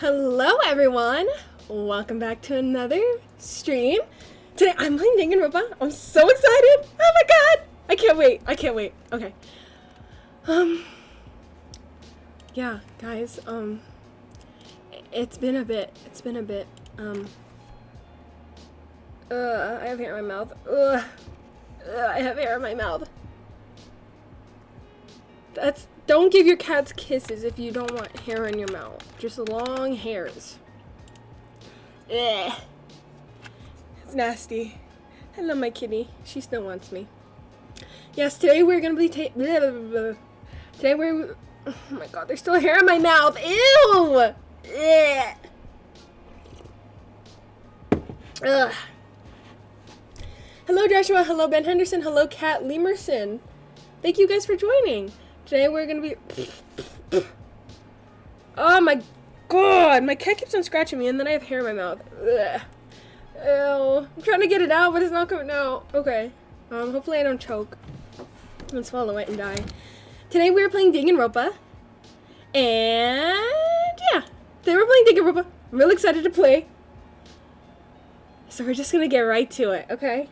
Hello everyone! Welcome back to another stream. Today I'm playing Danganronpa. I'm so excited! Oh my god! I can't wait. Okay. Yeah, guys, it's been a bit. I have hair in my mouth. I have hair in my mouth. Don't give your cats kisses if you don't want hair in your mouth. Just long hairs. Ugh. It's nasty. Hello, my kitty. She still wants me. Yes, today we're gonna be today we're. Oh my god, there's still hair in my mouth. Ew. Ugh. Ugh. Hello, Joshua. Hello, Ben Henderson. Hello, Kat Lemerson. Thank you guys for joining. Today we're gonna be. Oh my god! My cat keeps on scratching me, and then I have hair in my mouth. Ugh. Ew. I'm trying to get it out, but it's not coming out. Okay. Hopefully I don't choke and swallow it and die. Today we're playing Danganronpa, and yeah, today we're playing Danganronpa. I'm really excited to play. So we're just gonna get right to it. Okay.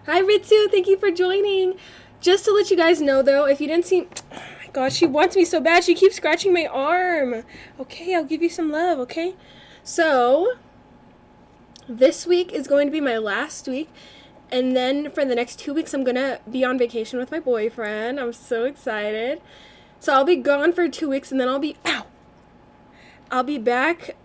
Hi Ritsu, thank you for joining. Just to let you guys know, though, if you didn't see... Oh, my God, she wants me so bad. She keeps scratching my arm. Okay, I'll give you some love, okay? So, this week is going to be my last week. And then for the next 2 weeks, I'm going to be on vacation with my boyfriend. I'm so excited. So, I'll be gone for 2 weeks, and then I'll be... Ow! I'll be back,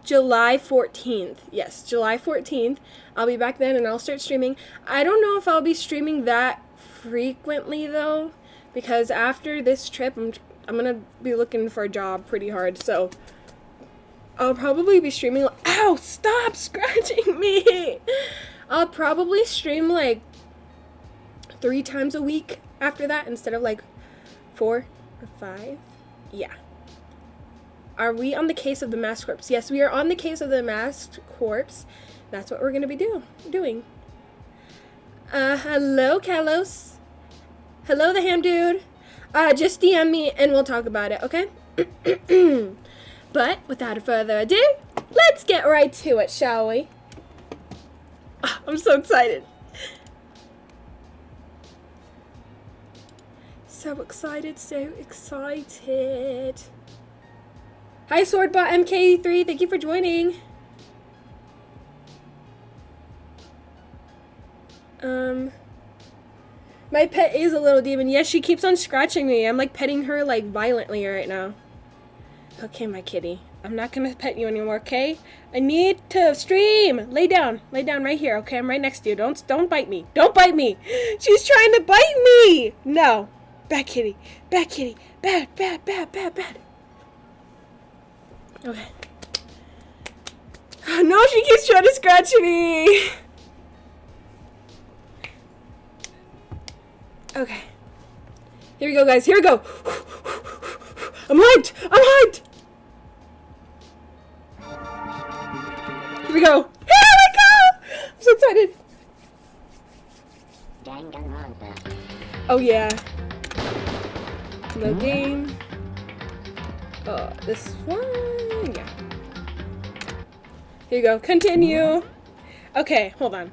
July 14th. Yes, July 14th. I'll be back then and I'll start streaming. I don't know if I'll be streaming that frequently though, because after this trip I'm gonna be looking for a job pretty hard, so I'll probably be streaming. Ow! Stop scratching me! I'll probably stream like 3 times a week after that instead of like 4 or 5. Yeah. Are we on the case of the masked corpse? Yes, we are on the case of the masked corpse. That's what we're going to be doing. Hello, Kalos. Hello, the ham dude. Just DM me and we'll talk about it, okay? But, without further ado, let's get right to it, shall we? I'm so excited. So excited. Hi, Swordbot MK3. Thank you for joining. My pet is a little demon. Yes, she keeps on scratching me. I'm like petting her like violently right now. Okay, my kitty. I'm not gonna pet you anymore, okay? I need to stream. Lay down right here, okay? I'm right next to you. Don't bite me. Don't bite me. She's trying to bite me. No. Bad kitty. Bad kitty. Bad. Okay. No, she keeps trying to scratch me. Okay. Here we go, guys. Here we go. I'm hyped. Here we go. I'm so excited. Danganronpa. Oh, yeah. The game. This one. Yeah. Here you go. Continue. Okay, hold on.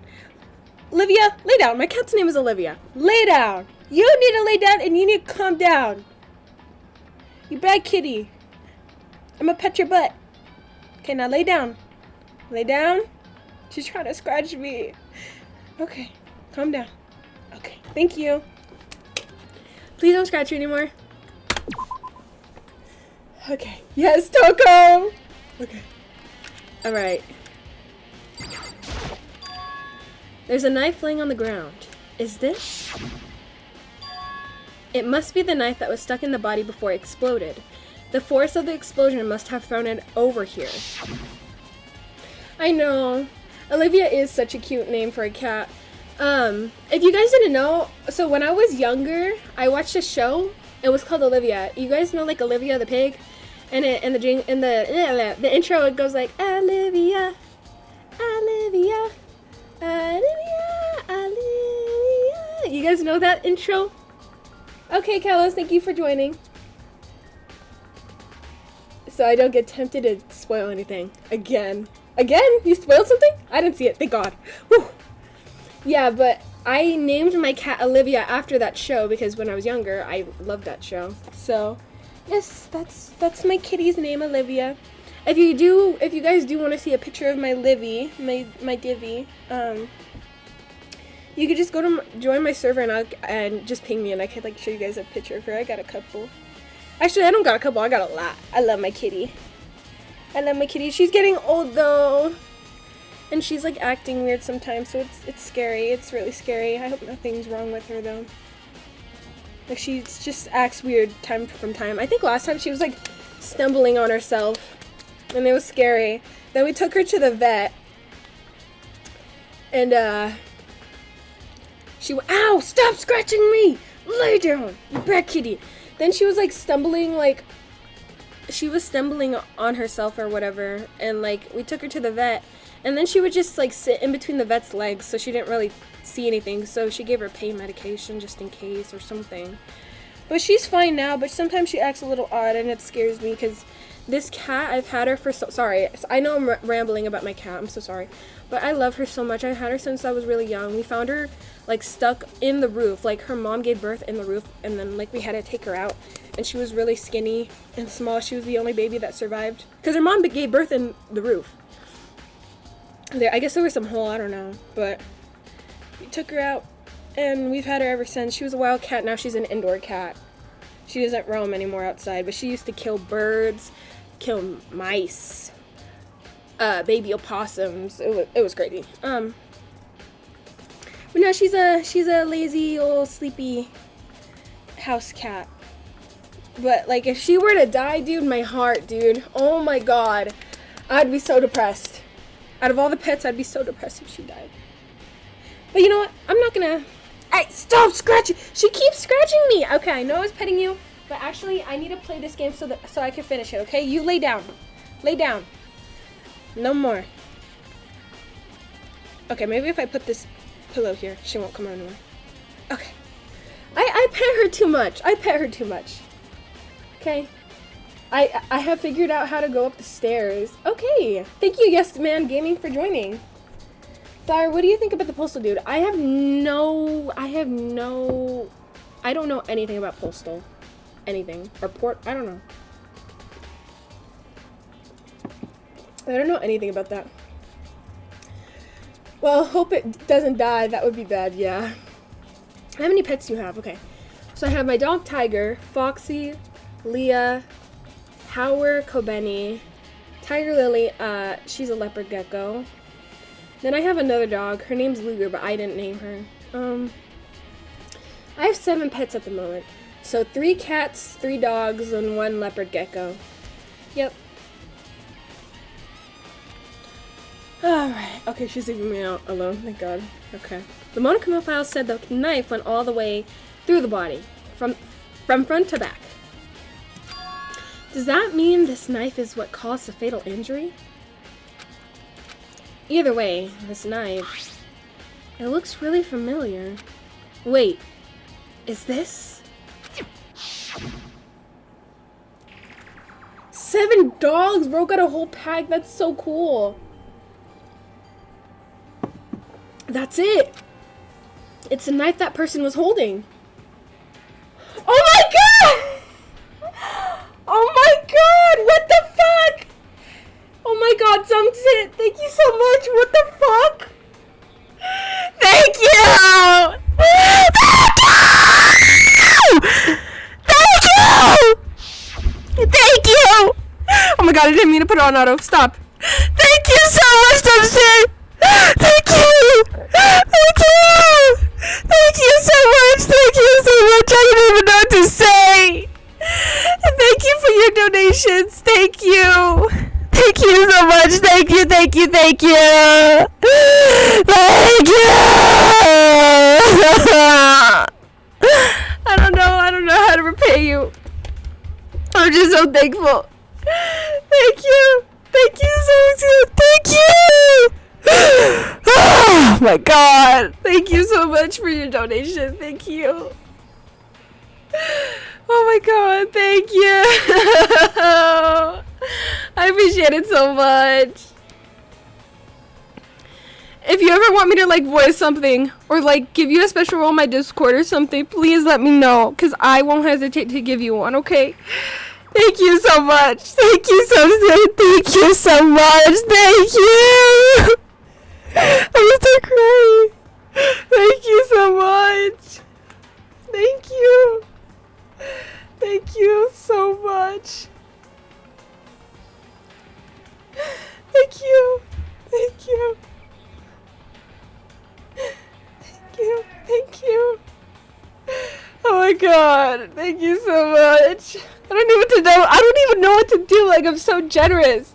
Olivia, lay down. My cat's name is Olivia. Lay down. You need to lay down and you need to calm down. You bad kitty. I'm gonna pet your butt. Okay, now lay down. Lay down. She's trying to scratch me. Okay, calm down. Okay, thank you. Please don't scratch you anymore. Okay. Yes, Toko! Okay. Alright. There's a knife laying on the ground. Is this? It must be the knife that was stuck in the body before it exploded. The force of the explosion must have thrown it over here. I know. Olivia is such a cute name for a cat. If you guys didn't know, so when I was younger, I watched a show. It was called Olivia. You guys know like Olivia the pig? And the intro it goes like Olivia, Olivia, Olivia, Olivia. You guys know that intro? Okay, Kalos, thank you for joining. so I don't get tempted to spoil anything. Again? You spoiled something? I didn't see it, thank God. Whew. Yeah, but I named my cat Olivia after that show because when I was younger, I loved that show. So, yes, that's my kitty's name, Olivia. If you guys do want to see a picture of my Livy, my divvy, you could just go to join my server and just ping me and I could like show you guys a picture of her. I got a couple. Actually, I don't got a couple. I got a lot. I love my kitty. She's getting old though, and she's like acting weird sometimes. So it's scary. It's really scary. I hope nothing's wrong with her though. Like she just acts weird time from time. I think last time she was like stumbling on herself, and it was scary. Then we took her to the vet, and ow! Stop scratching me! Lay down, you bad kitty. Then she was like stumbling on herself or whatever, and like we took her to the vet, and then she would just like sit in between the vet's legs, so she didn't really see anything. So she gave her pain medication just in case or something. But she's fine now. But sometimes she acts a little odd, and it scares me because this cat, I've had her for sorry. I know I'm rambling about my cat. I'm so sorry, but I love her so much. I had her since I was really young. We found her like stuck in the roof. Like her mom gave birth in the roof, and then like we had to take her out, and she was really skinny and small. She was the only baby that survived because her mom gave birth in the roof. I guess there was some hole, I don't know, but we took her out and we've had her ever since. She was a wild cat. Now she's an indoor cat. She doesn't roam anymore outside, but she used to kill birds, kill mice, baby opossums. It was crazy. But now she's a lazy old sleepy house cat. But like if she were to die, dude, my heart, dude. Oh my God. I'd be so depressed. Out of all the pets, I'd be so depressed if she died. But you know what? I'm not gonna... Hey, stop scratching! She keeps scratching me! Okay, I know I was petting you, but actually, I need to play this game so I can finish it, okay? You lay down. Lay down. No more. Okay, maybe if I put this pillow here, she won't come anymore. Okay. I pet her too much. Okay? I have figured out how to go up the stairs. Okay. Thank you, Yes Man Gaming, for joining. Thar, what do you think about the postal dude? I don't know anything about postal. Anything. Or port, I don't know. I don't know anything about that. Well, hope it doesn't die. That would be bad, yeah. How many pets do you have? Okay. So I have my dog Tiger, Foxy, Leah, Howard, Kobeni, Tiger Lily, she's a leopard gecko. Then I have another dog. Her name's Luger, but I didn't name her. I have 7 pets at the moment. So 3 cats, 3 dogs, and 1 leopard gecko. Yep. Alright. Okay, she's leaving me out alone. Thank God. Okay. The Monokuma file said the knife went all the way through the body. From front to back. Does that mean this knife is what caused the fatal injury? Either way, this knife, it looks really familiar. Wait, is this? 7 dogs, bro, got a whole pack. That's so cool. That's it. It's the knife that person was holding. Oh my God! Oh my God, what the fuck? Oh my God, Zumsit, thank you so much. What the fuck? Thank you! Thank you! Thank you! Oh my God, I didn't mean to put it on auto. Stop. Thank you so much, Zumsit! Thank you! Thank you! Thank you so much! Thank you so much! I don't even know what to say! Thank you for your donations. Thank you. Thank you so much. Thank you. Thank you. Thank you. Thank you. I don't know how to repay you. I'm just so thankful. Thank you. Thank you so much. Thank you. Oh my God. Thank you so much for your donation. Thank you. Oh my God, thank you. appreciate it so much. If you ever want me to like voice something or like give you a special role on my Discord or something, please let me know, because I won't hesitate to give you one, okay? Thank you so much. Thank you so much. Thank you so much. Thank you. I'm so crying. Thank you so much. Thank you. Thank you so much. Thank you. Thank you. Thank you. Thank you. Oh my god. Thank you so much. I don't even know what to do. Like, I'm so generous.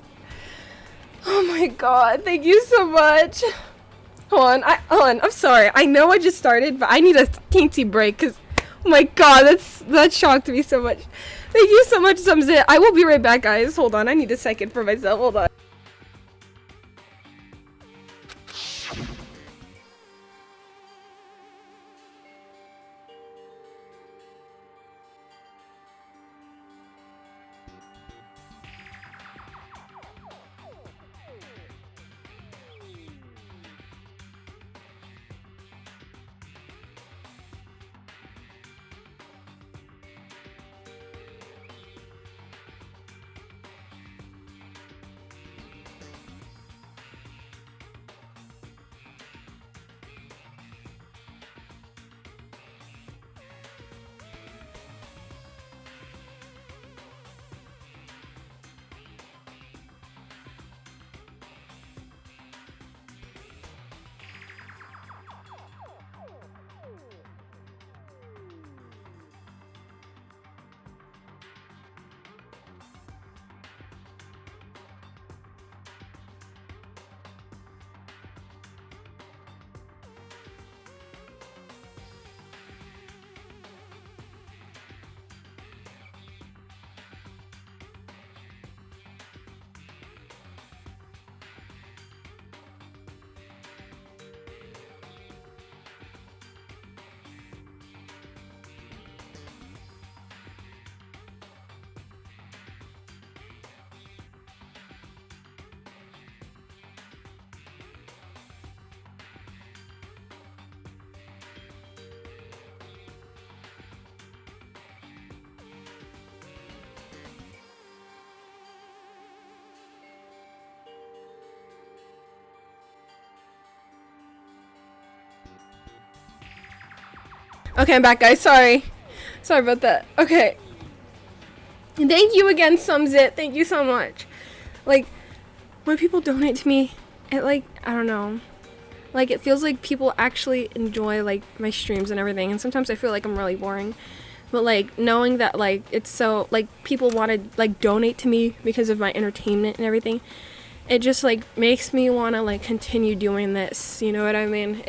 Oh my god. Thank you so much. Hold on. I'm sorry. I know I just started, but I need a teensy break because, oh my god, that shocked me so much. Thank you so much, Sumzit. I will be right back, guys. Hold on. I need a second for myself. Hold on. Okay, I'm back, guys. Sorry about that. Okay. Thank you again, Sumzit. Thank you so much. Like, when people donate to me, it like, I don't know. Like, it feels like people actually enjoy, like, my streams and everything. And sometimes I feel like I'm really boring. But, like, knowing that, like, it's so, like, people want to, like, donate to me because of my entertainment and everything, it just, like, makes me want to, like, continue doing this. You know what I mean?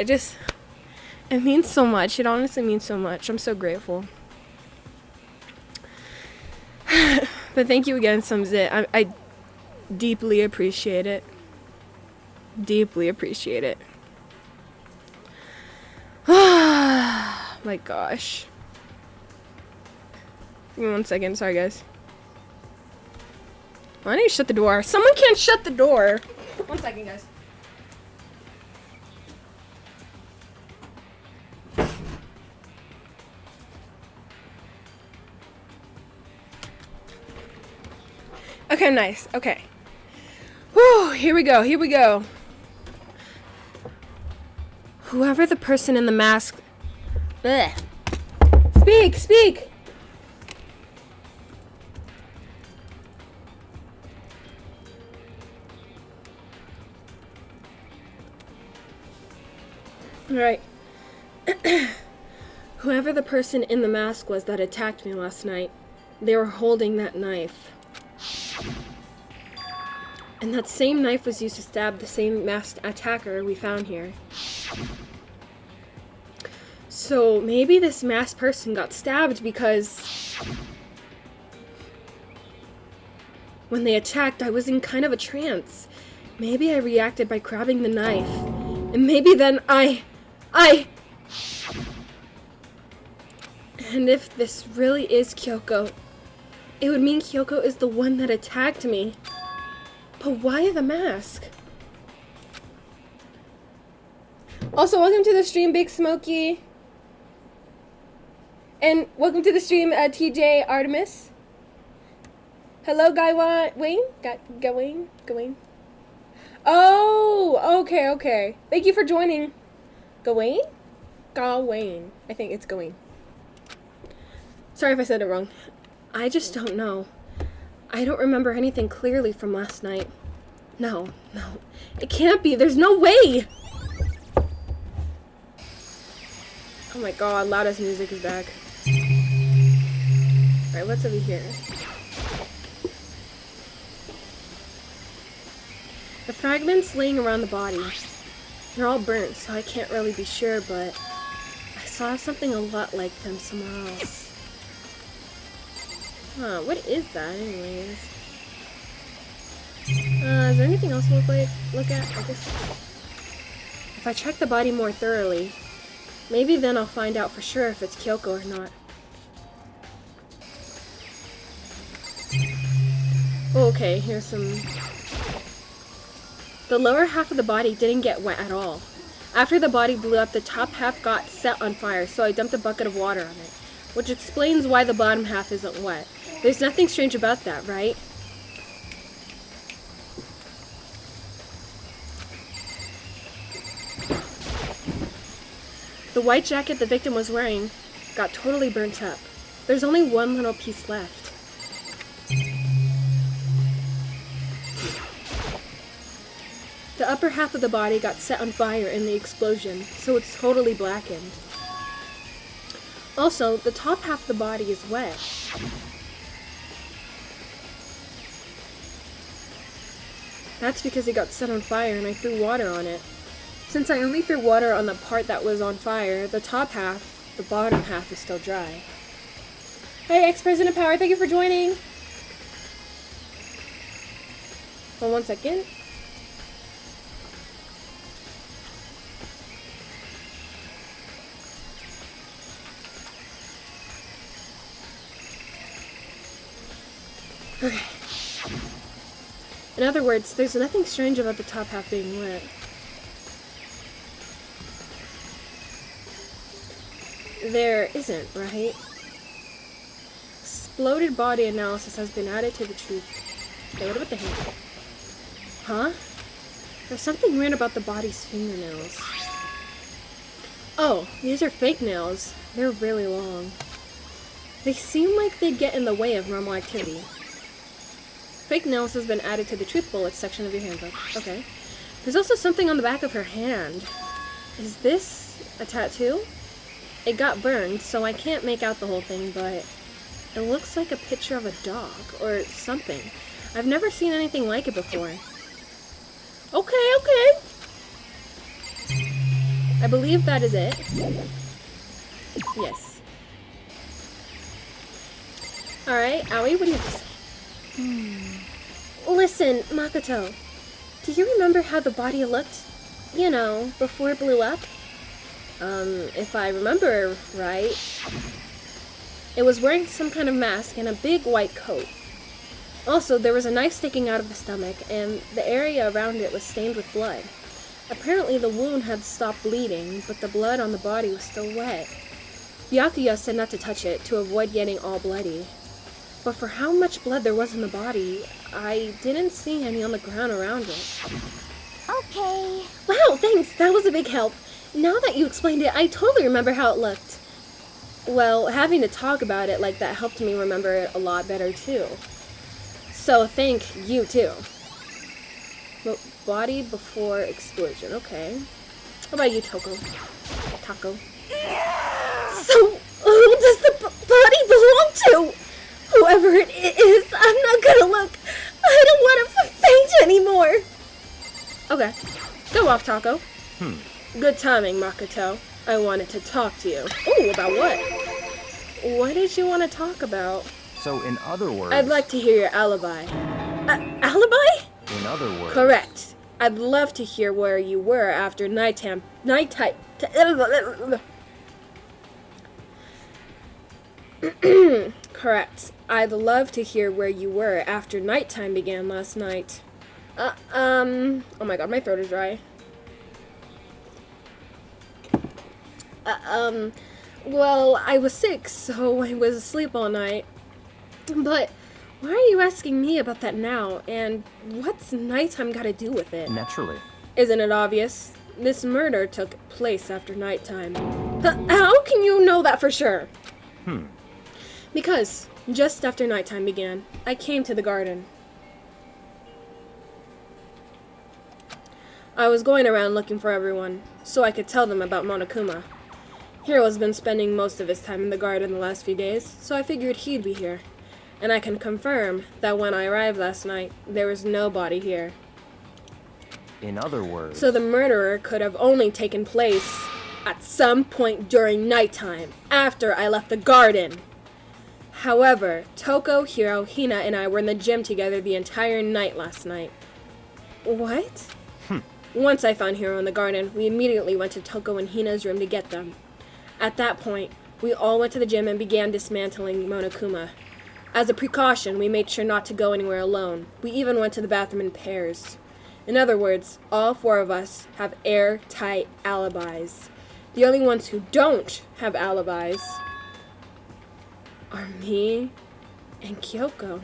It means so much. It honestly means so much. I'm so grateful. But thank you again, Sumzit. I deeply appreciate it. Deeply appreciate it. My gosh. Give me 1 second. Sorry, guys. I need to shut the door. Someone can't shut the door. 1 second, guys. Okay, nice. Okay. Whew, here we go. Whoever the person in the mask... Ugh. Speak! Alright. Whoever the person in the mask was that attacked me last night, they were holding that knife. And that same knife was used to stab the same masked attacker we found here. So maybe this masked person got stabbed because when they attacked, I was in kind of a trance. Maybe I reacted by grabbing the knife. And maybe then I... And if this really is Kyoko, it would mean Kyoko is the one that attacked me. But why the mask? Also, welcome to the stream, Big Smokey. And welcome to the stream, TJ Artemis. Hello, Wayne? Gawain? Oh, okay. Thank you for joining. Gawain? Gawain. I think it's Gawain. Sorry if I said it wrong. I just don't know. I don't remember anything clearly from last night. No. It can't be. There's no way. Oh my god, loudest music is back. Alright, what's over here? The fragments laying around the body. They're all burnt, so I can't really be sure, but I saw something a lot like them somewhere else. Huh, what is that anyways? Is there anything else to look at? I guess if I check the body more thoroughly, maybe then I'll find out for sure if it's Kyoko or not. Oh, okay, here's some... The lower half of the body didn't get wet at all. After the body blew up, the top half got set on fire, so I dumped a bucket of water on it, which explains why the bottom half isn't wet. There's nothing strange about that, right? The white jacket the victim was wearing got totally burnt up. There's only one little piece left. The upper half of the body got set on fire in the explosion, so it's totally blackened. Also, the top half of the body is wet. That's because it got set on fire and I threw water on it. Since I only threw water on the part that was on fire, the top half, the bottom half is still dry. Hey, Ex-President Power, thank you for joining! Hold 1 second. Okay. In other words, there's nothing strange about the top half being wet. There isn't, right? Exploded body analysis has been added to the truth. Okay, what about the hand? Huh? There's something weird about the body's fingernails. Oh, these are fake nails. They're really long. They seem like they'd get in the way of normal activity. Fake nails has been added to the truth bullets section of your handbook. Okay. There's also something on the back of her hand. Is this a tattoo? It got burned, so I can't make out the whole thing, but it looks like a picture of a dog or something. I've never seen anything like it before. Okay. I believe that is it. Yes. Alright, Aoi, what do you have to say? Listen, Makoto, do you remember how the body looked? You know, before it blew up? If I remember right, it was wearing some kind of mask and a big white coat. Also, there was a knife sticking out of the stomach, and the area around it was stained with blood. Apparently, the wound had stopped bleeding, but the blood on the body was still wet. Byakuya said not to touch it, to avoid getting all bloody. But for how much blood there was in the body, I didn't see any on the ground around it. Okay. Wow, thanks! That was a big help. Now that you explained it, I totally remember how it looked. Well, having to talk about it like that helped me remember it a lot better, too. So, thank you, too. Body before explosion, okay. How about you, Taco? So, who does the body belong to? Whoever it is, I'm not gonna look. I don't want to faint anymore. Okay, go off, Taco. Good timing, Makoto. I wanted to talk to you. Ooh, about what? What did you want to talk about? So, in other words... I'd like to hear your alibi. Alibi? In other words... Correct. I'd love to hear where you were after nighttime. Correct. I'd love to hear where you were after nighttime began last night. Oh my god, my throat is dry. Well, I was sick, so I was asleep all night. But why are you asking me about that now? And what's nighttime got to do with it? Naturally. Isn't it obvious? This murder took place after nighttime. How can you know that for sure? Because just after nighttime began, I came to the garden. I was going around looking for everyone, so I could tell them about Monokuma. Hiro's been spending most of his time in the garden the last few days, so I figured he'd be here. And I can confirm that when I arrived last night, there was nobody here. In other words... So the murderer could have only taken place at some point during nighttime, after I left the garden. However, Toko, Hiro, Hina, and I were in the gym together the entire night last night. What? Once I found Hiro in the garden, we immediately went to Toko and Hina's room to get them. At that point, we all went to the gym and began dismantling Monokuma. As a precaution, we made sure not to go anywhere alone. We even went to the bathroom in pairs. In other words, all four of us have airtight alibis. The only ones who don't have alibis are me and Kyoko.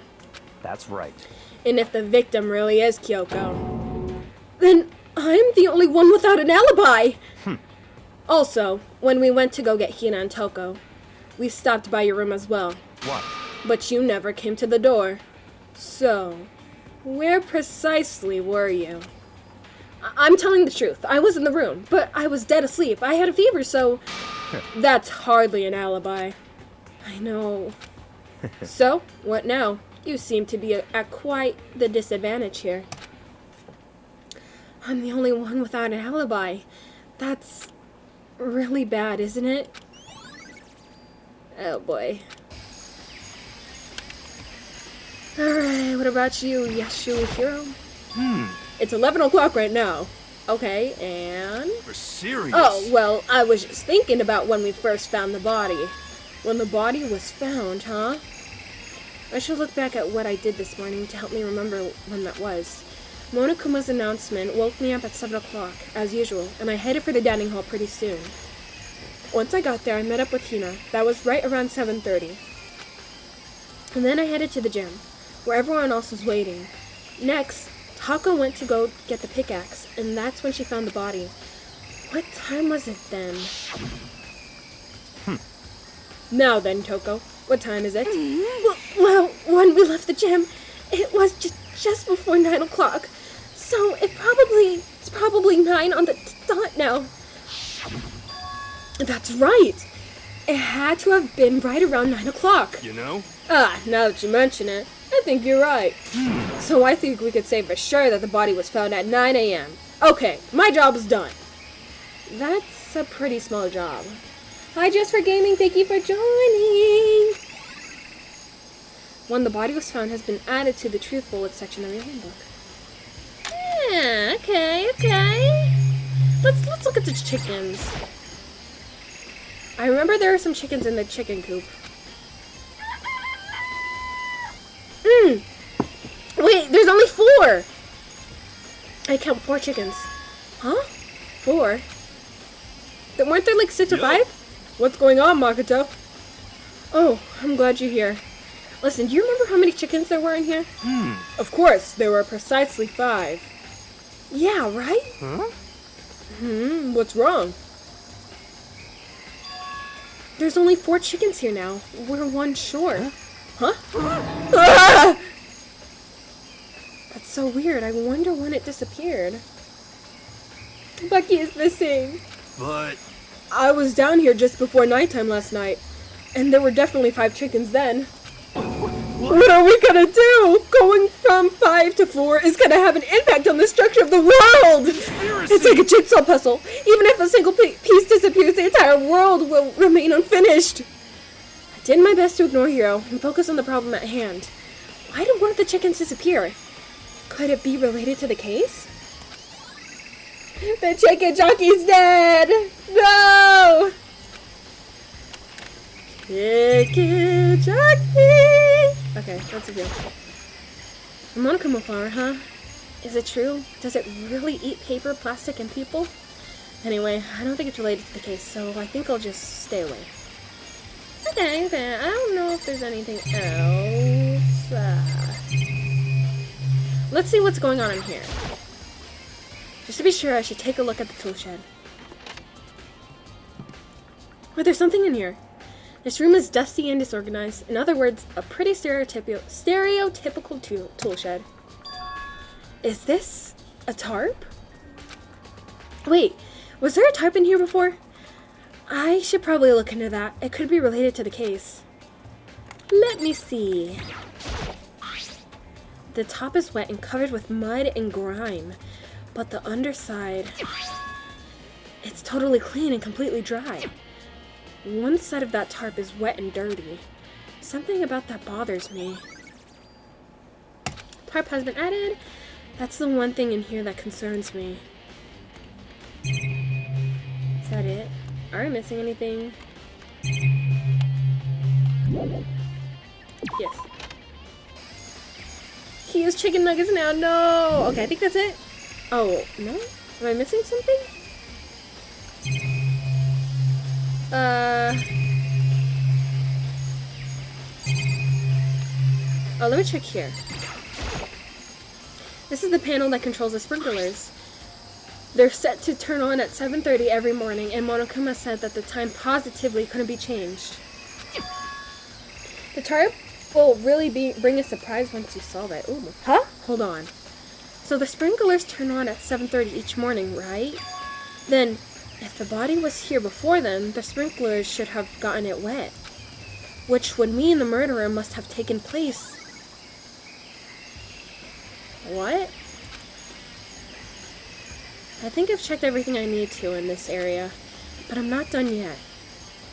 That's right. And if the victim really is Kyoko, then I'm the only one without an alibi! Also, when we went to go get Hina and Toko, we stopped by your room as well. What? But you never came to the door. So, where precisely were you? I'm telling the truth. I was in the room, but I was dead asleep. I had a fever, so that's hardly an alibi. I know. So, what now? You seem to be at quite the disadvantage here. I'm the only one without an alibi. That's really bad, isn't it? Oh boy. Alright, what about you, Yasuhiro? It's 11 o'clock right now. Okay, and... We're serious. Oh, well, I was just thinking about when we first found the body. When the body was found, huh? I should look back at what I did this morning to help me remember when that was. Monokuma's announcement woke me up at 7 o'clock, as usual, and I headed for the dining hall pretty soon. Once I got there, I met up with Hina. That was right around 7:30. And then I headed to the gym, where everyone else was waiting. Next, Taka went to go get the pickaxe, and that's when she found the body. What time was it then? Now then, Toko, what time is it? Well, when we left the gym, it was just before 9 o'clock. So it's probably 9 on the dot now. That's right. It had to have been right around 9 o'clock. You know? Now that you mention it, I think you're right. So I think we could say for sure that the body was found at 9 a.m. Okay, my job is done. That's a pretty small job. Hi, Just for Gaming, thank you for joining. When the body was found has been added to the truth bullet section of your handbook. Yeah, okay. Let's look at the chickens. I remember there are some chickens in the chicken coop. Wait, there's only 4! I count 4 chickens. Huh? 4? Then weren't there like 6 or 5? What's going on, Makoto? Oh, I'm glad you're here. Listen, do you remember how many chickens there were in here? Of course, there were precisely 5. Yeah, right? Huh? What's wrong? There's only 4 chickens here now. We're 1 short. Huh? Ah! That's so weird. I wonder when it disappeared. Bucky is missing. But... I was down here just before nighttime last night, and there were definitely 5 chickens then. What are we gonna do? Going from 5 to 4 is gonna have an impact on the structure of the world! Conspiracy. It's like a jigsaw puzzle. Even if a single piece disappears, the entire world will remain unfinished. I did my best to ignore Hiro and focus on the problem at hand. Why did one of the chickens disappear? Could it be related to the case? The chicken jockey's dead! No! Chicken jockey! Okay, that's a deal. Monokuma Flower, huh? Is it true? Does it really eat paper, plastic, and people? Anyway, I don't think it's related to the case, so I think I'll just stay away. Okay. I don't know if there's anything else. Let's see what's going on in here. Just to be sure, I should take a look at the tool shed. Wait, there's something in here. This room is dusty and disorganized. In other words, a pretty stereotypical tool shed. Is this a tarp? Wait, was there a tarp in here before? I should probably look into that. It could be related to the case. Let me see. The top is wet and covered with mud and grime, but the underside, it's totally clean and completely dry. One side of that tarp is wet and dirty. Something about that bothers me. Tarp has been added. That's the one thing in here that concerns me. Is that it? Are we missing anything? Yes. He has chicken nuggets now. No! Okay, I think that's it. Oh, no? Am I missing something? Oh, let me check here. This is the panel that controls the sprinklers. They're set to turn on at 7:30 every morning, and Monokuma said that the time positively couldn't be changed. The tarp will really bring a surprise once you solve it. Ooh, huh? Hold on. So the sprinklers turn on at 7:30 each morning, right? Then, if the body was here before then, the sprinklers should have gotten it wet. Which would mean the murderer must have taken place. What? I think I've checked everything I need to in this area, but I'm not done yet.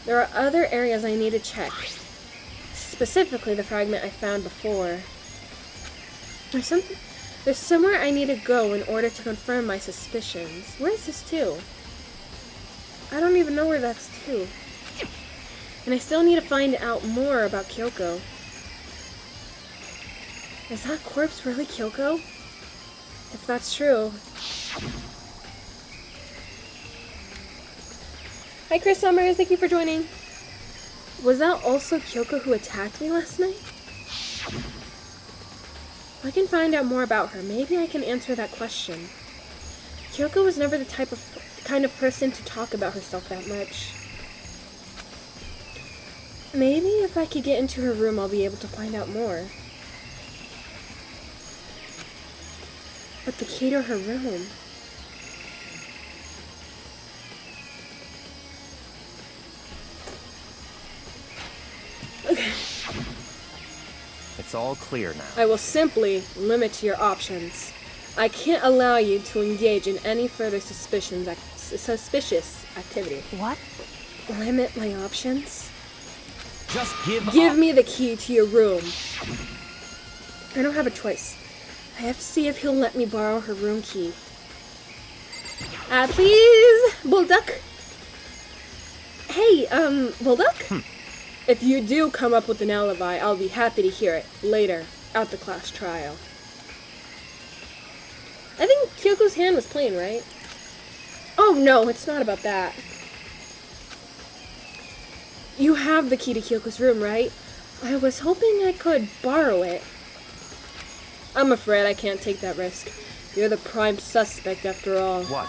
There are other areas I need to check. Specifically the fragment I found before. There's somewhere I need to go in order to confirm my suspicions. Where is this to? I don't even know where that's to. And I still need to find out more about Kyoko. Is that corpse really Kyoko? If that's true. Hi Chris Summers, thank you for joining. Was that also Kyoko who attacked me last night? If I can find out more about her, maybe I can answer that question. Kyoko was never the kind of person to talk about herself that much. Maybe if I could get into her room, I'll be able to find out more. But the key to her room... Okay. It's all clear now. I will simply limit your options. I can't allow you to engage in any further suspicious activity. What? Limit my options? Just give up. Me the key to your room. I don't have a choice. I have to see if he'll let me borrow her room key. Please, Bulldog. Hey, Bulldog? If you do come up with an alibi, I'll be happy to hear it later at the class trial. I think Kyoko's hand was plain, right? Oh no, it's not about that. You have the key to Kyoko's room, right? I was hoping I could borrow it. I'm afraid I can't take that risk. You're the prime suspect after all. What?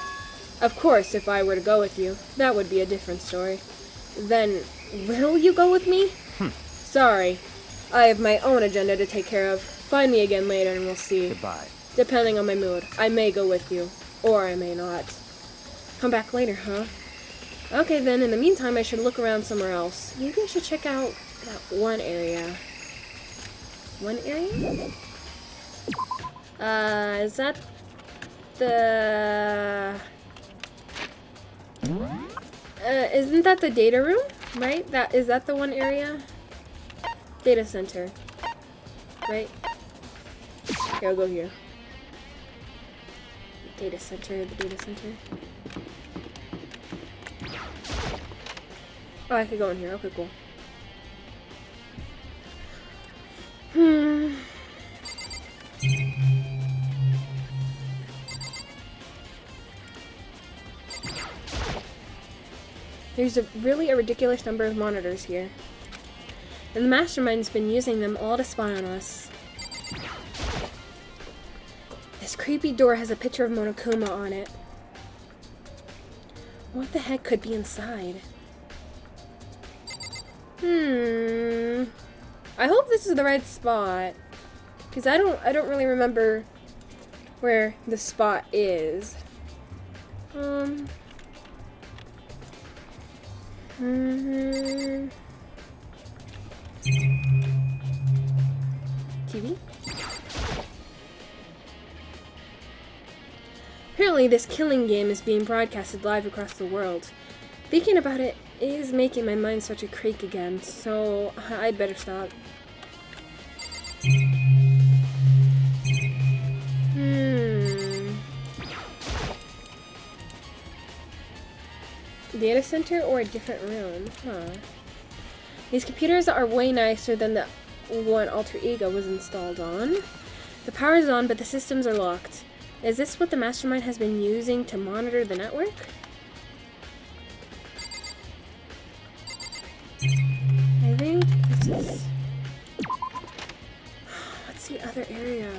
Of course, if I were to go with you, that would be a different story. Then, will you go with me? Sorry. I have my own agenda to take care of. Find me again later and we'll see. Goodbye. Depending on my mood, I may go with you. Or I may not. Come back later, huh? Okay then, in the meantime, I should look around somewhere else. Maybe I should check out that one area. One area? Is that the... isn't that the data room? Right? Is that the one area? Data center. Right? Here, I'll go here. Data center, the data center. Oh, I could go in here. Okay, cool. There's really a ridiculous number of monitors here. And the mastermind's been using them all to spy on us. This creepy door has a picture of Monokuma on it. What the heck could be inside? I hope this is the right spot. Because I don't really remember where the spot is. TV? Apparently this killing game is being broadcasted live across the world. Thinking about it is making my mind start to creak again, so I'd better stop. Data center or a different room? These computers are way nicer than the one Alter Ego was installed on. The power is on, but the systems are locked. Is this what the mastermind has been using to monitor the network? I think this is... What's the other area?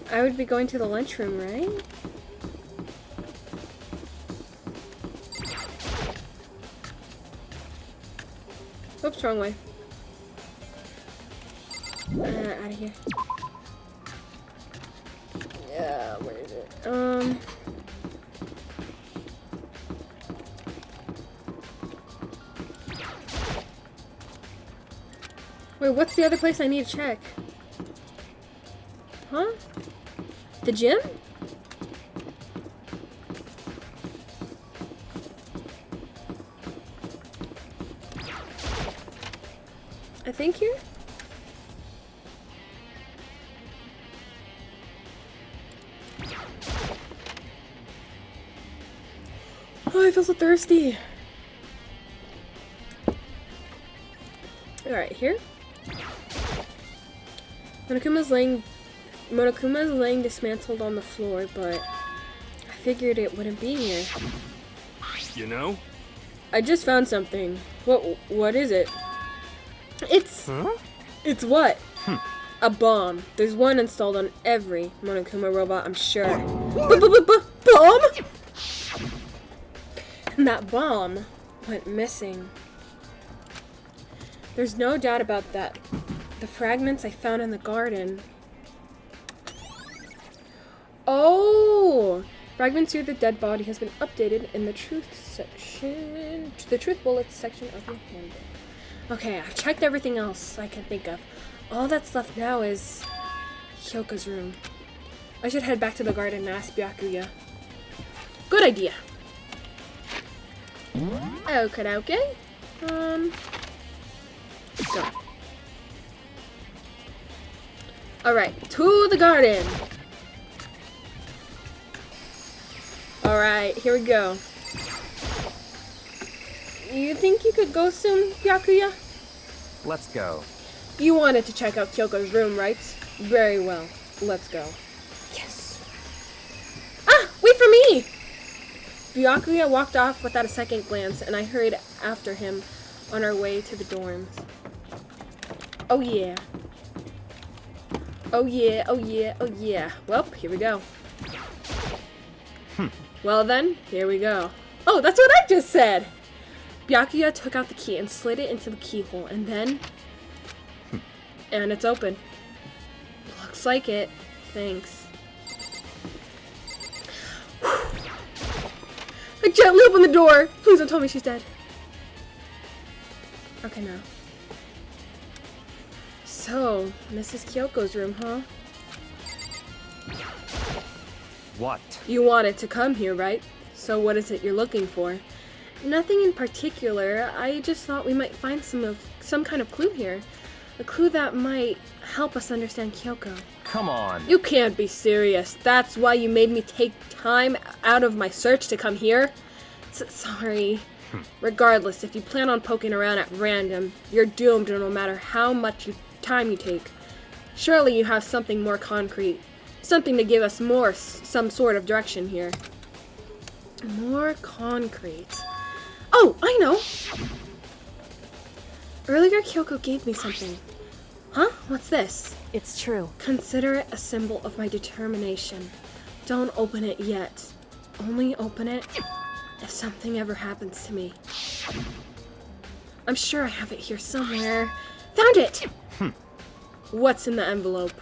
I would be going to the lunchroom, right? Oops, wrong way. Out of here. Yeah, where is it? Wait, what's the other place I need to check? Huh? The gym? I think here? Oh, I feel so thirsty. Alright, here. Monokuma's laying dismantled on the floor, but I figured it wouldn't be here. You know? I just found something. What is it? It's... Huh? It's what? A bomb. There's one installed on every Monokuma robot, I'm sure. Bomb? And that bomb went missing. There's no doubt about that. The fragments I found in the garden. Oh! Fragments near the dead body has been updated in the truth section. The truth bullets section of your handbook. Okay, I've checked everything else I can think of. All that's left now is Hyoka's room. I should head back to the garden and ask Byakuya. Good idea. Okay. Go. Alright, to the garden. Alright, here we go. You think you could go soon, Byakuya? Let's go. You wanted to check out Kyoko's room, right? Very well. Let's go. Yes. Ah! Wait for me! Byakuya walked off without a second glance, and I hurried after him on our way to the dorms. Oh yeah. Oh yeah, oh yeah, oh yeah. Well, here we go. Well then, here we go. Oh, that's what I just said! Byakuya took out the key and slid it into the keyhole, and then... And it's open. Looks like it. Thanks. I gently opened the door! Please don't tell me she's dead. Okay, now. So, this is Kyoko's room, huh? What? You wanted to come here, right? So what is it you're looking for? Nothing in particular. I just thought we might find some kind of clue here. A clue that might help us understand Kyoko. Come on. You can't be serious. That's why you made me take time out of my search to come here? Sorry. Regardless, if you plan on poking around at random, you're doomed no matter how much time you take. Surely you have something more concrete. Something to give us some sort of direction here. More concrete. Oh, I know! Earlier, Kyoko gave me something. Huh? What's this? It's true. Consider it a symbol of my determination. Don't open it yet. Only open it if something ever happens to me. I'm sure I have it here somewhere. Found it! What's in the envelope?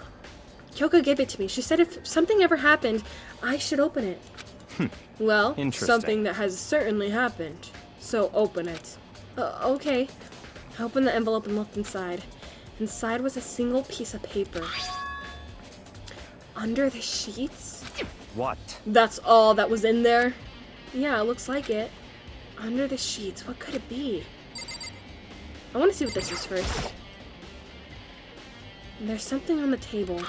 Kyoko gave it to me. She said if something ever happened, I should open it. Well, something that has certainly happened. So open it. Okay. I opened the envelope and looked inside. Inside was a single piece of paper. Under the sheets? What? That's all that was in there? Yeah, it looks like it. Under the sheets, what could it be? I want to see what this is first. There's something on the table.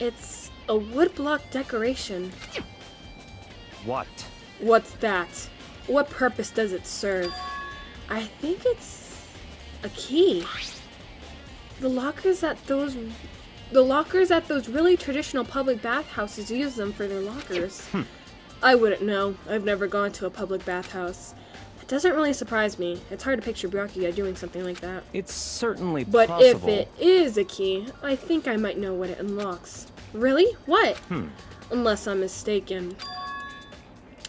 It's a woodblock decoration. What? What's that? What purpose does it serve? I think it's a key. The lockers at those really traditional public bathhouses use them for their lockers. I wouldn't know. I've never gone to a public bathhouse. It doesn't really surprise me. It's hard to picture Byakuya doing something like that. It's certainly But possible. if it is a key, I think I might know what it unlocks. Really? What? Unless I'm mistaken.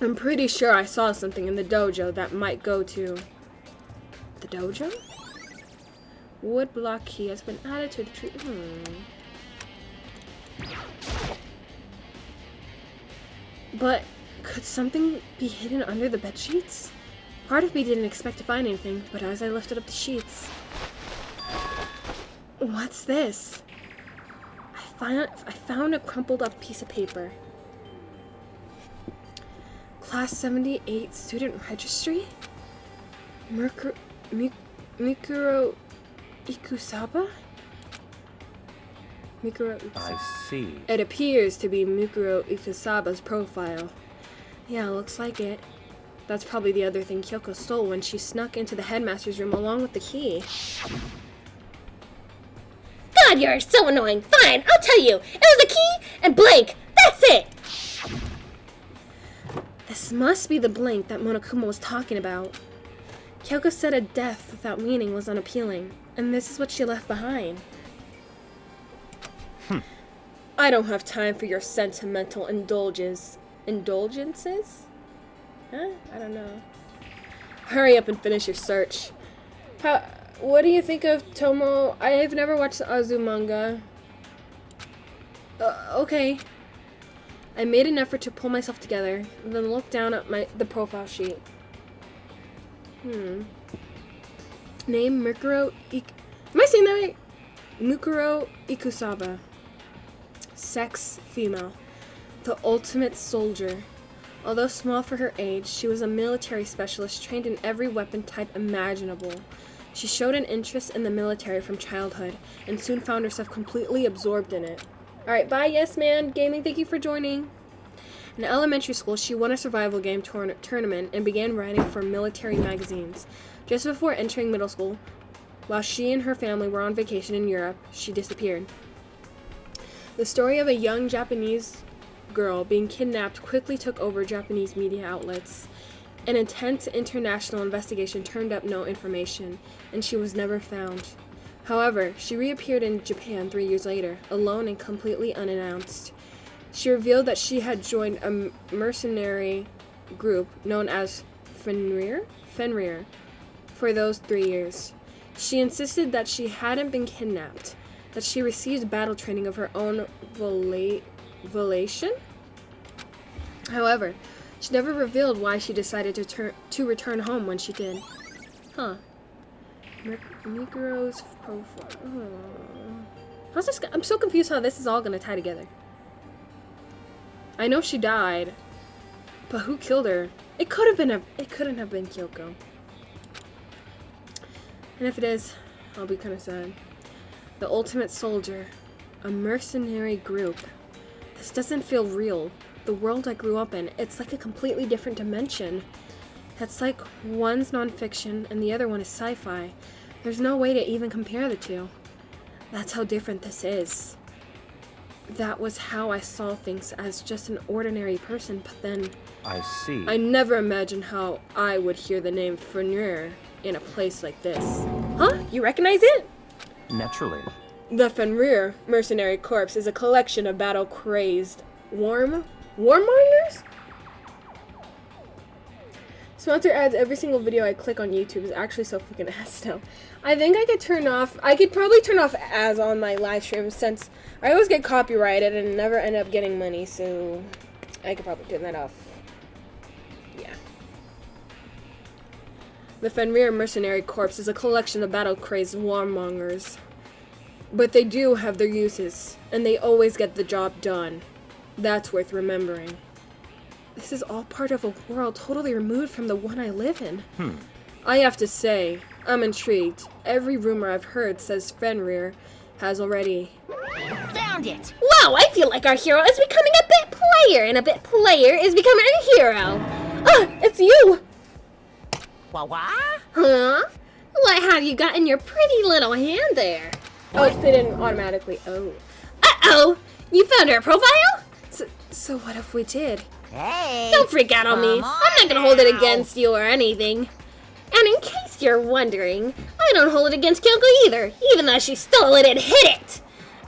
I'm pretty sure I saw something in the dojo that might go to... The dojo? Woodblock key has been added to the tree. But could something be hidden under the bed sheets? Part of me didn't expect to find anything, but as I lifted up the sheets... What's this? I found a crumpled up piece of paper. Class 78 student registry? Mikuro Ikusaba? Mikuro Ikusaba. I see. It appears to be Mikuro Ikusaba's profile. Yeah, looks like it. That's probably the other thing Kyoko stole when she snuck into the headmaster's room along with the key. God, you're so annoying. Fine, I'll tell you. It was a key and blank. That's it. This must be the blank that Monokuma was talking about. Kyoko said a death without meaning was unappealing, and this is what she left behind. I don't have time for your sentimental indulgences? Huh? I don't know. Hurry up and finish your search. What do you think of Tomo? I've never watched the Azu manga. Okay. I made an effort to pull myself together, and then looked down at the profile sheet. Name Mikuro Am I saying that right? Mikuro Ikusaba. Sex, female. The ultimate soldier. Although small for her age, she was a military specialist trained in every weapon type imaginable. She showed an interest in the military from childhood, and soon found herself completely absorbed in it. Alright, bye, Yes Man Gaming, thank you for joining. In elementary school, she won a survival game tournament and began writing for military magazines. Just before entering middle school, while she and her family were on vacation in Europe, she disappeared. The story of a young Japanese girl being kidnapped quickly took over Japanese media outlets. An intense international investigation turned up no information, and she was never found. However, she reappeared in Japan 3 years later, alone and completely unannounced. She revealed that she had joined a mercenary group known as Fenrir for those 3 years. She insisted that she hadn't been kidnapped, that she received battle training of her own volition. However, she never revealed why she decided to return home when she did. Huh. Mikuro's profile. How's this? I'm so confused how this is all gonna tie together. I know she died, but who killed her? It couldn't have been Kyoko. And if it is, I'll be kind of sad. The ultimate soldier. A mercenary group. This doesn't feel real. The world I grew up in, it's like a completely different dimension. It's like one's nonfiction and the other one is sci-fi. There's no way to even compare the two. That's how different this is. That was how I saw things as just an ordinary person, but then I see. I never imagined how I would hear the name Fenrir in a place like this. Huh? You recognize it? Naturally. The Fenrir Mercenary Corps is a collection of battle-crazed warmongers? Sponsor ads every single video I click on YouTube is actually so freaking ass now. I think I could probably turn off ads on my live streams since I always get copyrighted and never end up getting money, so I could probably turn that off. Yeah. The Fenrir Mercenary Corps is a collection of battle-crazed warmongers. But they do have their uses, and they always get the job done. That's worth remembering. This is all part of a world totally removed from the one I live in. I have to say, I'm intrigued. Every rumor I've heard says Fenrir has already... Found it! Wow, I feel like our hero is becoming a bit player, and a bit player is becoming a hero. Ah! It's you! What? Huh? What have you got in your pretty little hand there? Oh, it didn't automatically. Oh. Uh-oh! You found our profile? So what if we did? Hey! Don't freak out on me. I'm not gonna hold it against you or anything. And in case you're wondering, I don't hold it against Kyoko either, even though she stole it and hid it.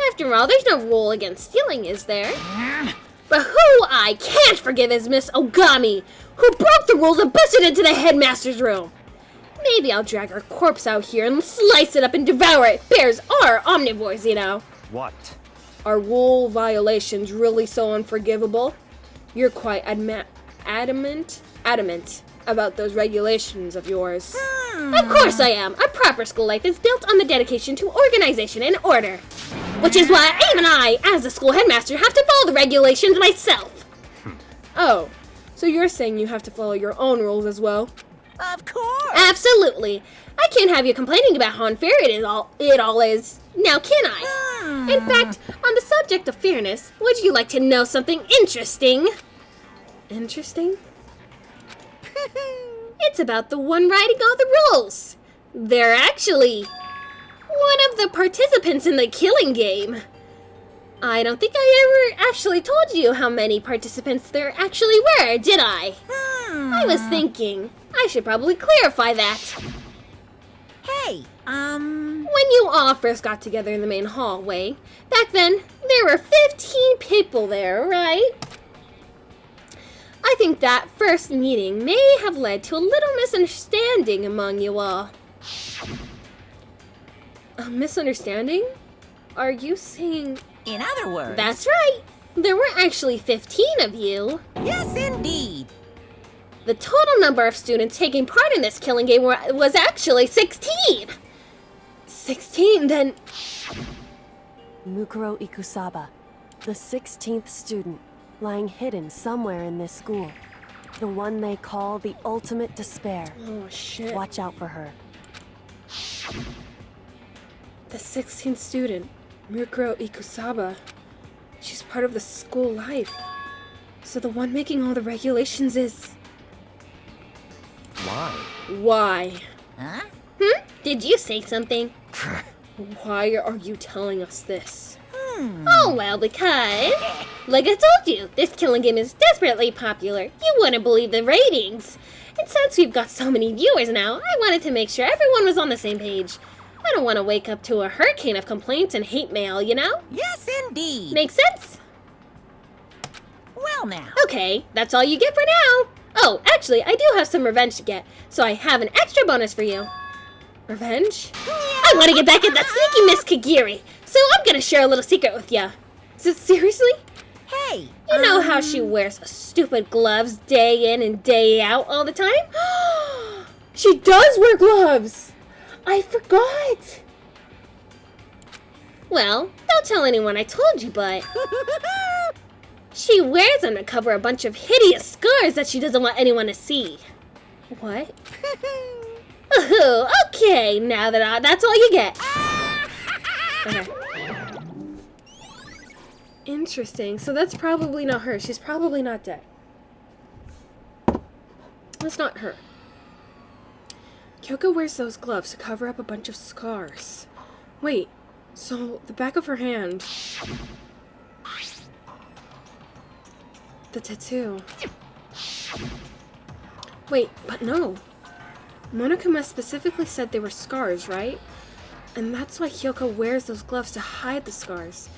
After all, there's no rule against stealing, is there? But who I can't forgive is Miss Ogami, who broke the rules and busted into the headmaster's room. Maybe I'll drag her corpse out here and slice it up and devour it. Bears are omnivores, you know. What? Are rule violations really so unforgivable? You're quite adamant about those regulations of yours. Of course I am. A proper school life is built on the dedication to organization and order. Which is why even I, as a school headmaster, have to follow the regulations myself. Oh, so you're saying you have to follow your own rules as well? Of course! Absolutely. I can't have you complaining about how unfair it all is. Now can I? In fact, on the subject of fairness, would you like to know something interesting? Interesting? It's about the one writing all the rules. They're actually one of the participants in the killing game. I don't think I ever actually told you how many participants there actually were, did I? I was thinking, I should probably clarify that. Hey, When you all first got together in the main hallway, back then, there were 15 people there, right? I think that first meeting may have led to a little misunderstanding among you all. A misunderstanding? Are you saying... in other words... That's right. There were actually 15 of you. Yes, indeed. The total number of students taking part in this killing game was actually 16. 16, then... Mukuro Ikusaba, the 16th student, lying hidden somewhere in this school. The one they call the ultimate despair. Oh, shit. Watch out for her. The 16th student, Mukuro Ikusaba. She's part of the school life. So the one making all the regulations is... Why? Why? Huh? Did you say something? Why are you telling us this? Oh, well, because, like I told you, this killing game is desperately popular. You wouldn't believe the ratings. And since we've got so many viewers now, I wanted to make sure everyone was on the same page. I don't want to wake up to a hurricane of complaints and hate mail, you know? Yes, indeed. Make sense? Well now. Okay, that's all you get for now. Oh, actually, I do have some revenge to get, so I have an extra bonus for you. Revenge? I want to get back at that sneaky Miss Kagiri, so I'm gonna share a little secret with ya. Seriously? Hey, You know how she wears stupid gloves day in and day out all the time? She does wear gloves! I forgot! Well, don't tell anyone I told you, but she wears them to cover a bunch of hideous scars that she doesn't want anyone to see. What? Ooh, okay, now that that's all you get. Okay. Interesting. So that's probably not her. She's probably not dead. That's not her. Kyoko wears those gloves to cover up a bunch of scars. Wait, so the back of her hand... The tattoo. Wait, but no. Monokuma specifically said they were scars, right? And that's why Kyoko wears those gloves to hide the scars.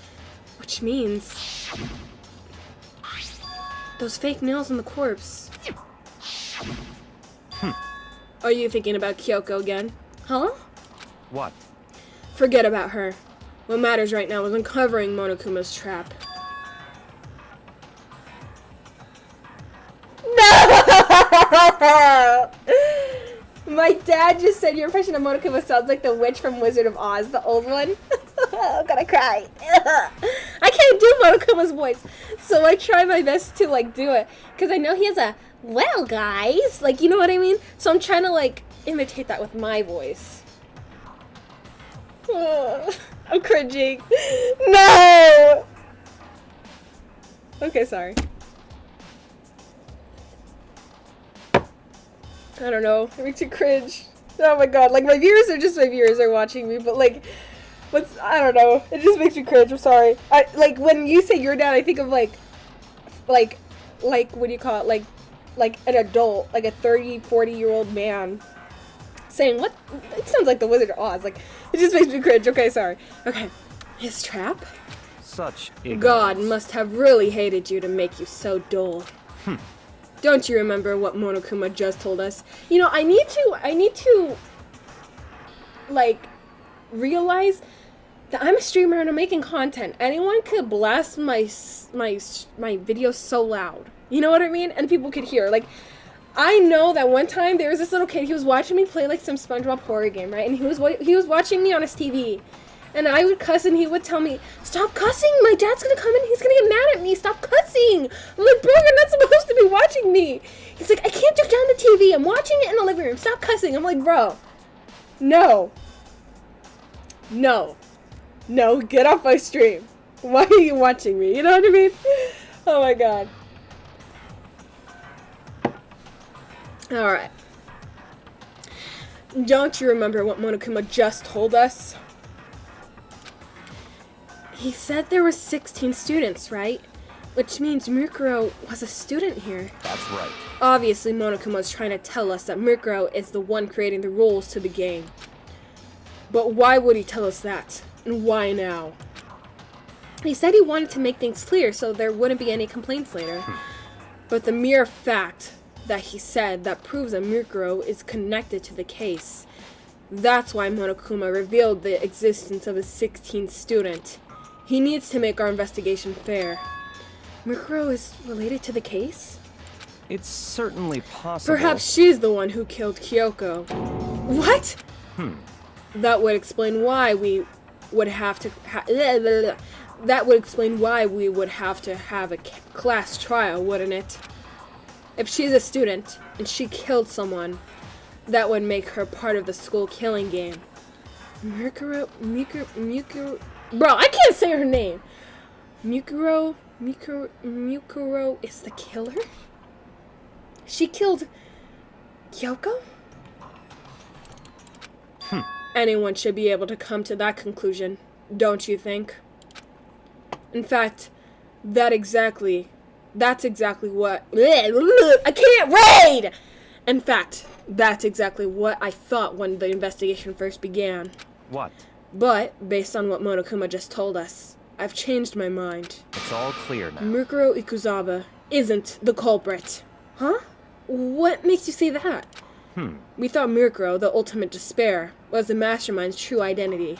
Which means... those fake nails on the corpse. Are you thinking about Kyoko again? Huh? What? Forget about her. What matters right now is uncovering Monokuma's trap. No! My dad just said your impression of Monokuma sounds like the witch from Wizard of Oz, the old one. I'm gonna cry. I can't do Monokuma's voice, so I try my best to like do it, because I know he has a well guys, like, you know what I mean? So I'm trying to like imitate that with my voice. I'm cringing. No! Okay, sorry. I don't know. It makes you cringe. Oh my god. Like, my viewers are just my viewers are watching me, but like, I don't know. It just makes me cringe. I'm sorry. Like, when you say your dad, I think of like, what do you call it? Like an adult, like a 30, 40-year-old man saying, what? It sounds like the Wizard of Oz. Like, it just makes me cringe. Okay, sorry. Okay. His trap? Such ignorance. God must have really hated you to make you so dull. Don't you remember what Monokuma just told us? You know, I need to, like, realize that I'm a streamer and I'm making content. Anyone could blast my video so loud. You know what I mean? And people could hear. Like, I know that one time there was this little kid, he was watching me play, like, some SpongeBob horror game, right? And he was watching me on his TV. And I would cuss, and he would tell me, stop cussing, my dad's gonna come in, he's gonna get mad at me, stop cussing. I'm like, bro, you're not supposed to be watching me. He's like, I can't turn down the TV, I'm watching it in the living room, stop cussing. I'm like, bro, no, get off my stream. Why are you watching me? You know what I mean? Oh my god. Alright. Don't you remember what Monokuma just told us? He said there were 16 students, right? Which means Mukuro was a student here. That's right. Obviously, Monokuma is trying to tell us that Mukuro is the one creating the rules to the game. But why would he tell us that? And why now? He said he wanted to make things clear so there wouldn't be any complaints later. But the mere fact that he said that proves that Mukuro is connected to the case. That's why Monokuma revealed the existence of a 16th student. He needs to make our investigation fair. Mukuro is related to the case? It's certainly possible. Perhaps she's the one who killed Kyoko. What? That would explain why we would have to that would explain why we would have to have a class trial, wouldn't it? If she's a student and she killed someone, that would make her part of the school killing game. Mukuro, bro, I can't say her name. Mukuro is the killer? She killed Kyoko? Anyone should be able to come to that conclusion, don't you think? In fact, that's exactly what... I can't read! In fact, that's exactly what I thought when the investigation first began. What? But, based on what Monokuma just told us, I've changed my mind. It's all clear now. Mukuro Ikuzaba isn't the culprit. Huh? What makes you say that? We thought Mukuro, the ultimate despair, was the mastermind's true identity.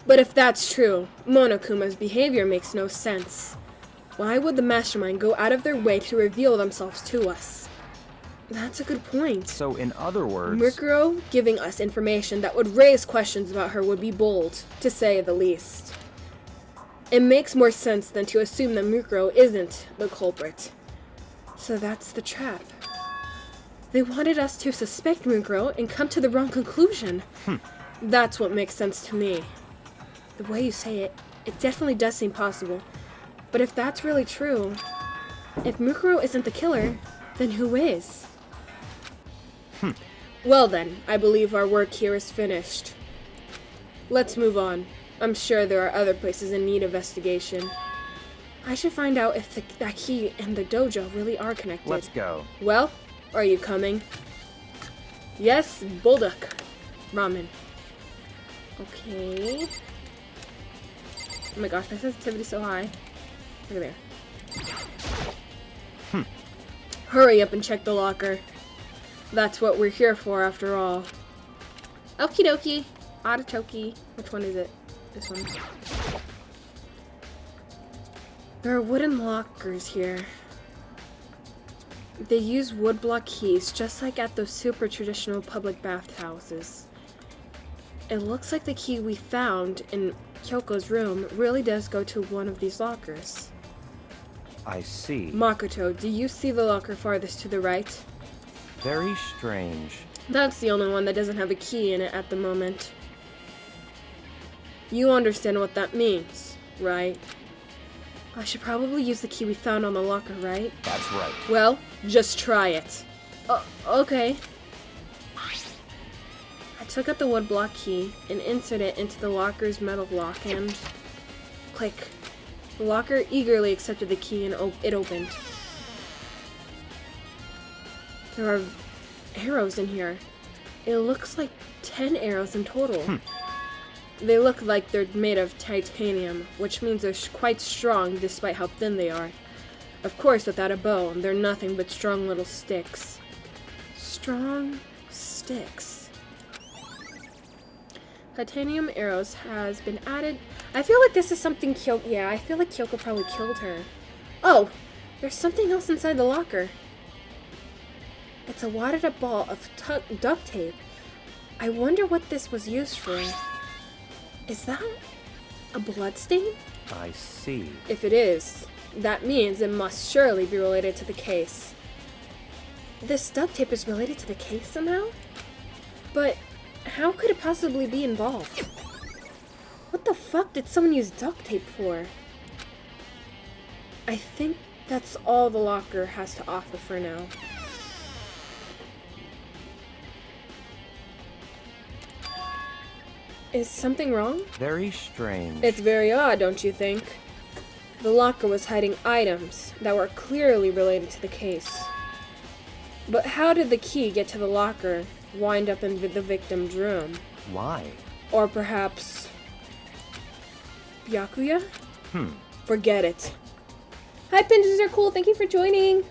But if that's true, Monokuma's behavior makes no sense. Why would the mastermind go out of their way to reveal themselves to us? That's a good point. So, in other words... Mukuro giving us information that would raise questions about her would be bold, to say the least. It makes more sense than to assume that Mukuro isn't the culprit. So that's the trap. They wanted us to suspect Mukuro and come to the wrong conclusion. That's what makes sense to me. The way you say it, it definitely does seem possible. But if that's really true, if Mukuro isn't the killer, then who is? Well then, I believe our work here is finished. Let's move on. I'm sure there are other places in need of investigation. I should find out if that key and the dojo really are connected. Let's go. Well, are you coming? Yes, Bullduk. Ramen. Okay. Oh my gosh, my sensitivity's so high. Look at there. Hurry up and check the locker. That's what we're here for after all. Okie dokie. Artichoke. Which one is it? This one. There are wooden lockers here. They use woodblock keys, just like at those super traditional public bathhouses. It looks like the key we found in Kyoko's room really does go to one of these lockers. I see. Makoto, do you see the locker farthest to the right? Very strange. That's the only one that doesn't have a key in it at the moment. You understand what that means, right? I should probably use the key we found on the locker, right? That's right. Well, just try it. Okay. I took out the woodblock key and inserted it into the locker's metal lock and... click. The locker eagerly accepted the key and it opened. There are arrows in here. It looks like 10 arrows in total. They look like they're made of titanium, which means they're quite strong despite how thin they are. Of course, without a bow, they're nothing but strong little sticks. Strong sticks. Titanium arrows has been added. I feel like this is something Kyoko... Yeah, I feel like Kyoko probably killed her. Oh, there's something else inside the locker. It's a wadded up ball of duct tape. I wonder what this was used for. Is that a bloodstain? I see. If it is, that means it must surely be related to the case. This duct tape is related to the case somehow? But how could it possibly be involved? What the fuck did someone use duct tape for? I think that's all the locker has to offer for now. Is something wrong? Very strange. It's very odd, don't you think? The locker was hiding items that were clearly related to the case. But how did the key get to the locker, wind up in the victim's room? Why? Or perhaps... Byakuya? Forget it. Hi, Pinches are cool. Thank you for joining.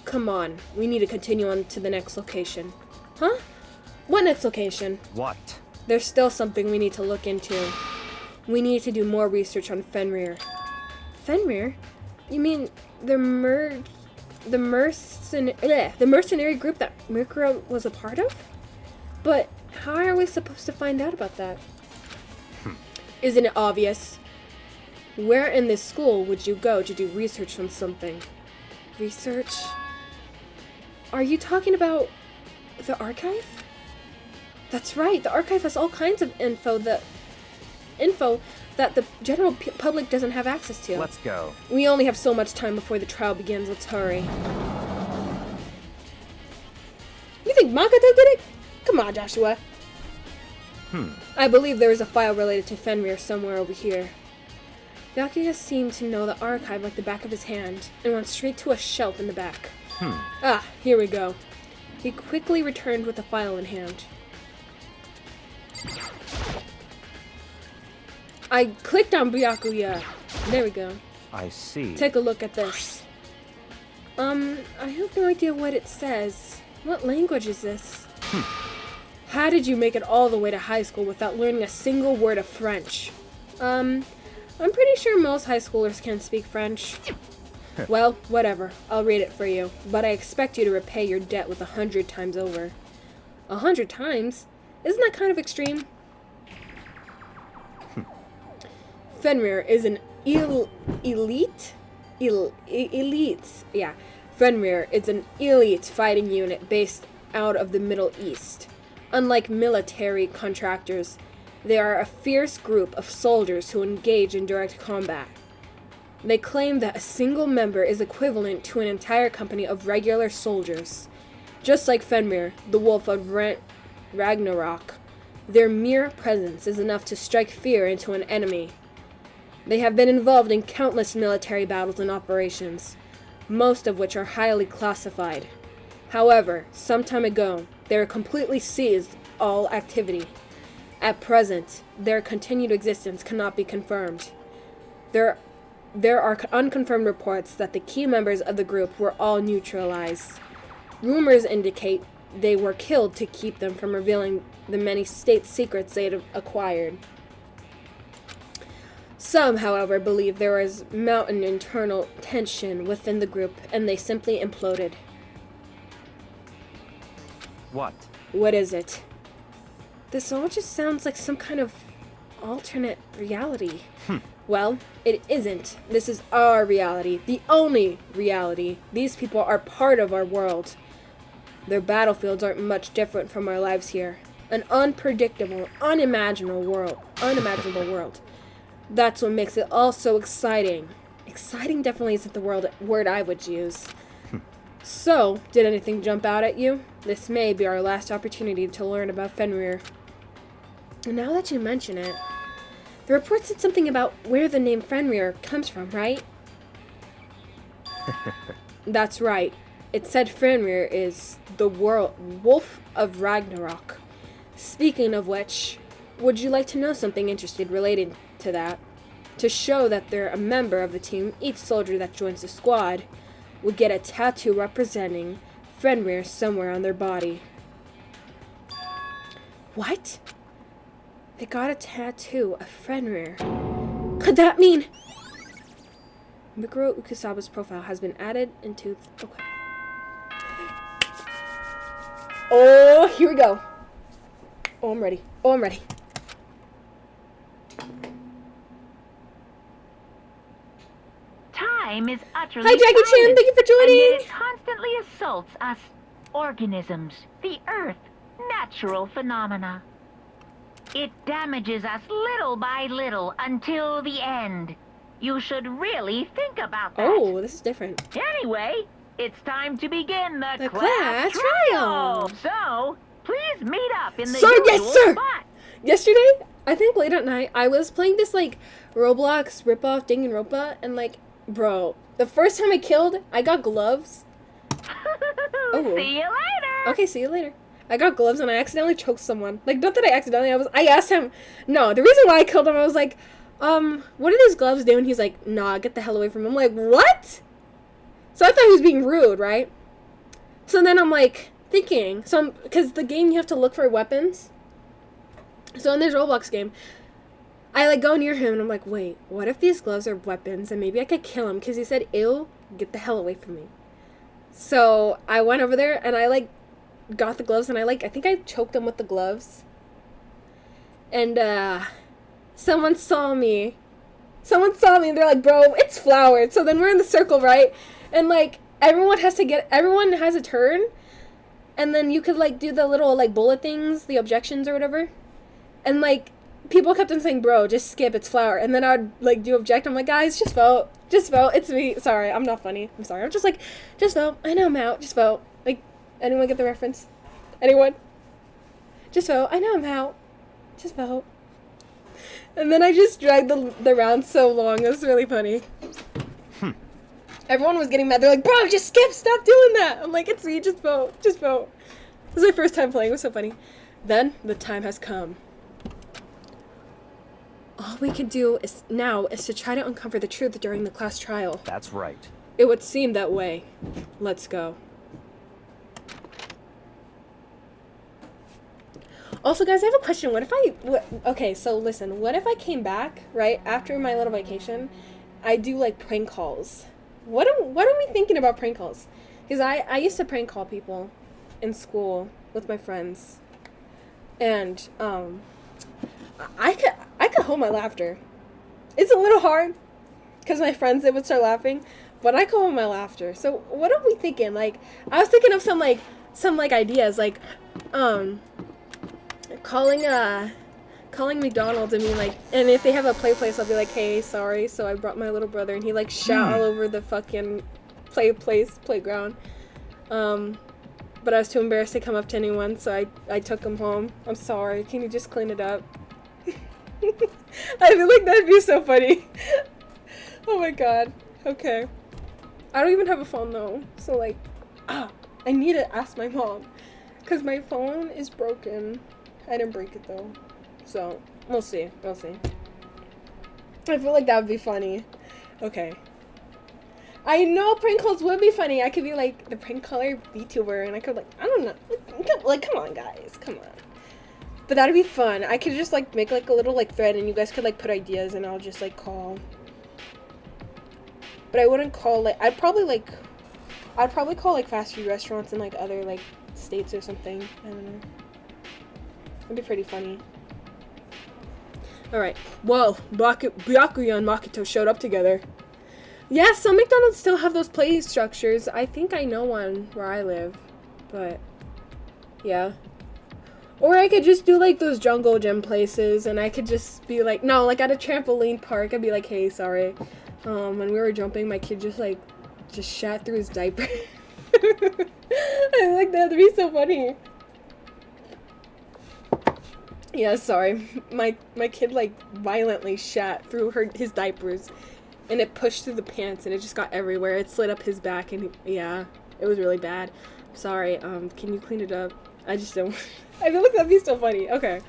Come on. We need to continue on to the next location. Huh? What next location? What? There's still something we need to look into. We need to do more research on Fenrir. Fenrir? You mean the mercenary group that Mukuro was a part of? But how are we supposed to find out about that? Isn't it obvious? Where in this school would you go to do research on something? Research? Are you talking about the archive? That's right, the archive has all kinds of info that the general public doesn't have access to. Let's go. We only have so much time before the trial begins. Let's hurry. You think Makoto did it? Come on, Joshua. I believe there is a file related to Fenrir somewhere over here. Byakuya seemed to know the archive like the back of his hand and went straight to a shelf in the back. Ah, here we go. He quickly returned with the file in hand. I clicked on Byakuya. There we go. I see. Take a look at this. I have no idea what it says. What language is this? How did you make it all the way to high school without learning a single word of French? I'm pretty sure most high schoolers can speak French. Well, whatever. I'll read it for you. But I expect you to repay your debt with 100 times over. 100 times? Isn't that kind of extreme? Fenrir is an elite? Yeah. Fenrir is an elite fighting unit based out of the Middle East. Unlike military contractors, They are a fierce group of soldiers who engage in direct combat. They claim that a single member is equivalent to an entire company of regular soldiers. Just like Fenrir, the wolf of Ragnarok, their mere presence is enough to strike fear into an enemy. They have been involved in countless military battles and operations, most of which are highly classified. However, some time ago, they were completely seized all activity. At present, their continued existence cannot be confirmed. There are unconfirmed reports that the key members of the group were all neutralized. Rumors indicate they were killed to keep them from revealing the many state secrets they had acquired. Some, however, believe there was mounting internal tension within the group and they simply imploded. What? What is it? This all just sounds like some kind of alternate reality. Well, it isn't. This is our reality, the only reality. These people are part of our world. Their battlefields aren't much different from our lives here. An unpredictable, unimaginable world. That's what makes it all so exciting. Exciting definitely isn't the word I would use. So, did anything jump out at you? This may be our last opportunity to learn about Fenrir. Now that you mention it, the report said something about where the name Fenrir comes from, right? That's right. It said Fenrir is the wolf of Ragnarok. Speaking of which, would you like to know something interesting related to that? To show that they're a member of the team, each soldier that joins the squad would get a tattoo representing Fenrir somewhere on their body. What? They got a tattoo of Fenrir. Could that mean Mikuro Ukusaba's profile has been added into... Okay. Oh, here we go. Oh, I'm ready. Time is utterly Hi, Jackie Chan. silent, Thank you for and joining. yet it constantly assaults us organisms, the earth, natural phenomena. It damages us little by little until the end. You should really think about that. Oh, this is different. Anyway, it's time to begin the class trial. So, please meet up in the Sir, usual yes, sir. spot. Yesterday, I think late at night, I was playing this, like, Roblox ripoff Danganronpa, and, like, bro, the first time I killed, I got gloves. Oh. See you later. Okay, see you later. I got gloves and I accidentally choked someone. Like, not that I accidentally, I asked him, no, the reason why I killed him, I was like, what do these gloves do? And he's like, nah, get the hell away from him. I'm like, what? So I thought he was being rude, right? So then I'm like, thinking, because the game you have to look for weapons. So in this Roblox game, I like go near him and I'm like, wait, what if these gloves are weapons and maybe I could kill him? Because he said, ew, get the hell away from me. So I went over there and I like got the gloves and I think I choked him with the gloves. And someone saw me and they're like, bro, it's flowered. So then we're in the circle, right? And like everyone has a turn. And then you could like do the little like bullet things, the objections or whatever. And like people kept on saying, bro, just skip, it's flower. And then I would like do object. I'm like, guys, just vote, it's me. Sorry, I'm not funny, I'm sorry. I'm just like, just vote. I know I'm out, just vote. Like, anyone get the reference? Anyone? Just vote. I know I'm out, just vote. And then I just dragged the round so long. It was really funny. Everyone was getting mad. They're like, bro, just skip, stop doing that. I'm like, it's me, just vote. This is my first time playing. It was so funny. Then the time has come. All we can do now is to try to uncover the truth during the class trial. That's right. It would seem that way. Let's go. Also, guys, I have a question. Okay, so listen. What if I came back, right, after my little vacation, I do, like, prank calls? What are we thinking about prank calls? Because I used to prank call people in school with my friends. And, I could hold my laughter. It's a little hard, because my friends, they would start laughing, but I could hold my laughter. So, what are we thinking? Like, I was thinking of some ideas, like, calling calling McDonald's and being like, and if they have a play place, I'll be like, hey, sorry, so I brought my little brother, and he like shat all over the fucking playground. But I was too embarrassed to come up to anyone, so I took him home. I'm sorry, can you just clean it up? I feel like that'd be so funny. Oh my god. Okay. I don't even have a phone though, so like, I need to ask my mom, cause my phone is broken. I didn't break it though, so we'll see. I feel like that would be funny. Okay. I know prank calls would be funny. I could be like the prank caller VTuber, and I could like, I don't know, like come on guys, come on. But that'd be fun. I could just like make like a little like thread, and you guys could like put ideas, and I'll just like call. But I wouldn't call like I'd probably call like fast food restaurants in like other like states or something. I don't know. It'd be pretty funny. Alright. Whoa, Byakuya and Makito showed up together. Yes, some McDonald's still have those play structures. I think I know one where I live. But yeah. Or I could just do like those jungle gym places, and I could just be like, no, like at a trampoline park, I'd be like, hey, sorry. When we were jumping, my kid just shat through his diaper. I like that'd be so funny. Yeah, sorry. My kid like violently shat through his diapers, and it pushed through the pants, and it just got everywhere. It slid up his back, and yeah, it was really bad. Sorry. Can you clean it up? I just don't. I feel like that'd be so funny. Okay.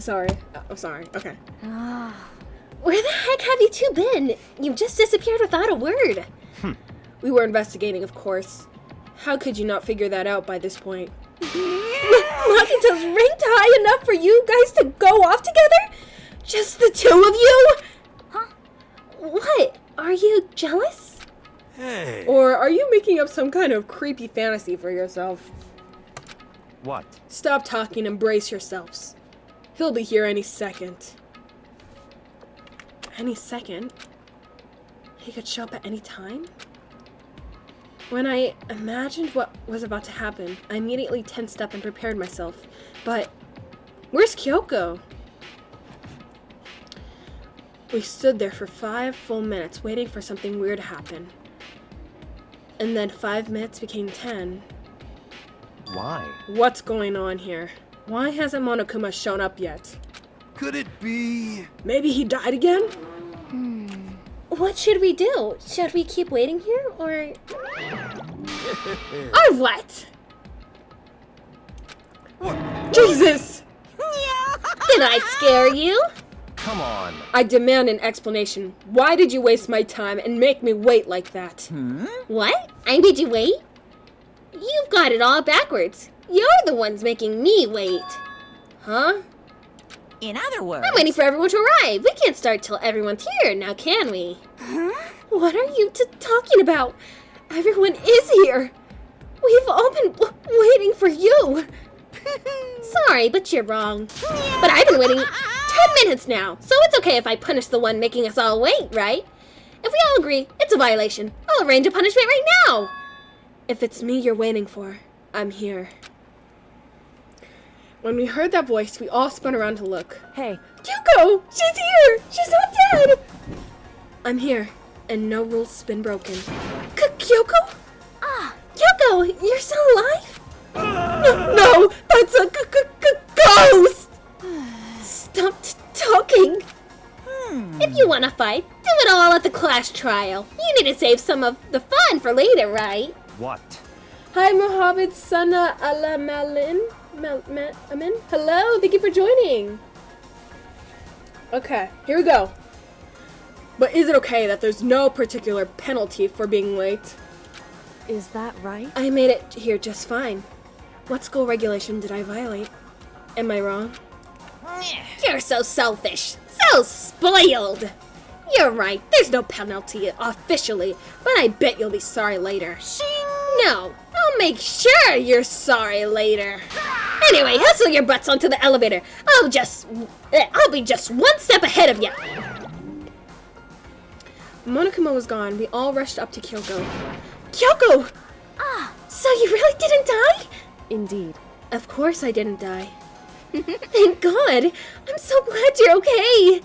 Sorry. Oh, sorry. Okay. Where the heck have you two been? You've just disappeared without a word. We were investigating, of course. How could you not figure that out by this point? Makito's ranked high enough for you guys to go off together? Just the two of you? Huh? What? Are you jealous? Hey. Or are you making up some kind of creepy fantasy for yourself? What? Stop talking and brace yourselves. He'll be here any second. Any second? He could show up at any time? When I imagined what was about to happen, I immediately tensed up and prepared myself. But where's Kyoko? We stood there for 5 full minutes waiting for something weird to happen. And then 5 minutes became 10. Why? What's going on here? Why hasn't Monokuma shown up yet? Could it be? Maybe he died again? What should we do? Should we keep waiting here, or... Or what? Jesus! Did I scare you? Come on. I demand an explanation. Why did you waste my time and make me wait like that? What? I made you wait? You've got it all backwards. You're the ones making me wait. Huh? In other words, I'm waiting for everyone to arrive. We can't start till everyone's here, now can we? What are you talking about? Everyone is here. We've all been waiting for you. Sorry, but you're wrong. But I've been waiting 10 minutes now, so it's okay if I punish the one making us all wait, right? If we all agree it's a violation, I'll arrange a punishment right now. If it's me you're waiting for, I'm here. When we heard that voice, we all spun around to look. Hey, Kyoko! She's here! She's not dead! I'm here, and no rules been broken. Kyoko? Kyoko, you're still alive? No, that's a ghost! Stop talking. If you want to fight, do it all at the class trial. You need to save some of the fun for later, right? What? Hi, Mohammed Sana Alamalin. Amin? Hello, thank you for joining. Okay, here we go. But is it okay that there's no particular penalty for being late? is that right? I made it here just fine. What school regulation did I violate? Am I wrong? You're so selfish. So spoiled. You're right. There's no penalty officially, but I bet you'll be sorry later. No, I'll make sure you're sorry later. Anyway, hustle your butts onto the elevator. I'll be just one step ahead of you. Monokuma was gone. We all rushed up to Kyoko. Kyoko! So you really didn't die? Indeed. Of course I didn't die. Thank God! I'm so glad you're okay!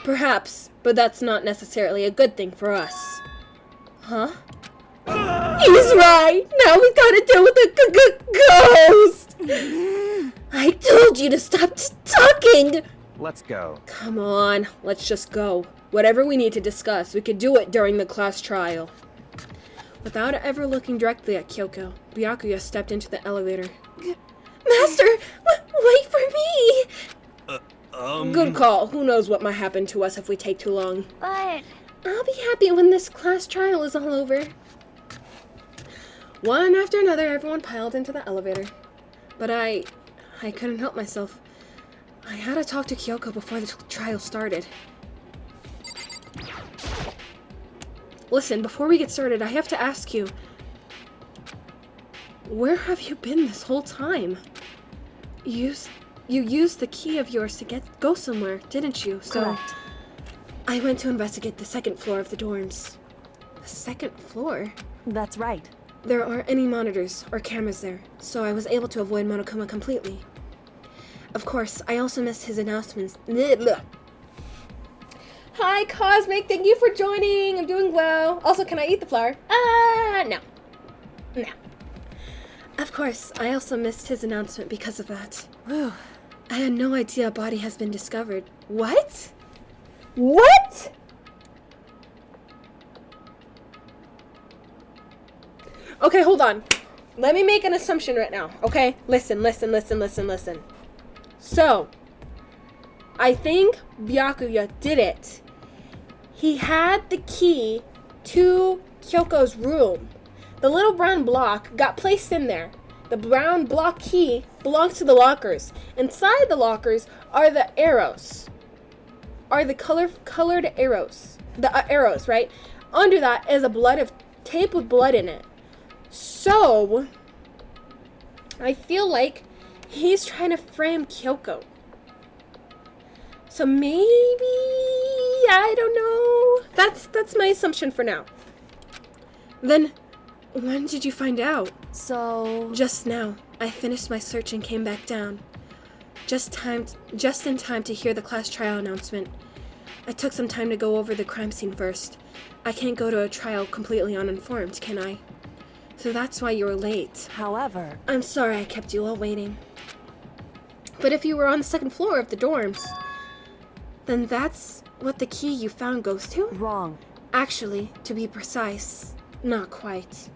Perhaps, but that's not necessarily a good thing for us. Huh? He's right! Now we gotta deal with the ghost! I told you to stop talking! Let's go. Come on, let's just go. Whatever we need to discuss, we could do it during the class trial. Without ever looking directly at Kyoko, Byakuya stepped into the elevator. Master, wait for me! Good call. Who knows what might happen to us if we take too long. But I'll be happy when this class trial is all over. One after another, everyone piled into the elevator. But I couldn't help myself. I had to talk to Kyoko before the trial started. Listen, before we get started, I have to ask you, where have you been this whole time? You used the key of yours to go somewhere, didn't you? So Correct. I went to investigate the second floor of the dorms. The second floor? That's right. There aren't any monitors or cameras there, so I was able to avoid Monokuma completely. Of course, I also missed his announcements. Hi, Cosmic. Thank you for joining. I'm doing well. Also, can I eat the flower? No. No. Of course, I also missed his announcement because of that. Whew. I had no idea a body has been discovered. What? What? Okay, hold on. Let me make an assumption right now, okay? Listen. So, I think Byakuya did it. He had the key to Kyoko's room. The little brown block got placed in there. The brown block key belongs to the lockers. Inside the lockers are the arrows. Are the colored arrows. The arrows, right? Under that is a tape with blood in it. So, I feel like he's trying to frame Kyoko. So maybe, I don't know. That's my assumption for now. Then, when did you find out? So... Just now. I finished my search and came back down. Just in time to hear the class trial announcement. I took some time to go over the crime scene first. I can't go to a trial completely uninformed, can I? So that's why you were late. However... I'm sorry I kept you all waiting. But if you were on the second floor of the dorms, then that's what the key you found goes to? Wrong. Actually, to be precise, not quite.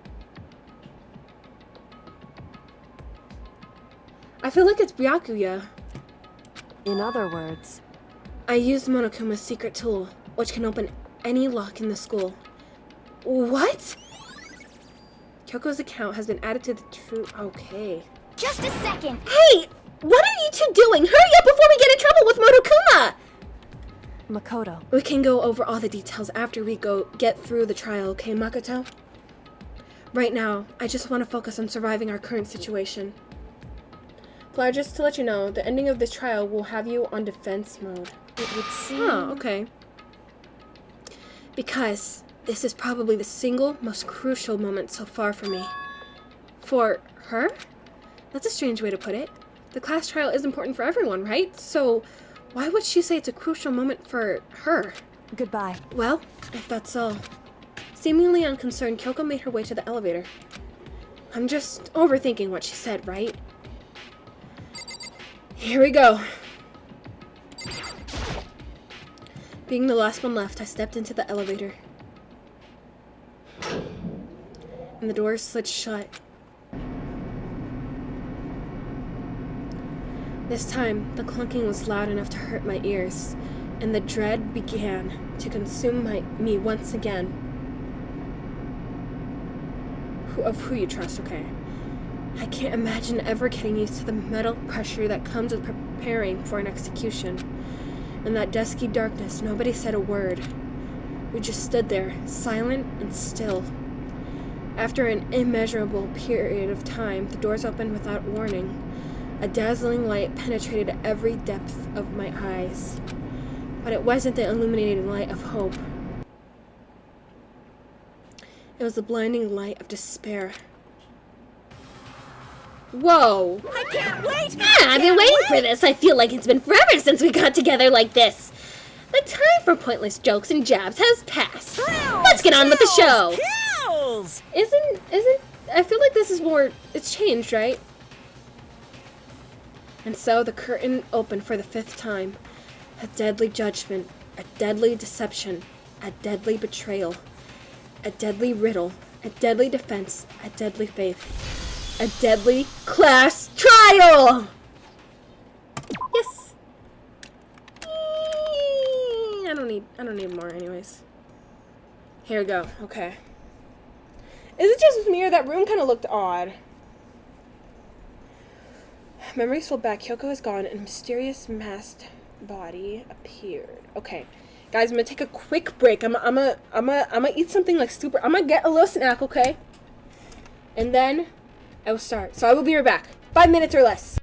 I feel like it's Byakuya. In other words... I used Monokuma's secret tool, which can open any lock in the school. What? Kyoko's account has been added to the true... Okay. Just a second. Hey! What are you two doing? Hurry up before we get in trouble with Monokuma! Makoto. We can go over all the details after we get through the trial, okay, Makoto? Right now, I just want to focus on surviving our current situation. Flower, just to let you know, the ending of this trial will have you on defense mode. It would seem... Oh, okay. Because this is probably the single most crucial moment so far for me. For her? That's a strange way to put it. The class trial is important for everyone, right? So why would she say it's a crucial moment for her? Goodbye. Well, if that's all. Seemingly unconcerned, Kyoko made her way to the elevator. I'm just overthinking what she said, right? Here we go. Being the last one left, I stepped into the elevator. And the doors slid shut. This time, the clunking was loud enough to hurt my ears, and the dread began to consume me once again. Of who you trust, okay? I can't imagine ever getting used to the mental pressure that comes with preparing for an execution. In that dusky darkness, nobody said a word. We just stood there, silent and still. After an immeasurable period of time, the doors opened without warning. A dazzling light penetrated every depth of my eyes. But it wasn't the illuminating light of hope. It was the blinding light of despair. Whoa. I can't wait! Yeah, I've been waiting for this. I feel like it's been forever since we got together like this. The time for pointless jokes and jabs has passed. Let's get on with the show. Kills! Isn't I feel like this is more, it's changed, right? And so the curtain opened for the 5th time. A deadly judgment, a deadly deception, a deadly betrayal, a deadly riddle, a deadly defense, a deadly faith, a deadly class trial! Yes. I don't need more anyways. Here we go. Okay. Is it just me or that room kind of looked odd? Memories flow back. Kyoko is gone and a mysterious masked body appeared. Okay. Guys, I'm gonna take a quick break. I'm gonna eat something like super. I'm gonna get a little snack, okay? And then I will start. So I will be right back. 5 minutes or less.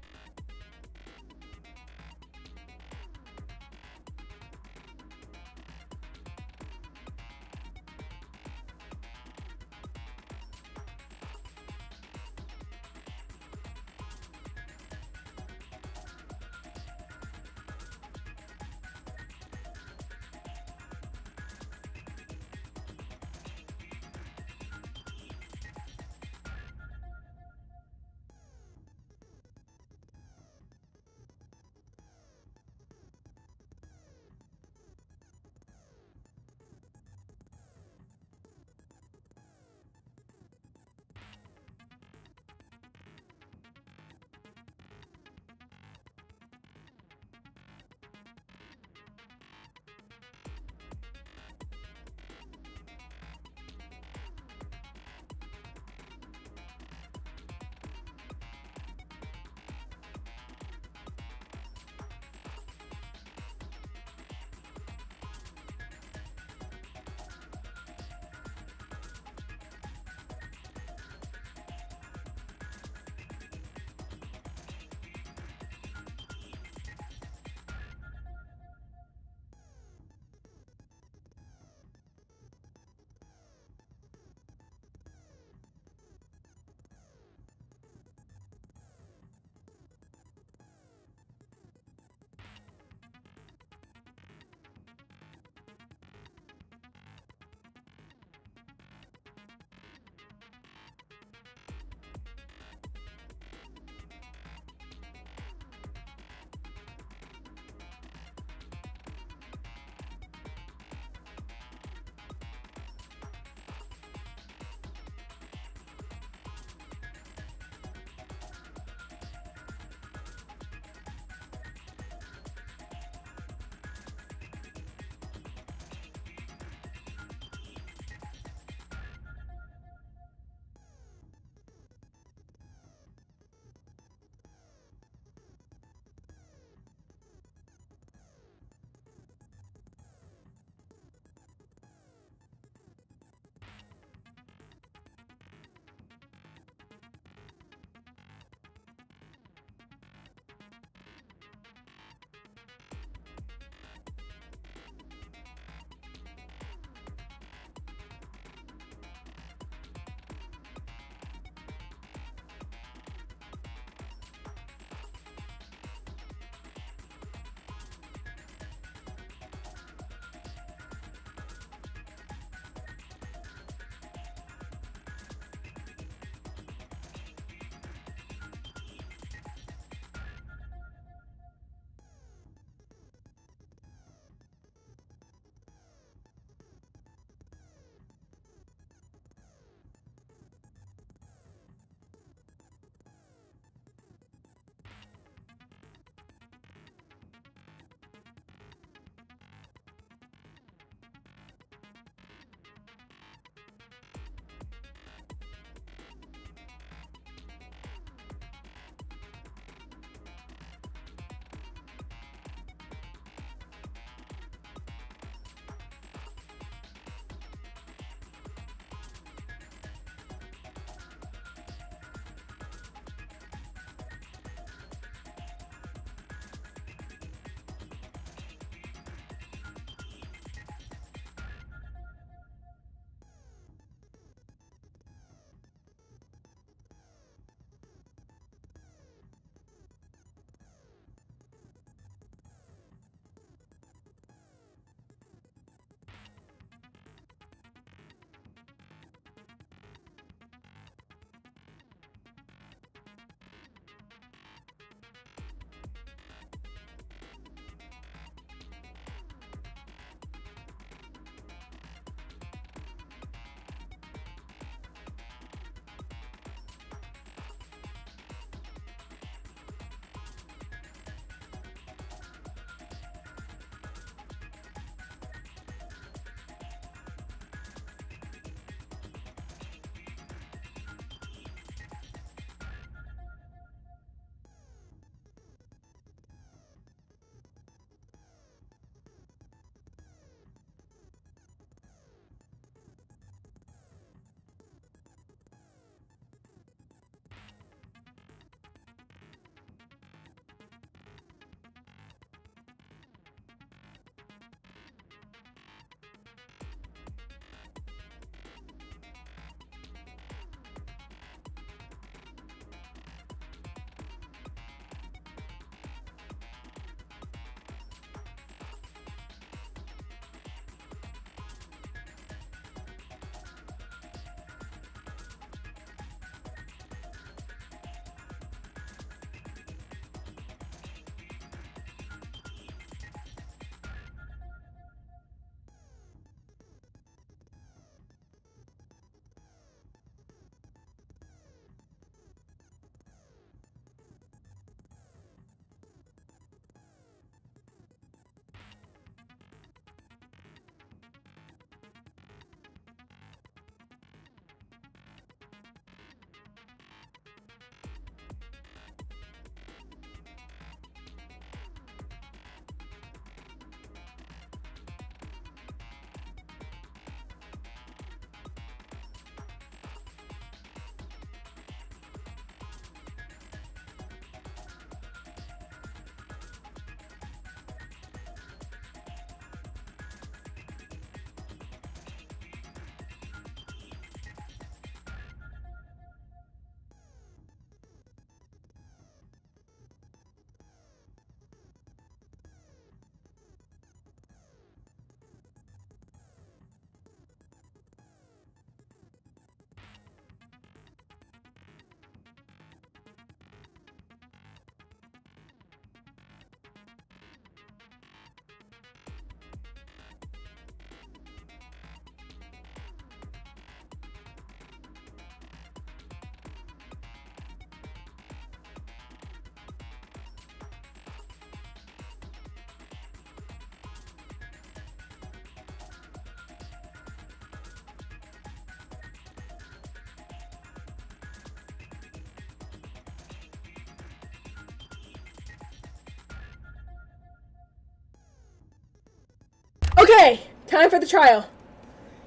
Okay, time for the trial.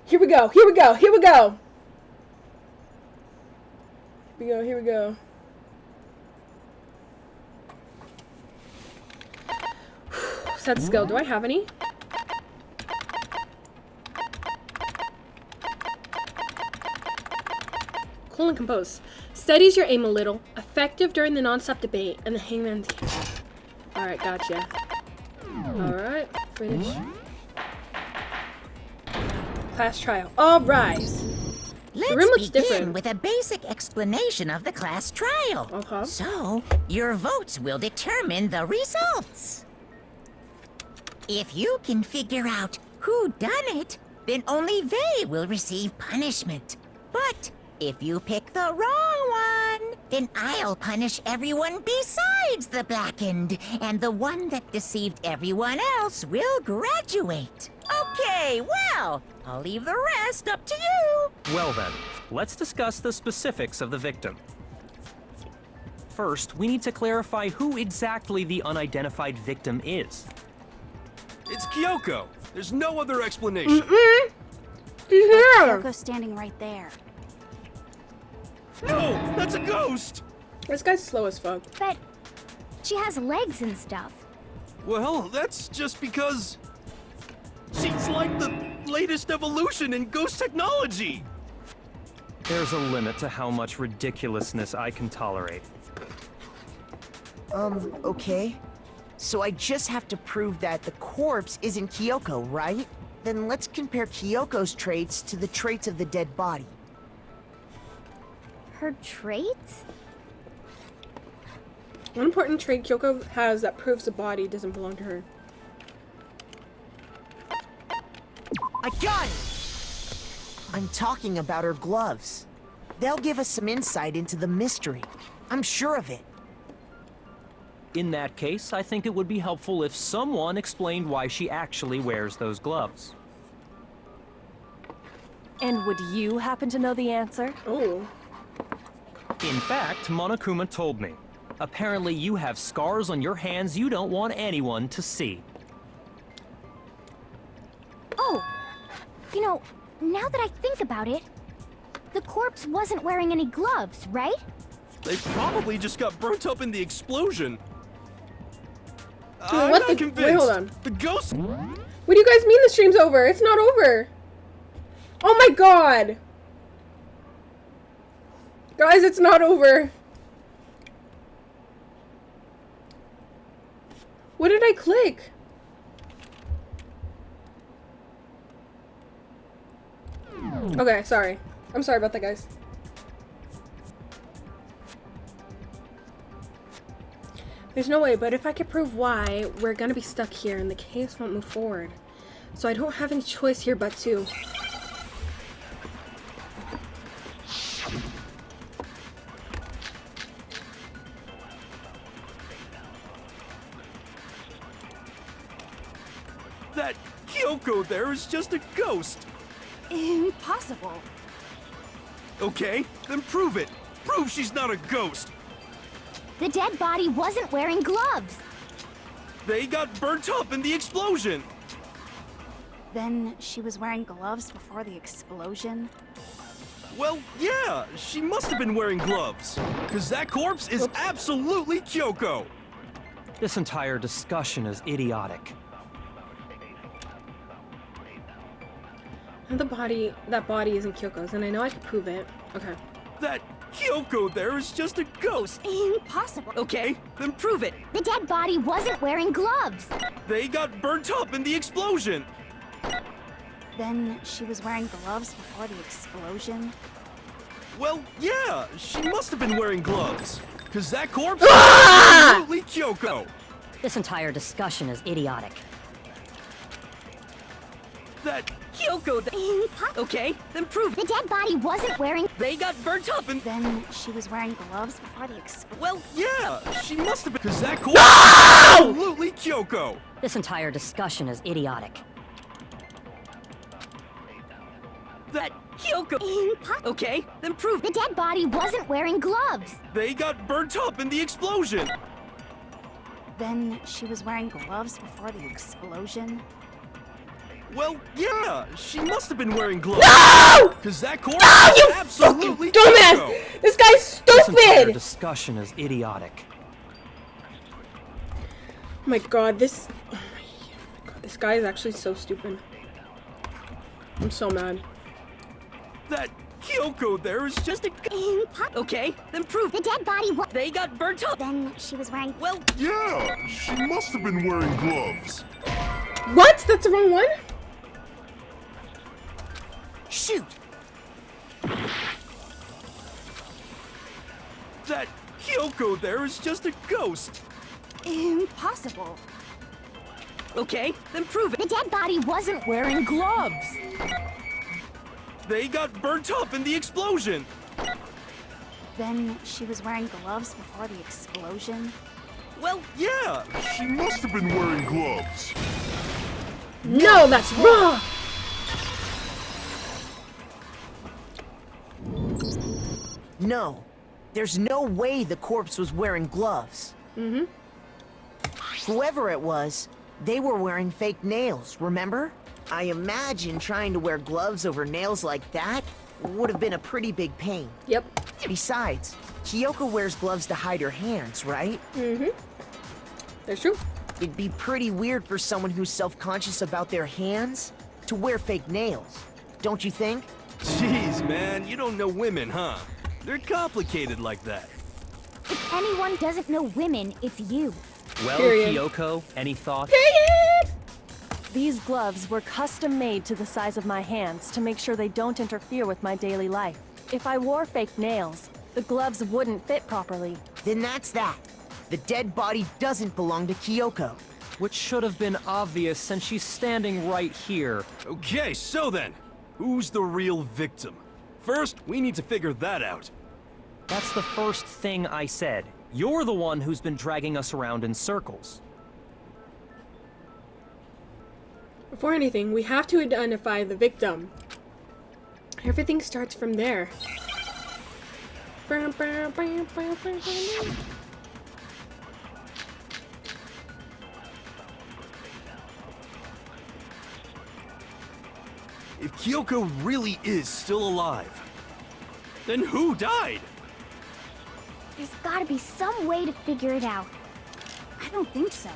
Here we go, here we go, here we go. Here we go, here we go. Set skill, do I have any? Cool and compose. Steadies your aim a little. Effective during the non-stop debate and the hangman's. Alright, gotcha. Alright, finish. Class trial. All rise. The room looks Let's begin different. with a basic explanation of the class trial. Okay. So, your votes will determine the results. If you can figure out who done it, then only they will receive punishment. But if you pick the wrong one, then I'll punish everyone besides the blackened, and the one that deceived everyone else will graduate. Okay, well, I'll leave the rest up to you. Well then, let's discuss the specifics of the victim. First, we need to clarify who exactly the unidentified victim is. It's Kyoko. There's no other explanation. Yeah. Kyoko's standing right there. No, that's a ghost. This guy's slow as fuck. But she has legs and stuff. Well, that's just because she's like the latest evolution in ghost technology. There's a limit to how much ridiculousness I can tolerate. Okay. So I just have to prove that the corpse isn't Kyoko, right? Then let's compare Kyoko's traits to the traits of the dead body. Her traits? One important trait Kyoko has that proves the body doesn't belong to her. I got it! I'm talking about her gloves. They'll give us some insight into the mystery. I'm sure of it. In that case, I think it would be helpful if someone explained why she actually wears those gloves. And would you happen to know the answer? Oh. In fact, Monokuma told me. Apparently you have scars on your hands you don't want anyone to see. Oh! You know, now that I think about it, the corpse wasn't wearing any gloves, right? They probably just got burnt up in the explosion. Dude, I'm what not the- convinced. wait, hold on. The ghost. What do you guys mean the stream's over? It's not over. Oh my god. Guys, it's not over. What did I click? Okay, sorry. I'm sorry about that, guys. There's no way, but if I could prove why, we're gonna be stuck here and the case won't move forward. So I don't have any choice here but to. That Kyoko there is just a ghost. Impossible. Okay, then prove it. Prove she's not a ghost. The dead body wasn't wearing gloves. They got burnt up in the explosion. Then she was wearing gloves before the explosion? Well, yeah, she must have been wearing gloves. Because that corpse is absolutely Kyoko. This entire discussion is idiotic. And that body isn't Kyoko's, and I know I can prove it. Okay. That Kyoko there is just a ghost. Impossible. Okay, then prove it. The dead body wasn't wearing gloves. They got burnt up in the explosion. Then she was wearing gloves before the explosion? Well, yeah, she must have been wearing gloves. Because that corpse is absolutely Kyoko. This entire discussion is idiotic. That Kyoko, okay, then prove The dead body wasn't wearing... they got burnt up and Then she was wearing gloves before the explosion? well, yeah, she must have been. Because that corpse is absolutely Kyoko. This entire discussion is idiotic. that Kyoko. Okay, then prove The dead body wasn't wearing gloves. They got burnt up in the explosion. Then she was wearing gloves before the explosion? Well, yeah, she must have been wearing gloves. No! Because that corpse No, is you absolutely fucking dumbass! Kyoko. This guy's This entire stupid! discussion is idiotic. Oh my god, this guy is actually so stupid. I'm so mad. That Kyoko there is just a... Okay, then prove The dead body was. they got burnt up. Then she was wearing. Well, Yeah, she must have been wearing gloves. What? That's the wrong one? Shoot! That Kyoko there is just a ghost. Impossible. okay, then prove it. The dead body wasn't wearing gloves. They got burnt up in the explosion. Then she was wearing gloves before the explosion. Well, Yeah, She must have been wearing gloves. No, that's wrong! No. There's no way the corpse was wearing gloves. Mm-hmm. Whoever it was, they were wearing fake nails, remember? I imagine trying to wear gloves over nails like that would have been a pretty big pain. Yep. Besides, Kyoko wears gloves to hide her hands, right? Mm-hmm. That's true. It'd be pretty weird for someone who's self-conscious about their hands to wear fake nails, don't you think? Jeez, man, you don't know women, huh? They're complicated like that. If anyone doesn't know women, it's you. Well, Period. Kyoko, any thoughts? Period! These gloves were custom made to the size of my hands to make sure they don't interfere with my daily life. If I wore fake nails, the gloves wouldn't fit properly. Then that's that. The dead body doesn't belong to Kyoko. Which should have been obvious since she's standing right here. Okay, so then, who's the real victim? First, we need to figure that out. That's the first thing I said. You're the one who's been dragging us around in circles. Before anything, we have to identify the victim. Everything starts from there. If Kyoko really is still alive, then who died? There's gotta be some way to figure it out. I don't think so.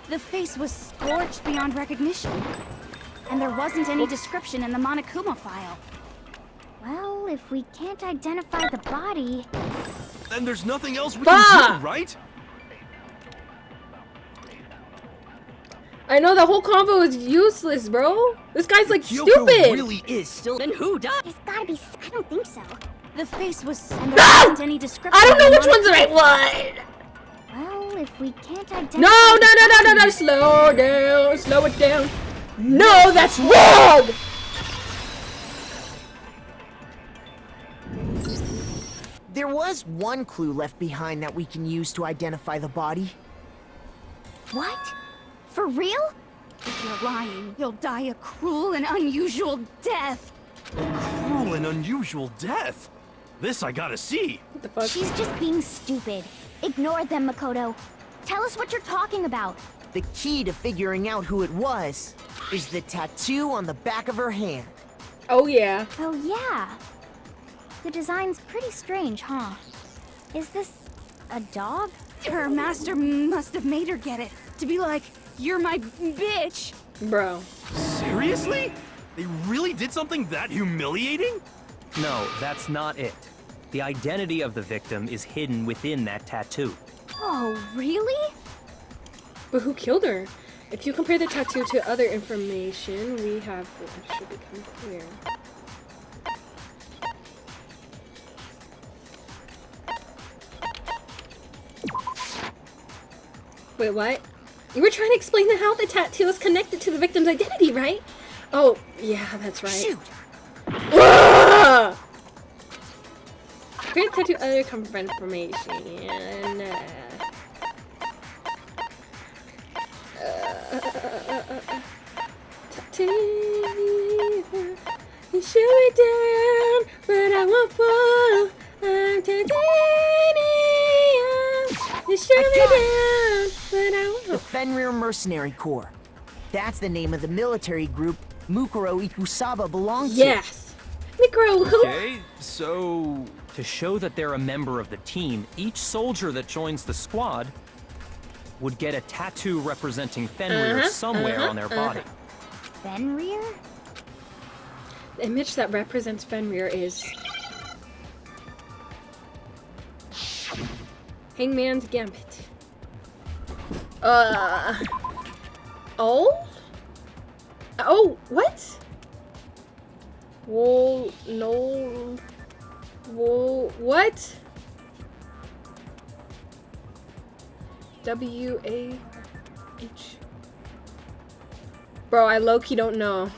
The face was scorched beyond recognition. And there wasn't any description in the Monokuma file. Well, if we can't identify the body... Then there's nothing else we Bah! can do, right? I know the whole convo is useless, bro. This guy's like Kyoko stupid. really is still... then who died? There's gotta be... I don't think so. The face was... And No! there wasn't any description I don't know in the which one's the right Monokuma- one. Well, if we can't identify... No, slow down, slow it down. No, that's wrong! There was one clue left behind that we can use to identify the body. What? For real? If you're lying, you'll die a cruel and unusual death. Cruel and unusual death. This I gotta see. What the fuck? She's just being stupid. Ignore them, Makoto. Tell us what you're talking about. The key to figuring out who it was is the tattoo on the back of her hand. Oh yeah. Oh, yeah. The design's pretty strange, huh? Is this a dog? Her master must have made her get it. To be like, you're my bitch. Bro. Seriously? They really did something that humiliating? No, that's not it. The identity of the victim is hidden within that tattoo. Oh, really? But who killed her? If you compare the tattoo to other information, we have... It should become clear. Wait, what? You were trying to explain how the tattoo is connected to the victim's identity, right? Oh, yeah, that's right. Shoot! Ah! Create tattoo other confirmation. Tattoo. You shoot me down, but I won't fall. I'm titanium. You shoot me down, but I won't. The Fenrir Mercenary Corps. That's the name of the military group Mukuro Ikusaba belonged to. Yes. Micro, who? Okay, so... To show that they're a member of the team, each soldier that joins the squad would get a tattoo representing Fenrir somewhere on their body. Fenrir? The image that represents Fenrir is Hangman's Gambit. Oh? Oh, what? Whoa, no. Whoa, what? W-A-H. Bro, I low-key don't know.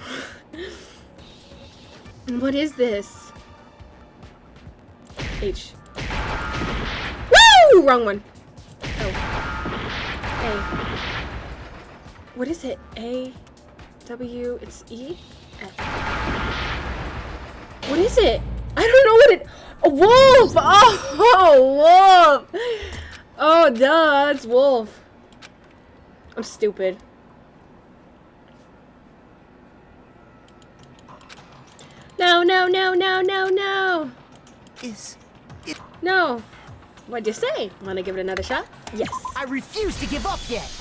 What is this? H. Woo! Wrong one. Oh. A. What is it? A. W. It's E. F. What is it? I don't know what it. A wolf! Oh, wolf! Oh, duh, that's wolf. I'm stupid. No, no, no, no, no, no. Is it? No. What'd you say? Want to give it another shot? Yes. I refuse to give up yet.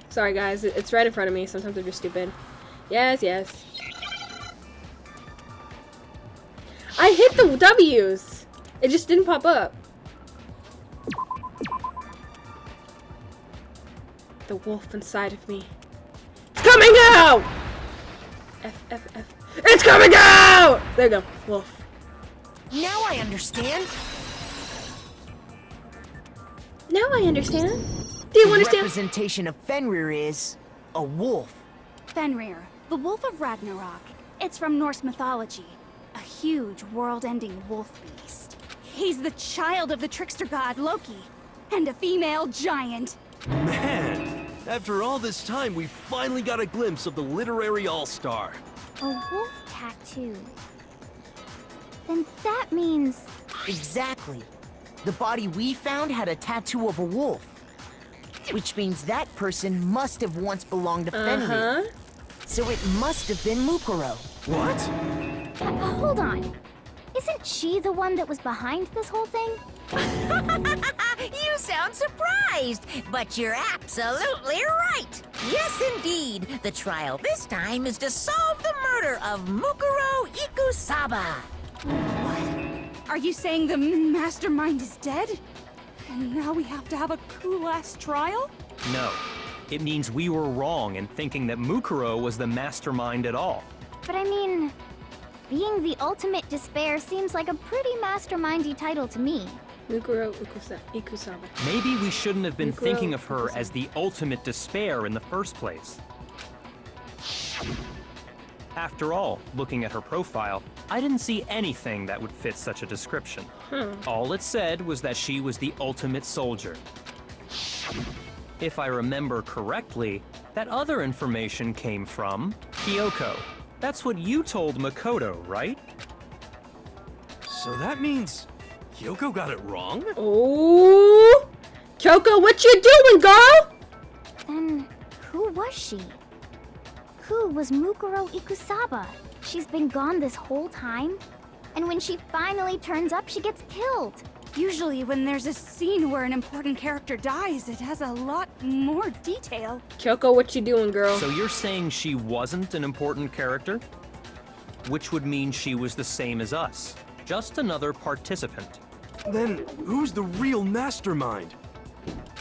Sorry, guys. It's right in front of me. Sometimes I'm just stupid. Yes, yes. I hit the W's. It just didn't pop up. The wolf inside of me. It's coming out! F, F, F. It's coming out! There you go. Wolf. Now I understand. Now I understand. Do you The understand? representation of Fenrir is a wolf. Fenrir, the Wolf of Ragnarok. It's from Norse mythology. A huge, world-ending wolf beast. He's the child of the trickster god Loki, and a female giant. Man, after all this time, we finally got a glimpse of the literary all-star. A wolf tattoo. Then that means... Exactly. The body we found had a tattoo of a wolf. Which means that person must have once belonged to Fenrir. So it must have been Mukuro. What? Hold on. Isn't she the one that was behind this whole thing? You sound surprised, but you're absolutely right. Yes, indeed. The trial this time is to solve the murder of Mukuro Ikusaba. What? Are you saying the mastermind is dead? And now we have to have a cool-ass trial? No. It means we were wrong in thinking that Mukuro was the mastermind at all. But I mean, being the ultimate despair seems like a pretty mastermindy title to me. Mukuro Ikusaba. Maybe we shouldn't have been Mukuro thinking of her Ikusaba. as the ultimate despair in the first place. After all, looking at her profile, I didn't see anything that would fit such a description. All it said was that she was the ultimate soldier. If I remember correctly, that other information came from Kyoko. That's what you told Makoto, right? So that means Kyoko got it wrong? Oh, Kyoko, what you doing, girl? Then who was she? Who was Mukuro Ikusaba? She's been gone this whole time? And when she finally turns up, she gets killed. Usually when there's a scene where an important character dies, it has a lot more detail. Kyoko, what you doing, girl? So you're saying she wasn't an important character? Which would mean she was the same as us. Just another participant. Then who's the real mastermind?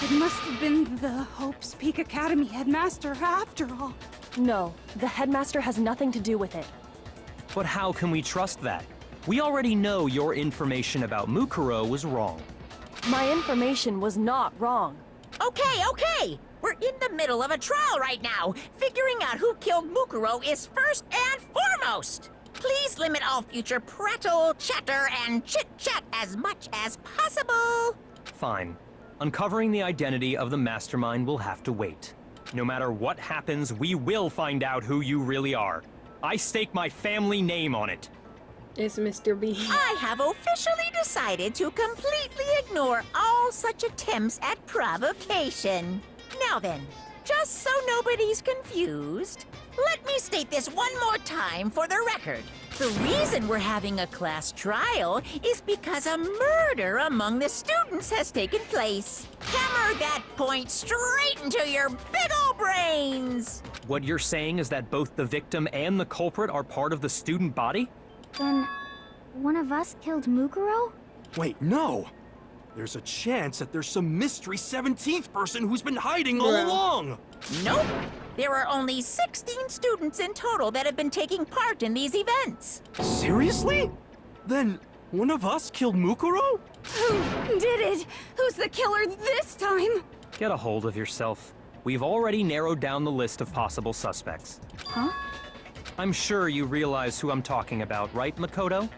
It must have been the Hope's Peak Academy headmaster after all. No, the headmaster has nothing to do with it. But how can we trust that? We already know your information about Mukuro was wrong. My information was not wrong. Okay. We're in the middle of a trial right now. Figuring out who killed Mukuro is first and foremost. Please limit all future prattle, chatter, and chit-chat as much as possible. Fine. Uncovering the identity of the mastermind will have to wait. No matter what happens, we will find out who you really are. I stake my family name on it. It's Mr. B. I have officially decided to completely ignore all such attempts at provocation. Now then, just so nobody's confused, let me state this one more time for the record. The reason we're having a class trial is because a murder among the students has taken place. Hammer that point straight into your big ol' brains! What you're saying is that both the victim and the culprit are part of the student body? Then, one of us killed Mukuro? Wait, no! There's a chance that there's some mystery 17th person who's been hiding all along! Nope. There are only 16 students in total that have been taking part in these events. Seriously? Then, one of us killed Mukuro? Who did it? Who's the killer this time? Get a hold of yourself. We've already narrowed down the list of possible suspects. Huh? I'm sure you realize who I'm talking about, right, Makoto?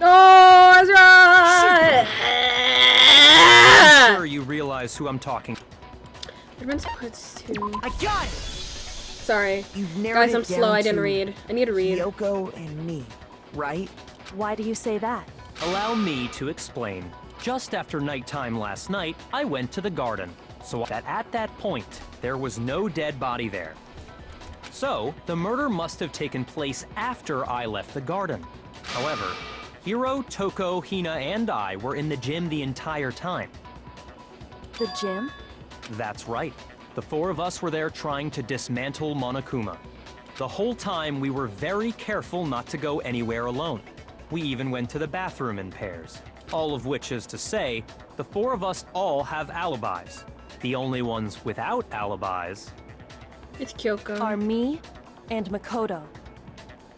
Oh, that's right! I'm sure you realize who I'm talking. Advance parts 2. I got it! Sorry. You've narrowed Guys, I'm it slow. down I didn't to read. I need to read. Yoko and me, right? Why do you say that? Allow me to explain. Just after nighttime last night, I went to the garden. So that at that point, there was no dead body there. So, the murder must have taken place after I left the garden. However, Hiro, Toko, Hina, and I were in the gym the entire time. The gym? That's right. The four of us were there trying to dismantle Monokuma. The whole time we were very careful not to go anywhere alone. We even went to the bathroom in pairs. All of which is to say, the four of us all have alibis. The only ones without alibis... It's Kyoko. Are me and Makoto.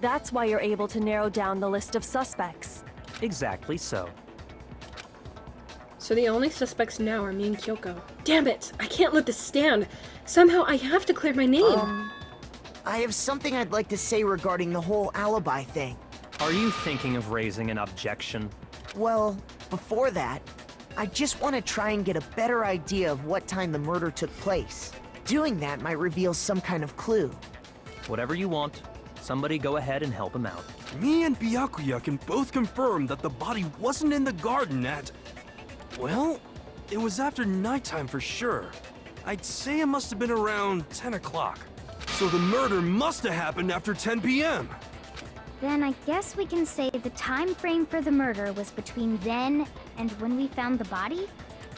That's why you're able to narrow down the list of suspects. Exactly so. So the only suspects now are me and Kyoko. Damn it! I can't let this stand. Somehow I have to clear my name. I have something I'd like to say regarding the whole alibi thing. Are you thinking of raising an objection? Well, before that, I just want to try and get a better idea of what time the murder took place. Doing that might reveal some kind of clue. Whatever you want. Somebody go ahead and help him out. Me and Byakuya can both confirm that the body wasn't in the garden at... Well, it was after nighttime for sure. I'd say it must have been around 10 o'clock. So the murder must have happened after 10 p.m. Then I guess we can say the time frame for the murder was between then and when we found the body?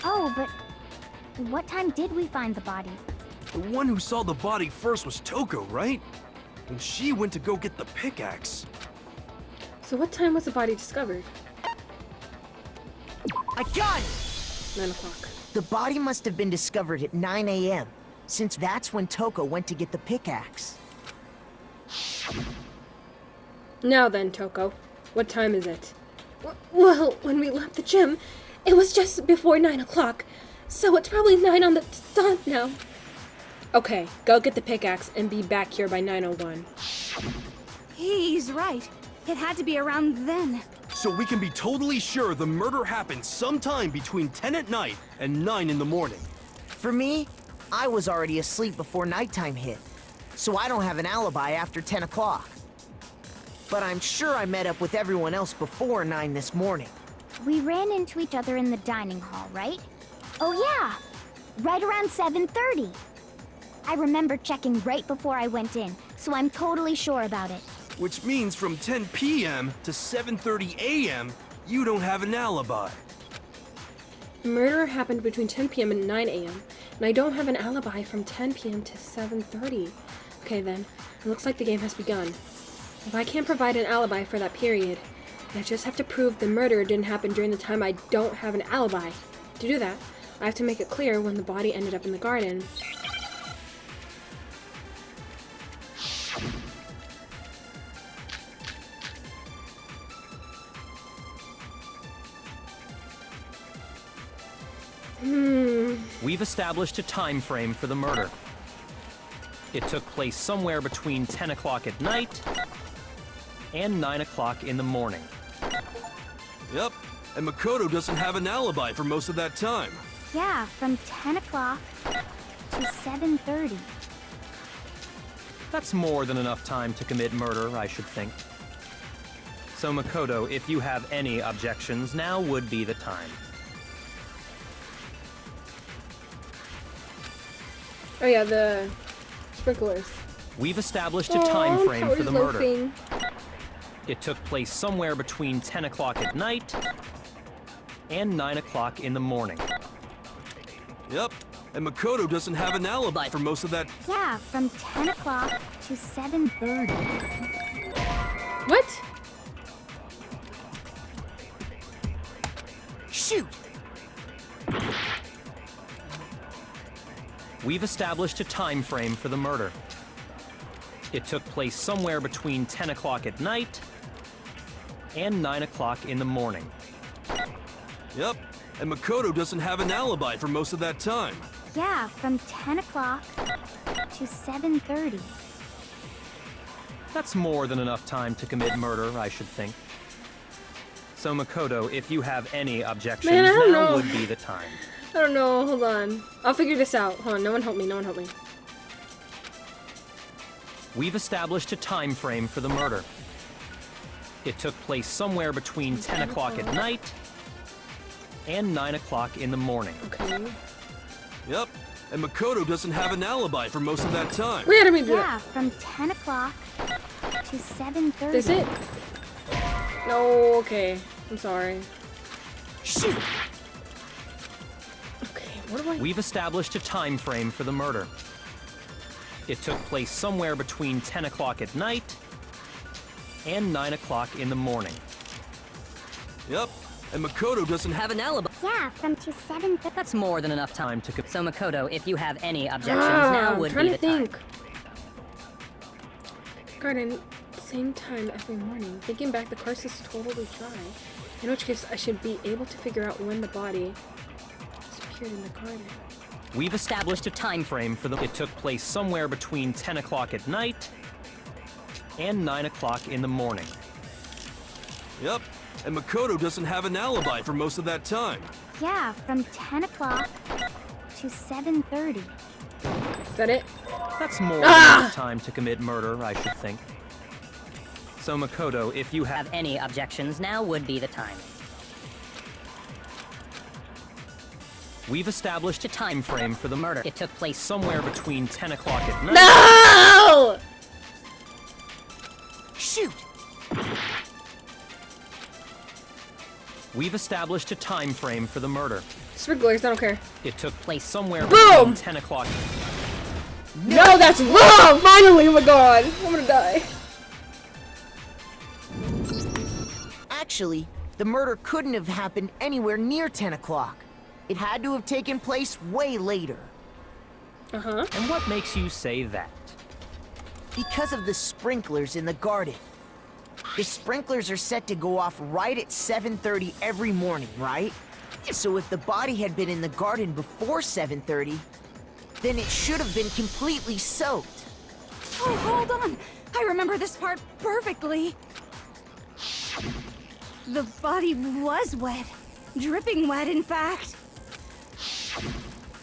Oh, but what time did we find the body? The one who saw the body first was Toko, right? And she went to go get the pickaxe. So what time was the body discovered? I got it! 9 o'clock. The body must have been discovered at 9 a.m., since that's when Toko went to get the pickaxe. Now then, Toko. What time is it? Well, when we left the gym, it was just before 9 o'clock. So it's probably 9 on the dot now. Okay, go get the pickaxe and be back here by 9:01. He's right. It had to be around then. So we can be totally sure the murder happened sometime between 10 at night and 9 in the morning. For me, I was already asleep before nighttime hit, so I don't have an alibi after 10 o'clock. But I'm sure I met up with everyone else before 9 this morning. We ran into each other in the dining hall, right? Oh yeah! Right around 7:30. I remember checking right before I went in, so I'm totally sure about it. Which means from 10 p.m. to 7:30 a.m., you don't have an alibi. The murder happened between 10 p.m. and 9 a.m., and I don't have an alibi from 10 p.m. to 7:30. Okay then, it looks like the game has begun. If I can't provide an alibi for that period, I just have to prove the murder didn't happen during the time I don't have an alibi. To do that, I have to make it clear when the body ended up in the garden. We've established a time frame for the murder. It took place somewhere between 10 o'clock at night and 9 o'clock in the morning. Yep, and Makoto doesn't have an alibi for most of that time. Yeah, from 10 o'clock to 7:30. That's more than enough time to commit murder, I should think. So Makoto, if you have any objections, now would be the time. Oh yeah, the sprinklers. We've established a time frame for the murder. Loafing. It took place somewhere between 10 o'clock at night and 9 o'clock in the morning. Yep, and Makoto doesn't have an alibi for most of that. Yeah, from 10 o'clock to 7:30. What? Shoot! We've established a time frame for the murder. It took place somewhere between 10 o'clock at night and 9 o'clock in the morning. Yep, and Makoto doesn't have an alibi for most of that time. Yeah, from 10 o'clock to 7:30. That's more than enough time to commit murder, I should think. So Makoto, if you have any objections, Man, I don't now know. would be the time. I don't know. Hold on. I'll figure this out. Hold on. No one help me. No one help me. We've established a time frame for the murder. It took place somewhere between 10 o'clock at night and 9 o'clock in the morning. Okay. Yep, and Makoto doesn't have an alibi for most of that time. Wait, let me do Yeah, that. from 10 o'clock to 7:30. That's it? No, okay. I'm sorry. Shoot! Okay, what do I... We've established a time frame for the murder. It took place somewhere between 10 o'clock at night and 9 o'clock in the morning. Yep, and Makoto doesn't have an alibi. Yeah, from to 7:30. That's more than enough time to... So Makoto, if you have any objections, Ah, now I'm would trying be to the time. think. Garden, same time every morning. Thinking back, the course is totally dry. In which case, I should be able to figure out when the body disappeared in the garden. We've established a time frame for the... It took place somewhere between 10 o'clock at night and 9 o'clock in the morning. Yep, and Makoto doesn't have an alibi for most of that time. Yeah, from 10 o'clock to 7:30. Is that it? That's more than enough time to commit murder, I should think. So Makoto, if you have... Any objections, now would be the time. We've established a time frame for the murder. It took place Somewhere between 10 o'clock at night... No! Shoot! We've established a time frame for the murder. Sprinklers, I don't care. It took place somewhere Boom! between 10 o'clock... No, that's wrong! Finally, oh my god. I'm gonna die. Actually, the murder couldn't have happened anywhere near 10 o'clock. It had to have taken place way later. Uh-huh. And what makes you say that? Because of the sprinklers in the garden. The sprinklers are set to go off right at 7:30 every morning, right? So if the body had been in the garden before 7:30, then it should have been completely soaked. Oh, hold on. I remember this part perfectly. The body was wet. Dripping wet, in fact.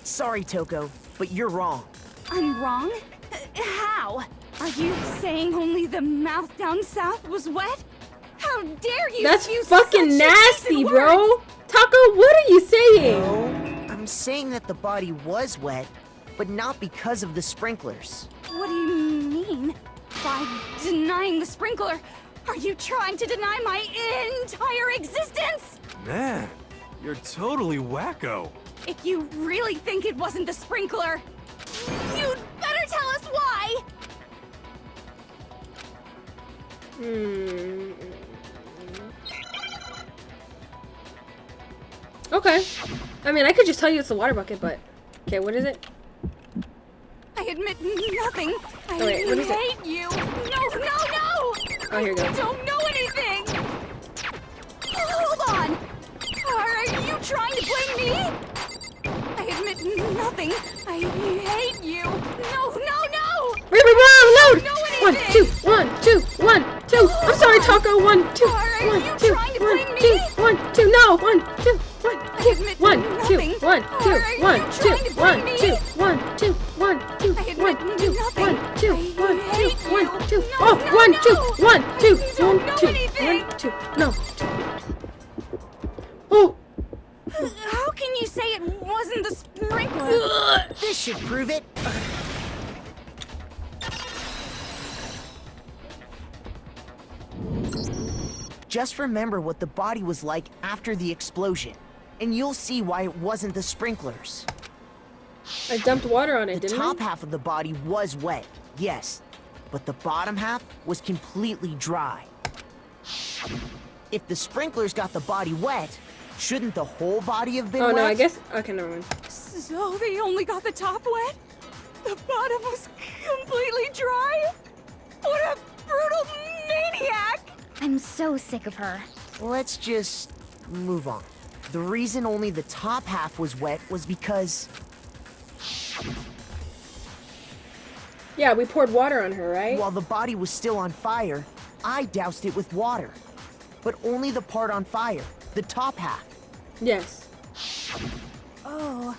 Sorry, Toko, but you're wrong. I'm wrong? How? Are you saying only the mouth down south was wet? How dare you That's use fucking such nasty, indecent bro! words? Taco, what are you saying? No, I'm saying that the body was wet, but not because of the sprinklers. What do you mean? By denying the sprinkler, are you trying to deny my entire existence? Man, you're totally wacko. If you really think it wasn't the sprinkler, you'd better tell us why! Okay. I mean, I could just tell you it's the water bucket, but... Okay, what is it? I admit nothing. I Oh, wait, what is it? hate you. No, no, no! Oh, here we go. I don't know anything! Hold on! Are you trying to blame me? I admit nothing. I hate you. No, no, no! Reload! Know 1, anything. 2, 1, 2, 1, 2. I'm sorry, Taco. 1, 2, Are 1, you 2, trying to 1, blame 2, me? 1, 2. No, 1, 2, 1, 2. admit 1, 2, nothing. 1, 2, Are 1, you 2, trying to 1, blame 2, me? 1, 2, 1, 2, I admit 1, 2, nothing. 1, 2, I 1, 2, hate 1, 2. you. Oh, Oh, no, 1, no. 2, 1, 2, You 1, don't know 2, anything. 1, 2. No. 2. Oh. How can you say it wasn't the sprinkler? This should prove it. Just remember what the body was like after the explosion, and you'll see why it wasn't the sprinklers. I dumped water on it, The didn't top I? half of the body was wet, yes, but the bottom half was completely dry. If the sprinklers got the body wet, shouldn't the whole body have been Oh wet? no, I guess. Okay, never mind. So they only got the top wet? The bottom was completely dry? What a brutal maniac! I'm so sick of her. Let's just move on. The reason only the top half was wet was because Yeah, we poured water on her, right? while the body was still on fire, I doused it with water. But only the part on fire, the top half. Yes. Oh,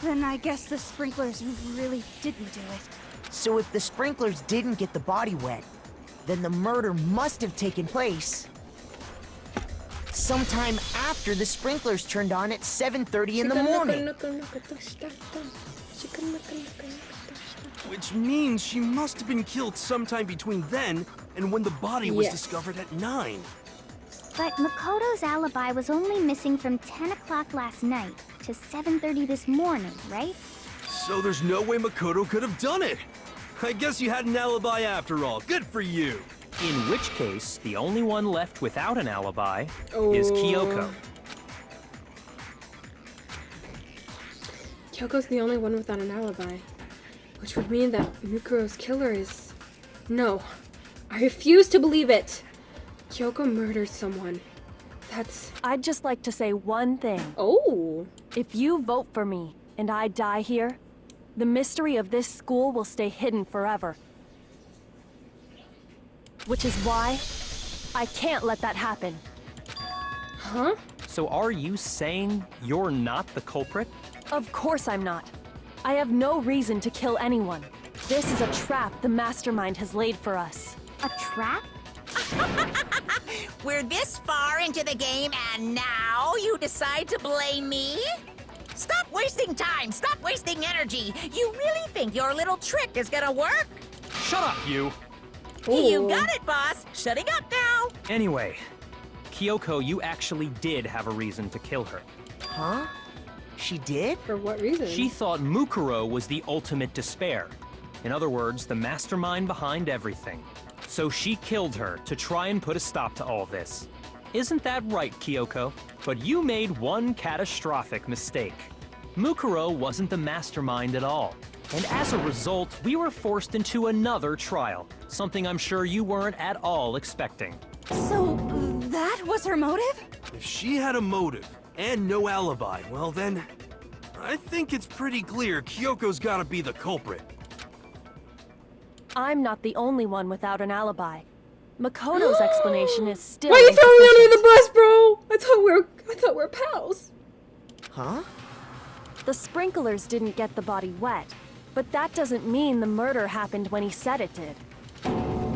then I guess the sprinklers really didn't do it. So if the sprinklers didn't get the body wet, then the murder must have taken place sometime after the sprinklers turned on at 7:30 in the morning. Which means she must have been killed sometime between then and when the body was Yes. discovered at 9. But Makoto's alibi was only missing from 10 o'clock last night to 7:30 this morning, right? So there's no way Makoto could have done it. I guess you had an alibi after all. Good for you. In which case, the only one left without an alibi Oh. is Kyoko. Kyoko's the only one without an alibi. Which would mean that Mukuro's killer is... No. I refuse to believe it. Kyoko murdered someone. That's... I'd just like to say one thing. Oh. If you vote for me and I die here, the mystery of this school will stay hidden forever. Which is why I can't let that happen. Huh? So are you saying you're not the culprit? Of course I'm not. I have no reason to kill anyone. This is a trap the mastermind has laid for us. A trap? We're this far into the game and now you decide to blame me? Stop wasting time! Stop wasting energy! You really think your little trick is gonna work? Shut up, you! You got it, boss! Shutting up now! Anyway, Kyoko, you actually did have a reason to kill her. Huh? She did? For what reason? She thought Mukuro was the ultimate despair. In other words, the mastermind behind everything. So she killed her to try and put a stop to all this. Isn't that right, Kyoko? But you made one catastrophic mistake. Mukuro wasn't the mastermind at all. And as a result, we were forced into another trial, something I'm sure you weren't at all expecting. So, that was her motive? If she had a motive and no alibi, well then, I think it's pretty clear Kyoko's gotta be the culprit. I'm not the only one without an alibi. Makoto's explanation is still Why are you throwing me under insufficient. the bus, bro? I thought we were pals. Huh? The sprinklers didn't get the body wet, but that doesn't mean the murder happened when he said it did.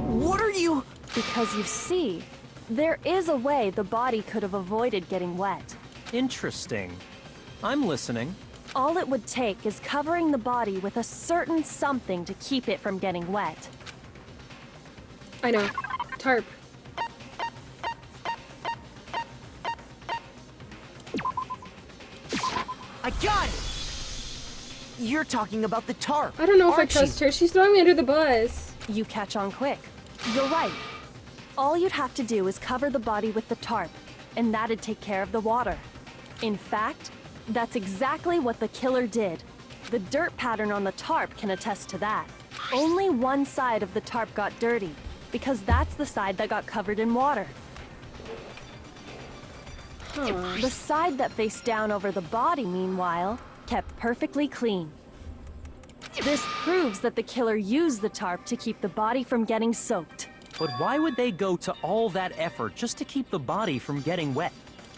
What are you... Because you see, there is a way the body could have avoided getting wet. Interesting. I'm listening. All it would take is covering the body with a certain something to keep it from getting wet. I know. Tarp. I got it! You're talking about the tarp. I don't know if I aren't you? trust her. She's throwing me under the bus. You catch on quick. You're right. All you'd have to do is cover the body with the tarp, and that'd take care of the water. In fact, that's exactly what the killer did. The dirt pattern on the tarp can attest to that. Only one side of the tarp got dirty, because that's the side that got covered in water. Huh. The side that faced down over the body, meanwhile, kept perfectly clean. This proves that the killer used the tarp to keep the body from getting soaked. But why would they go to all that effort just to keep the body from getting wet?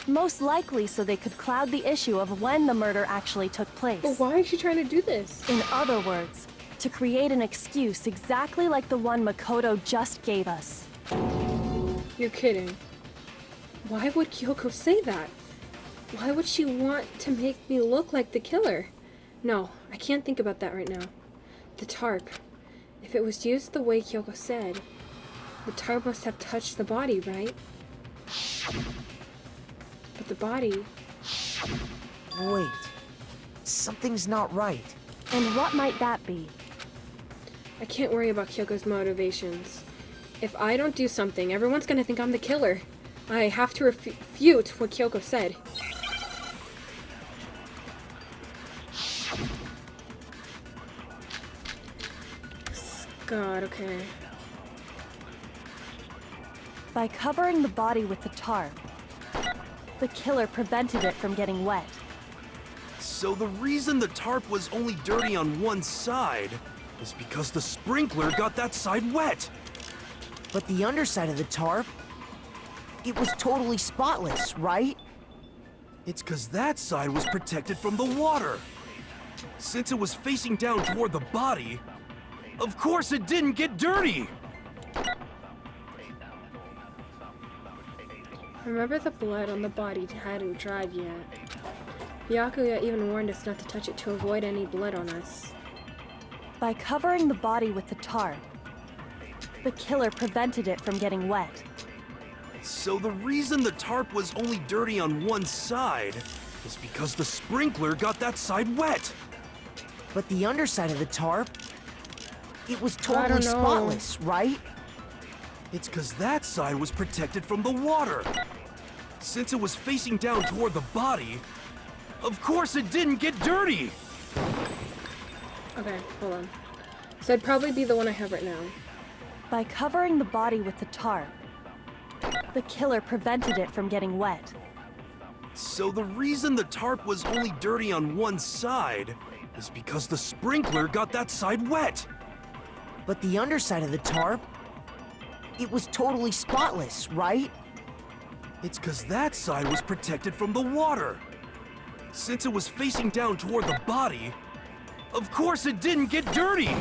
Most likely so they could cloud the issue of when the murder actually took place. But why is she trying to do this? In other words, to create an excuse exactly like the one Makoto just gave us. You're kidding. Why would Kyoko say that? Why would she want to make me look like the killer? No, I can't think about that right now. The tarp. If it was used the way Kyoko said, the tarp must have touched the body, right? But the body... Wait. Something's not right. And what might that be? I can't worry about Kyoko's motivations. If I don't do something, everyone's gonna think I'm the killer. I have to refute what Kyoko said. God, okay. By covering the body with the tarp, the killer prevented it from getting wet. So the reason the tarp was only dirty on one side is because the sprinkler got that side wet. But the underside of the tarp, it was totally spotless, right? It's because that side was protected from the water. Since it was facing down toward the body, of course it didn't get dirty. Remember, the blood on the body hadn't dried yet. Byakuya even warned us not to touch it to avoid any blood on us. By covering the body with the tarp, the killer prevented it from getting wet. So the reason the tarp was only dirty on one side is because the sprinkler got that side wet. But the underside of the tarp, it was I totally don't know. spotless, right? It's because that side was protected from the water. Since it was facing down toward the body, of course it didn't get dirty. Okay, hold on. So it'd probably be the one I have right now. By covering the body with the tarp, the killer prevented it from getting wet. So the reason the tarp was only dirty on one side is because the sprinkler got that side wet. But the underside of the tarp, it was totally spotless, right? It's because that side was protected from the water. Since it was facing down toward the body, of course it didn't get dirty.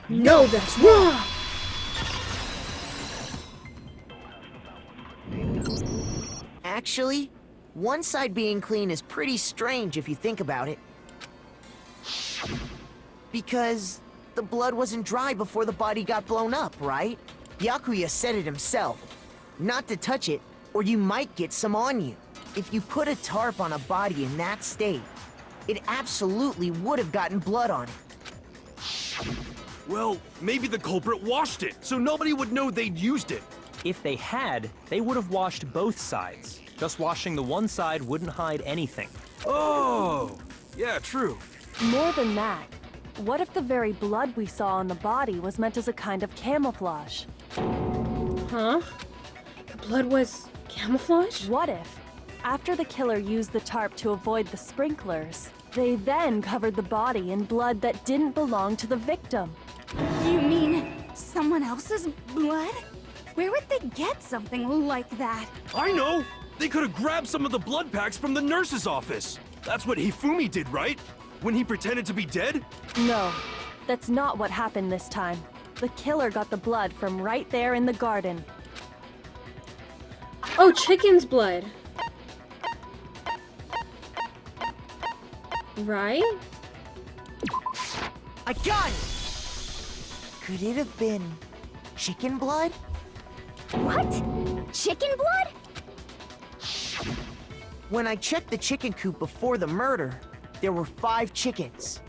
No, that's wrong! Actually, one side being clean is pretty strange if you think about it. Because the blood wasn't dry before the body got blown up, right? Byakuya said it himself. Not to touch it, or you might get some on you. If you put a tarp on a body in that state, it absolutely would have gotten blood on it. Well, maybe the culprit washed it, so nobody would know they'd used it. If they had, they would have washed both sides. Just washing the one side wouldn't hide anything. Oh, yeah, true. More than that, what if the very blood we saw on the body was meant as a kind of camouflage? Huh? The blood was camouflage? What if, after the killer used the tarp to avoid the sprinklers, they then covered the body in blood that didn't belong to the victim? You mean someone else's blood? Where would they get something like that? I know! They could have grabbed some of the blood packs from the nurse's office. That's what Hifumi did, right? When he pretended to be dead? No, that's not what happened this time. The killer got the blood from right there in the garden. Oh, chicken's blood. Right? I got it! Could it have been chicken blood? What? Chicken blood? When I checked the chicken coop before the murder, there were 5 chickens.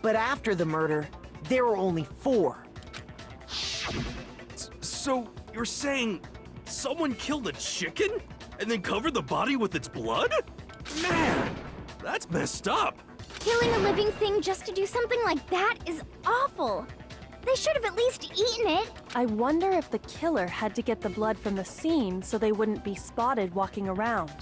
But after the murder, there were only 4. So, you're saying someone killed a chicken and then covered the body with its blood? Man, that's messed up. Killing a living thing just to do something like that is awful. They should have at least eaten it. I wonder if the killer had to get the blood from the scene so they wouldn't be spotted walking around.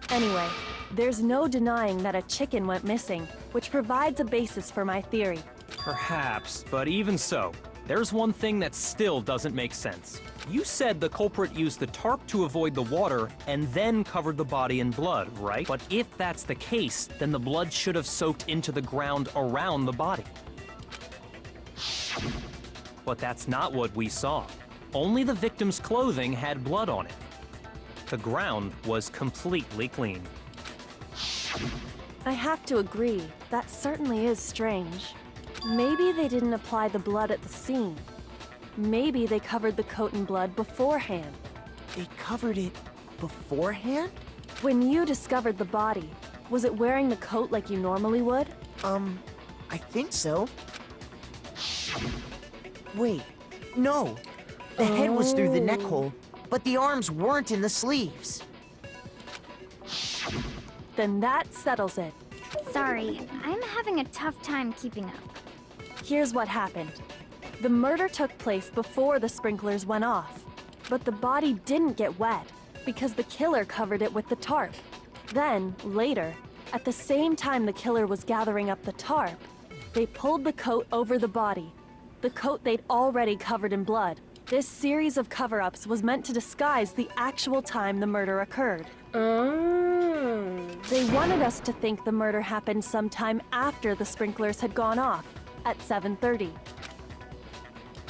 Anyway, there's no denying that a chicken went missing, which provides a basis for my theory. Perhaps, but even so, there's one thing that still doesn't make sense. You said the culprit used the tarp to avoid the water and then covered the body in blood, right? But if that's the case, then the blood should have soaked into the ground around the body. But that's not what we saw. Only the victim's clothing had blood on it. The ground was completely clean. I have to agree, that certainly is strange. Maybe they didn't apply the blood at the scene. Maybe they covered the coat in blood beforehand. They covered it beforehand? When you discovered the body, was it wearing the coat like you normally would? I think so. Wait, no. The head was through the neck hole, but the arms weren't in the sleeves. Then that settles it. Sorry, I'm having a tough time keeping up. Here's what happened. The murder took place before the sprinklers went off, but the body didn't get wet because the killer covered it with the tarp. Then, later, at the same time the killer was gathering up the tarp, they pulled the coat over the body, the coat they'd already covered in blood. This series of cover-ups was meant to disguise the actual time the murder occurred. They wanted us to think the murder happened sometime after the sprinklers had gone off, at 7:30.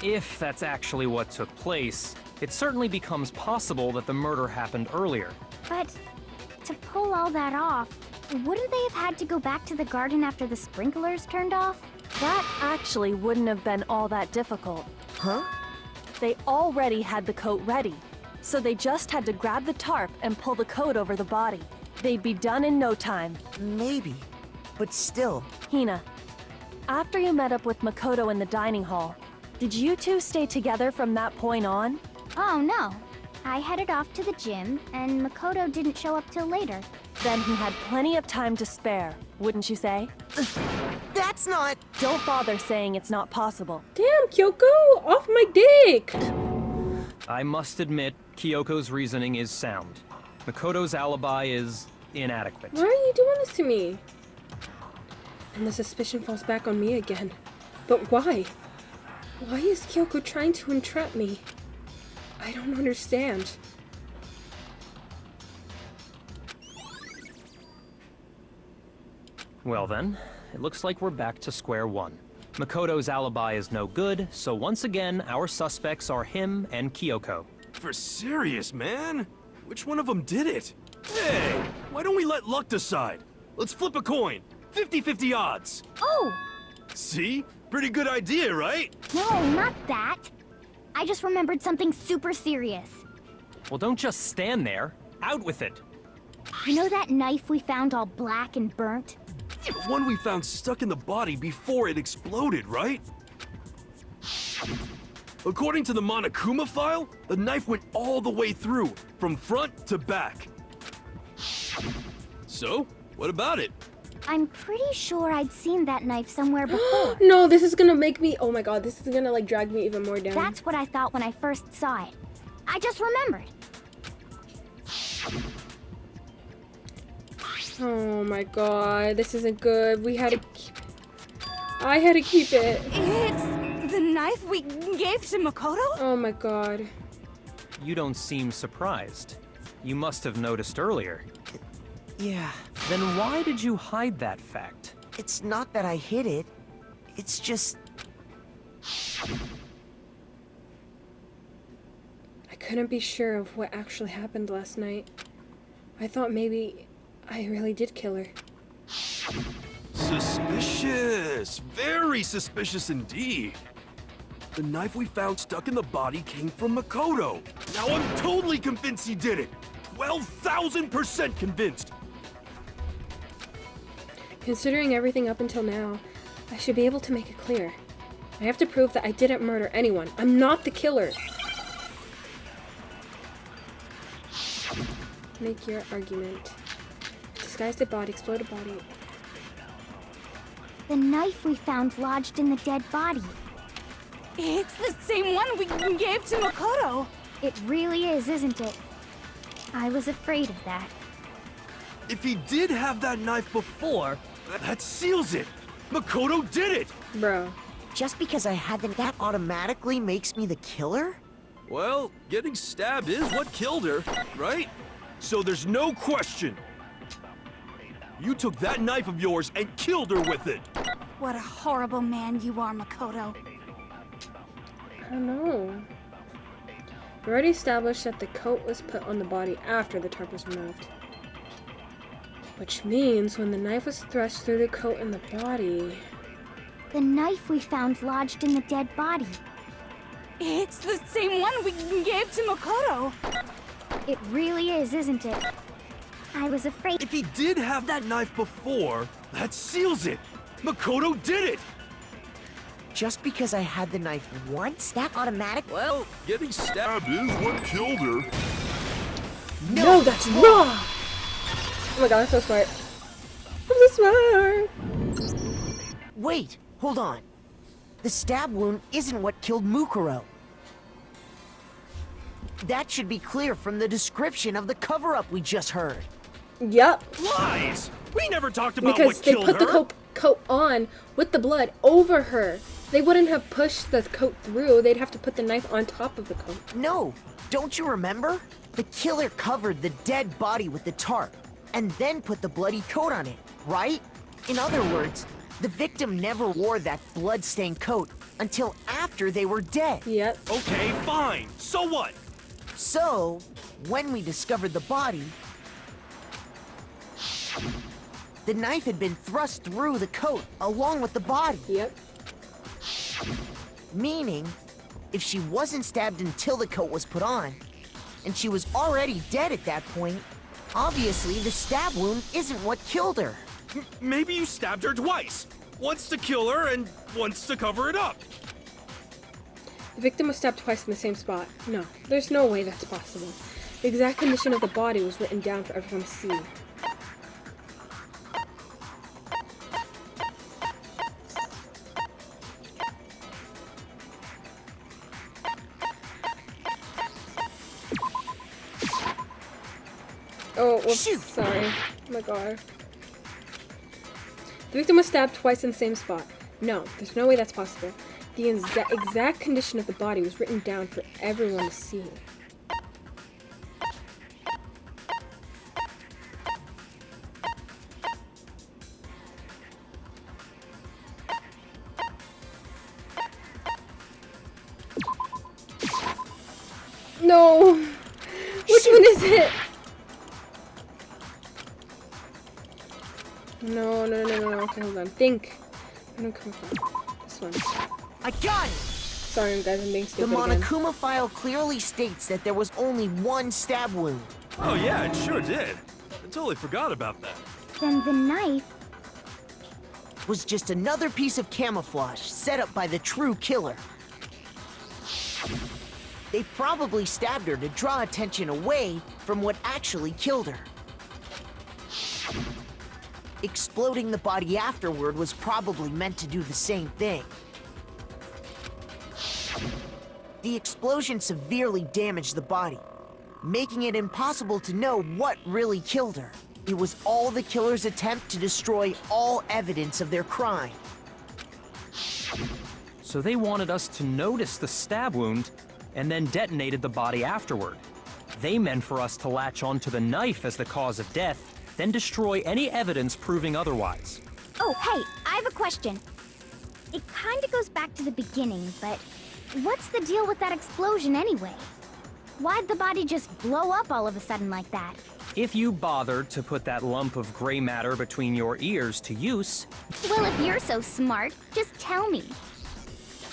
If that's actually what took place, it certainly becomes possible that the murder happened earlier. But to pull all that off, wouldn't they have had to go back to the garden after the sprinklers turned off? That actually wouldn't have been all that difficult. Huh? They already had the coat ready, so they just had to grab the tarp and pull the coat over the body. They'd be done in no time. Maybe, but still. Hina, after you met up with Makoto in the dining hall, did you two stay together from that point on? Oh no. I headed off to the gym, and Makoto didn't show up till later. Then he had plenty of time to spare, wouldn't you say? That's not... Don't bother saying it's not possible. Damn, Kyoko! Off my dick! I must admit, Kyoko's reasoning is sound. Makoto's alibi is inadequate. Why are you doing this to me? And the suspicion falls back on me again. But why? Why is Kyoko trying to entrap me? I don't understand. Well then, it looks like we're back to square one. Makoto's alibi is no good, so once again, our suspects are him and Kyoko. For serious, man? Which one of them did it? Hey, why don't we let luck decide? Let's flip a coin. 50-50 odds. Oh! See? Pretty good idea, right? No, not that. I just remembered something super serious. Well, don't just stand there. Out with it. You know that knife we found all black and burnt? The one we found stuck in the body before it exploded, right? According to the Monokuma file, the knife went all the way through, from front to back. So, what about it? I'm pretty sure I'd seen that knife somewhere before. No, this is gonna make me... Oh my god, this is gonna like drag me even more down. That's what I thought when I first saw it. I just remembered. Oh my god, this isn't good. We had to keep... I had to keep it. It's the knife we gave to Makoto? Oh my god. You don't seem surprised. You must have noticed earlier. Yeah. Then why did you hide that fact? It's not that I hid it. It's just... I couldn't be sure of what actually happened last night. I thought maybe I really did kill her. Suspicious! Very suspicious indeed. The knife we found stuck in the body came from Makoto. Now I'm totally convinced he did it. 12,000% convinced. Considering everything up until now, I should be able to make it clear. I have to prove that I didn't murder anyone. I'm not the killer. Make your argument. Disguised dead body, exploded body. The knife we found lodged in the dead body. It's the same one we gave to Makoto. It really is, isn't it? I was afraid of that. If he did have that knife before, that seals it. Makoto did it. Bro. Just because I had them, that automatically makes me the killer? Well, getting stabbed is what killed her, right? So there's no question. You took that knife of yours and killed her with it. What a horrible man you are, Makoto. I don't know. We already established that the coat was put on the body after the tarp was removed. Which means when the knife was thrust through the coat and the body... The knife we found lodged in the dead body. It's the same one we gave to Makoto. It really is, isn't it? I was afraid. If he did have that knife before, that seals it. Makoto did it. Just because I had the knife once, that automatic? Well, getting stabbed Is what killed her. No, that's wrong! Oh my god, I'm so smart. I'm so smart! Wait, hold on. The stab wound isn't what killed Mukuro. That should be clear from the description of the cover-up we just heard. Yep. Lies! We never talked about Because what they killed put her. the coat on with the blood over her. They wouldn't have pushed the coat through. They'd have to put the knife on top of the coat. No, don't you remember? The killer covered the dead body with the tarp, and then put the bloody coat on it, right? In other words, the victim never wore that blood-stained coat until after they were dead. Yep. Okay, fine. So what? So, when we discovered the body, the knife had been thrust through the coat along with the body. Yep. Meaning, if she wasn't stabbed until the coat was put on, and she was already dead at that point, obviously the stab wound isn't what killed her. Maybe you stabbed her twice. Once to kill her and once to cover it up. The victim was stabbed twice in the same spot. No, there's no way that's possible. The exact condition of the body was written down for everyone to see. Oh, whoops, Shoot. sorry. Oh my god. The victim was stabbed twice in the same spot. No, there's no way that's possible. The exact condition of the body was written down for everyone to see. No! Which one is it? No. Okay, hold on. Think. I don't come from this one. I got it! Sorry, guys, I'm being The stupid again. Monokuma file clearly states that there was only one stab wound. Oh yeah, it sure did. I totally forgot about that. Then the knife. Was just another piece of camouflage set up by the true killer. They probably stabbed her to draw attention away from what actually killed her. Exploding the body afterward was probably meant to do the same thing. The explosion severely damaged the body, making it impossible to know what really killed her. It was all the killer's attempt to destroy all evidence of their crime. So they wanted us to notice the stab wound and then detonated the body afterward. They meant for us to latch onto the knife as the cause of death, then destroy any evidence proving otherwise. Oh, hey, I have a question. It kind of goes back to the beginning, but what's the deal with that explosion anyway? Why'd the body just blow up all of a sudden like that? If you bothered to put that lump of gray matter between your ears to use... Well, if you're so smart, just tell me.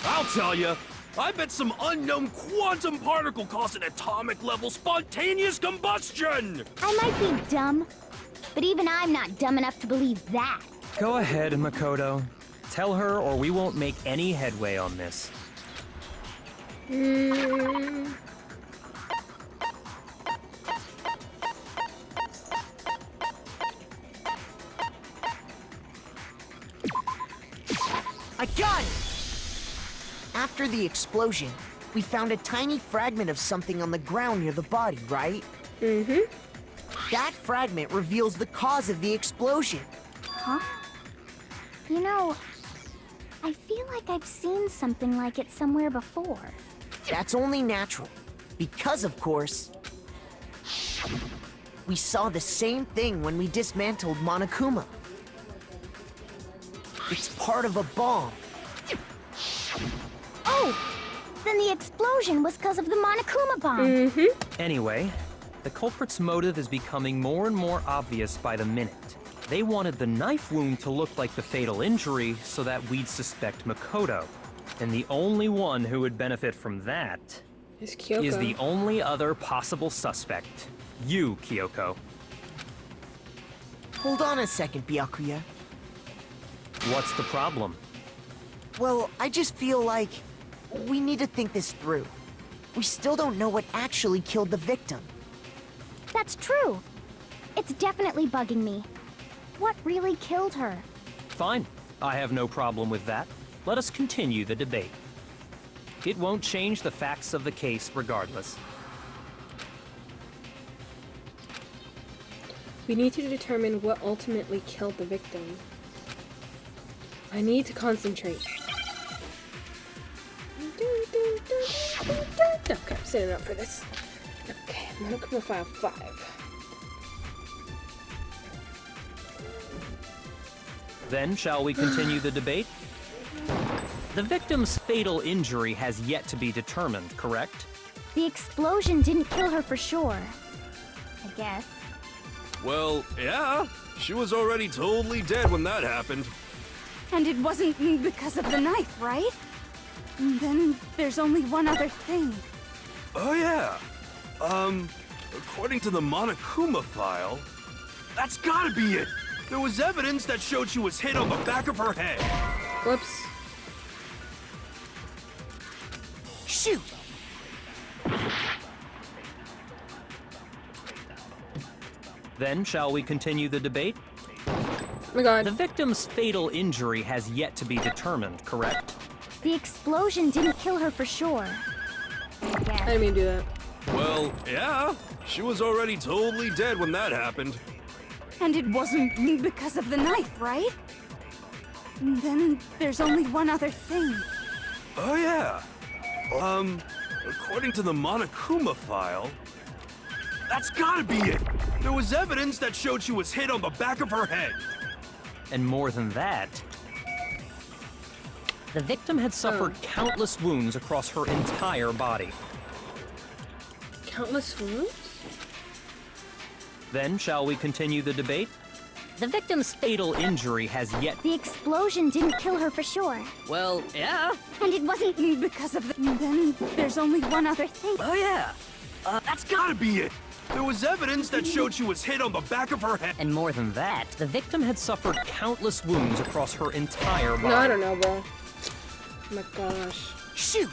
I'll tell you. I bet some unknown quantum particle caused an atomic level spontaneous combustion! I might be dumb, but even I'm not dumb enough to believe that. Go ahead, Makoto. Tell her or we won't make any headway on this. I got it! After the explosion, we found a tiny fragment of something on the ground near the body, right? Mm-hmm. That fragment reveals the cause of the explosion. Huh? You know, I feel like I've seen something like it somewhere before. That's only natural. Because, of course, we saw the same thing when we dismantled Monokuma. It's part of a bomb. Oh! Then the explosion was because of the Monokuma bomb. Anyway, the culprit's motive is becoming more and more obvious by the minute. They wanted the knife wound to look like the fatal injury so that we'd suspect Makoto. And the only one who would benefit from that It's Kyoko. is the only other possible suspect. You, Kyoko. Hold on a second, Byakuya. What's the problem? Well, I just feel like we need to think this through. We still don't know what actually killed the victim. That's true. It's definitely bugging me. What really killed her? Fine. I have no problem with that. Let us continue the debate. It won't change the facts of the case regardless. We need to determine what ultimately killed the victim. I need to concentrate. Okay, I'm setting up for this. Okay, Monokuma File 5. Then, shall we continue the debate? The victim's fatal injury has yet to be determined, correct? The explosion didn't kill her for sure. I guess. Well, yeah. She was already totally dead when that happened. And it wasn't because of the knife, right? Then there's only one other thing. Oh, yeah. According to the Monokuma file, that's gotta be it. There was evidence that showed she was hit on the back of her head. Whoops. Shoot! Then, shall we continue the debate? Oh my god. The victim's fatal injury has yet to be determined, correct? The explosion didn't kill her for sure. I guess. I didn't mean to do that. Well, yeah. She was already totally dead when that happened. And it wasn't because of the knife, right? Then there's only one other thing. Oh, yeah. According to the Monokuma file, that's gotta be it. There was evidence that showed she was hit on the back of her head. And more than that, the victim had suffered countless wounds across her entire body. Countless wounds? Then, shall we continue the debate? The victim's fatal injury has yet... The explosion didn't kill her for sure. Well, yeah. And it wasn't because of the... Then there's only one other thing. Oh, yeah. That's gotta be it. There was evidence that showed she was hit on the back of her head. And more than that, the victim had suffered countless wounds across her entire body. No, I don't know, bro. Oh my gosh. Shoot!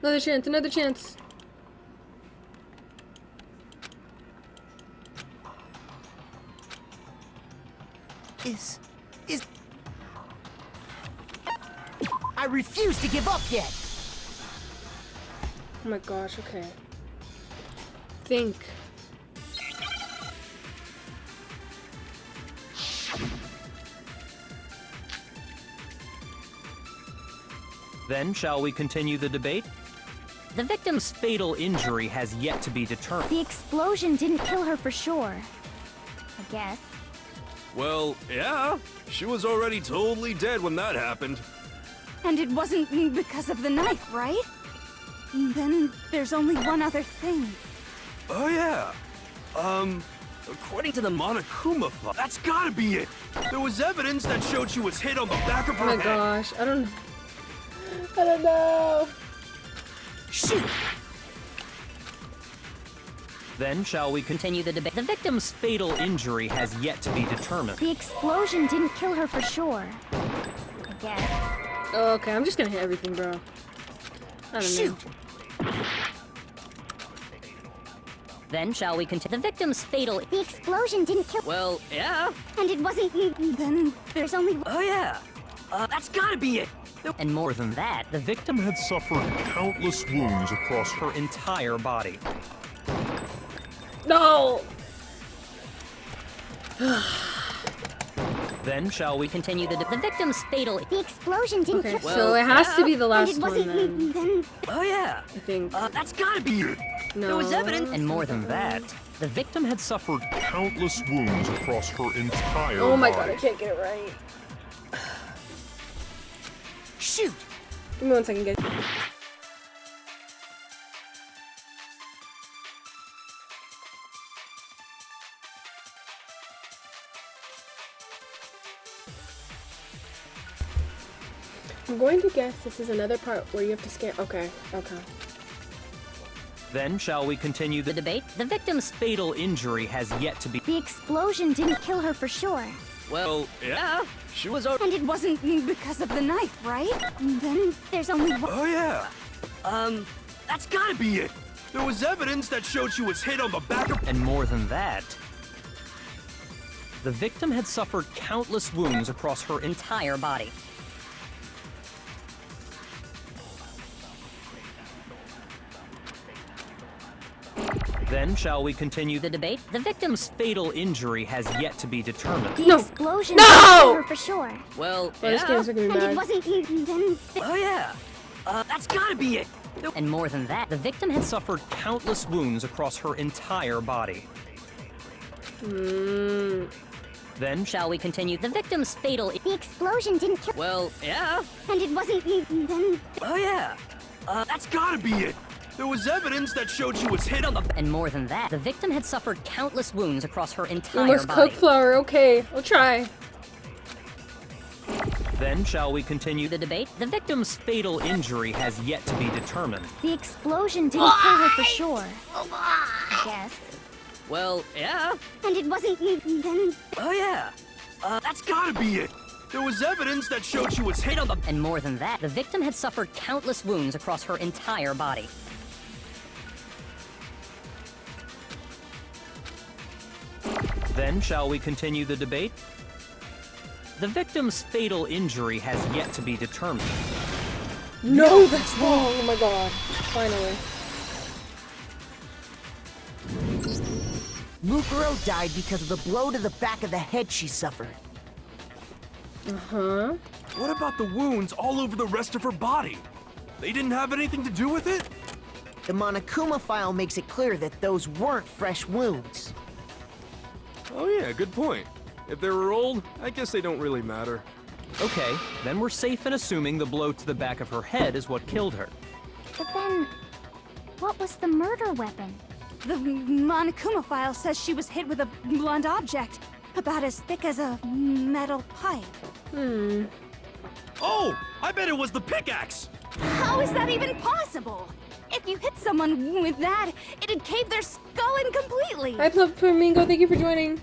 Another chance, another chance. I refuse to give up yet! Oh my gosh, okay. Think. Then, shall we continue the debate? The victim's fatal injury has yet to be determined. The explosion didn't kill her for sure. I guess. Well, yeah. She was already totally dead when that happened. And it wasn't because of the knife, right? Then there's only one other thing. Oh, yeah. According to the Monokuma file, that's gotta be it. There was evidence that showed she was hit on the back of her Oh my head. gosh, I don't know. Shoot! Then, shall we continue the debate? The victim's fatal injury has yet to be determined. The explosion didn't kill her for sure. I guess. Oh, okay, I'm just gonna hit everything, bro. I don't know. Then shall we continue? The victim's fatal... The explosion didn't kill... Well, yeah. And it wasn't... Then there's only... Oh, yeah. That's gotta be it. And more than that, The victim had suffered countless wounds across her entire body. No! Then shall we continue the victim's fatal... The explosion didn't Okay, kill... so it has to be the And last it one wasn't then. Oh yeah. I think. That's gotta be it. No. There was evidence. And more than that, The victim had suffered Countless wounds across her entire Oh my body. god, I can't get it right. Shoot! Give me 1 second, guys. I'm going to guess this is another part where you have to scan. Okay, okay. Then shall we continue the debate. The victim's fatal injury has yet to be... The explosion didn't kill her for sure. Well, yeah. She was over. And it wasn't because of the knife, right? Then there's only one. Oh yeah, That's gotta be be it. There was evidence that showed she was hit on the back of... And more than that, the victim had suffered countless wounds across her entire body. Then shall we continue the debate? The victim's fatal injury has yet to be determined. The No. explosion No! didn't kill her for sure. Well, Well, this game's making me And it mad. wasn't then. Oh yeah. That's gotta be it. And more than that, the victim had Suffered countless wounds across her entire body. Then shall we continue? The victim's fatal... The explosion didn't kill... Well, yeah. And it wasn't then... Oh yeah. That's gotta be it. There was evidence that showed she was hit on the... And more than that, the victim had suffered countless wounds across her entire Almost body. cooked flour. Okay, I'll try. Then shall we continue the debate? The victim's fatal injury has yet to be determined. The explosion didn't kill her for sure. I guess. Well, yeah. And it wasn't then... Oh yeah. That's gotta be it. There was evidence that showed she was hit on the... And more than that, the victim had suffered countless wounds across her entire body. Then shall we continue the debate? The victim's fatal injury has yet to be determined. No, that's wrong. Oh my god. Finally. Mukuro died because of the blow to the back of the head she suffered. Uh-huh. What about the wounds all over the rest of her body? They didn't have anything to do with it? The Monokuma file makes it clear that those weren't fresh wounds. Oh yeah, good point. If they were old, I guess they don't really matter. Okay, then we're safe in assuming the blow to the back of her head is what killed her. But then, what was the murder weapon? The Monokuma file says she was hit with a blunt object, about as thick as a metal pipe. Oh, I bet it was the pickaxe! How is that even possible? If you hit someone with that, it'd cave their skull in completely. Hi, Flamingo. Thank you for joining.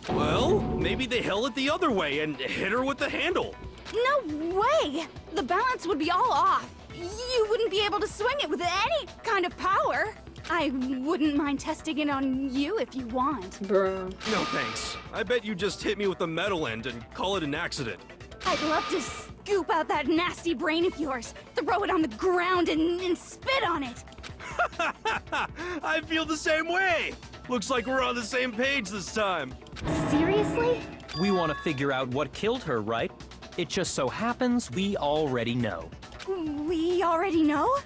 Well, maybe they held it the other way and hit her with the handle. No way! The balance would be all off. You wouldn't be able to swing it with any kind of power. I wouldn't mind testing it on you if you want. Bro. No thanks. I bet you just hit me with the metal end and call it an accident. I'd love to scoop out that nasty brain of yours, throw it on the ground and spit on it. I feel the same way. Looks like we're on the same page this time. Seriously? We want to figure out what killed her, right? It just so happens we already know. We already know?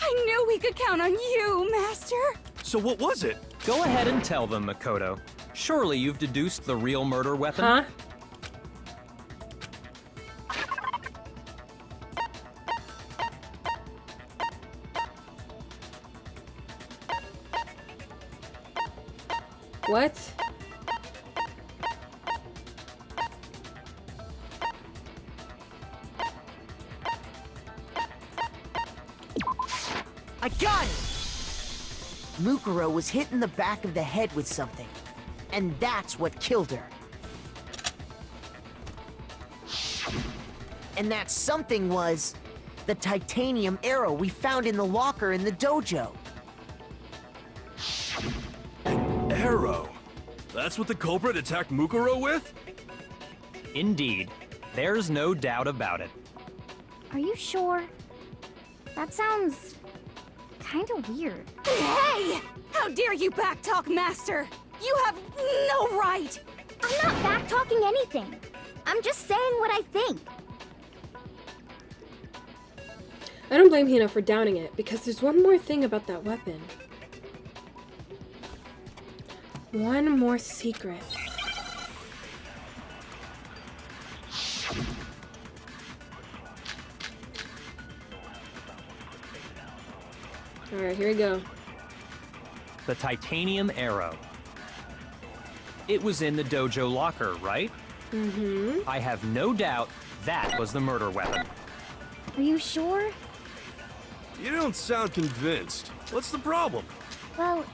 I knew we could count on you, Master. So what was it? Go ahead and tell them, Makoto. Surely you've deduced the real murder weapon? Huh? What? I got it! Mukuro was hit in the back of the head with something. And that's what killed her. And that something was the titanium arrow we found in the locker in the dojo. Arrow. That's what the culprit attacked Mukuro with? Indeed. There's no doubt about it. Are you sure? That sounds kind of weird. Hey! How dare you backtalk, Master? You have no right! I'm not back-talking anything. I'm just saying what I think. I don't blame Hina for downing it, because there's one more thing about that weapon. One more secret. Alright, here we go. The titanium arrow. It was in the dojo locker, right? Mm-hmm. I have no doubt that was the murder weapon. Are you sure? You don't sound convinced. What's the problem? Well,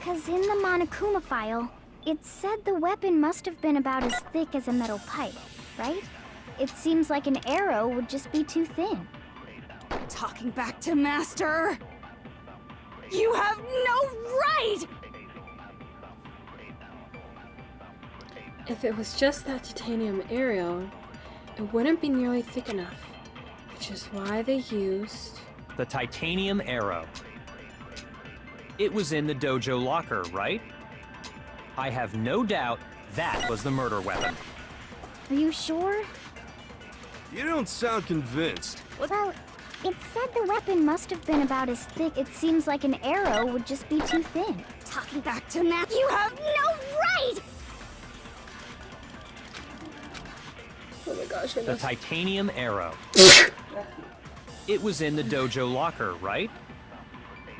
'cause in the Monokuma file, it said the weapon must have been about as thick as a metal pipe, right? It seems like an arrow would just be too thin. Talking back to Master! You have no right! If it was just that titanium arrow, it wouldn't be nearly thick enough, which is why they used... The titanium arrow. It was in the dojo locker, right? I have no doubt that was the murder weapon. Are you sure? You don't sound convinced. Well, it said the weapon must have been about as thick. It seems like an arrow would just be too thin. Talking back to Master! You have no right! Oh my gosh, The titanium arrow. It was in the dojo locker, right?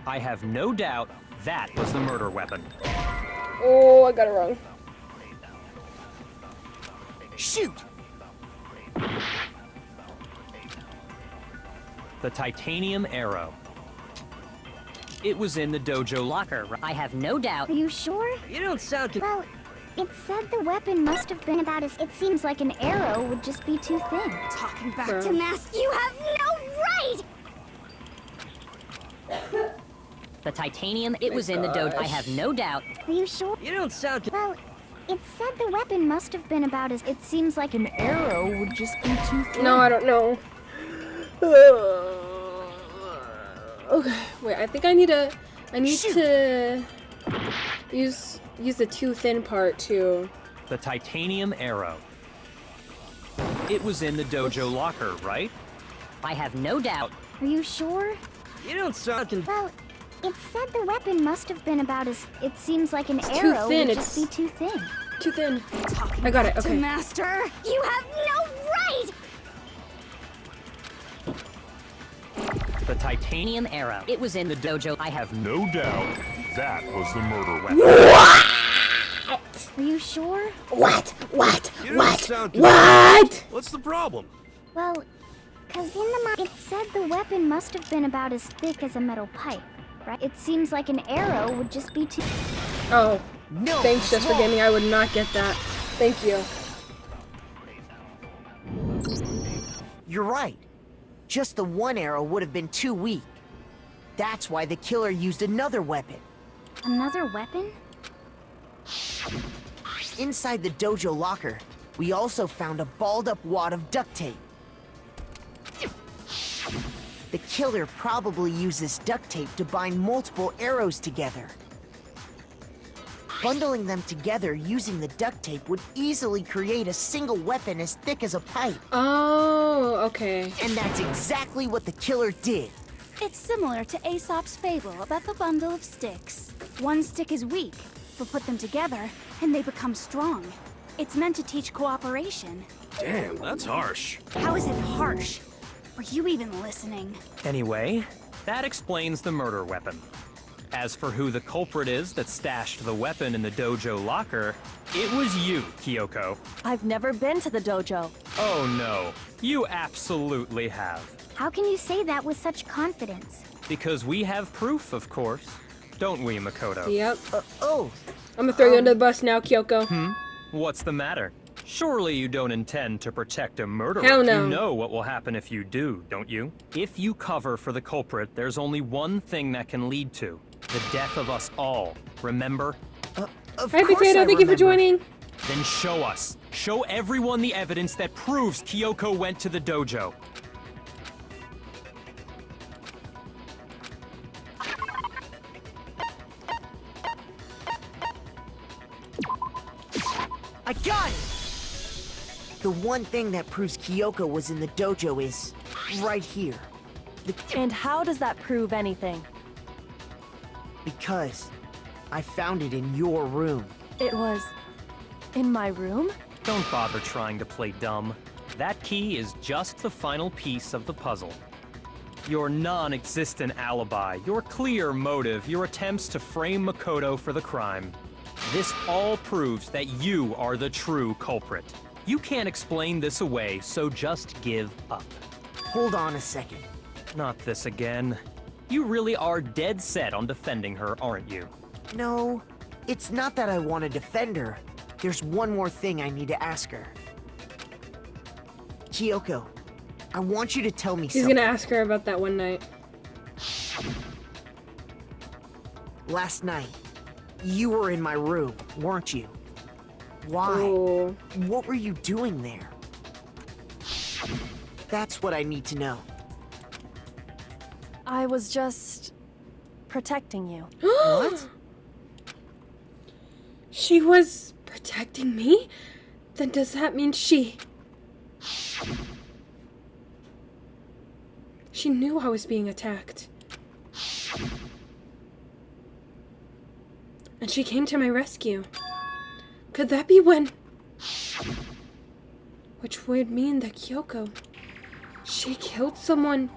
I have no doubt that was the murder weapon. Oh, I got it wrong. Shoot! The titanium arrow. It was in the dojo locker. I have no doubt. Are you sure? You don't sound Well, it said the weapon must have been about as... It seems like an arrow would just be too thin. Talking back Bro. to Master! You have no right! The titanium, it was in the dojo. I have no doubt. Are you sure? You don't sound Well, it said the weapon must have been about as... It seems like an arrow would just be too thin. No, I don't know. Okay, wait, I think I need to use the too thin part to... The titanium arrow. It was in the dojo locker, right? I have no doubt. Are you sure? You don't sound Well, it said the weapon must have been about as... It seems like an too arrow thin, would it's- just be too thin. Too thin. Talking I got it, back to okay. Master! You have no right! The titanium Arrow. It was in the dojo. I have No doubt that was the murder weapon. Are you sure? You don't sound convinced. What? What's the problem? Well, 'cause in the... It said the weapon must have been about as thick as a metal pipe, right? It seems like an arrow would just be too... Oh, No! thanks just for getting me. I would not get that. Thank you. You're right. Just the one arrow would have been too weak. That's why the killer used another weapon. Another weapon? Inside the dojo locker, we also found a balled-up wad of duct tape. The killer probably used this duct tape to bind multiple arrows together. Bundling them together using the duct tape would easily create a single weapon as thick as a pipe. Oh, okay. And that's exactly what the killer did. It's similar to Aesop's fable about the bundle of sticks. One stick is weak, but put them together, and they become strong. It's meant to teach cooperation. Damn, that's harsh. How is it harsh? Are you even listening? Anyway, that explains the murder weapon. As for who the culprit is that stashed the weapon in the dojo locker, it was you, Kyoko. I've never been to the dojo. Oh no, you absolutely have. How can you say that with such confidence? Because we have proof, of course. Don't we, Makoto? Yep. Oh, I'm gonna throw you under the bus now, Kyoko. What's the matter? Surely you don't intend to protect a murderer. Hell no. You know what will happen if you do, don't you? If you cover for the culprit, there's only one thing that can lead to the death of us all. Remember? of Hi, course Potato. I Thank you for remember. joining. Then show us. Show everyone the evidence that proves Kyoko went to the dojo. I got it! The one thing that proves Kyoko was in the dojo is right here. And how does that prove anything? Because I found it in your room. It was in my room? Don't bother trying to play dumb. That key is just the final piece of the puzzle. Your non-existent alibi, your clear motive, your attempts to frame Makoto for the crime. This all proves that you are the true culprit. You can't explain this away, so just give up. Hold on a second. Not this again. You really are dead set on defending her, aren't you? No, it's not that I want to defend her. There's one more thing I need to ask her. Kyoko, I want you to tell me He's something. gonna ask her about that one night. Last night, you were in my room, weren't you? Why? Oh. What were you doing there? That's what I need to know. I was just protecting you. What? She was protecting me? Then does that mean she knew I was being attacked? And she came to my rescue. Could that be when... Which would mean that Kyoko... She killed someone...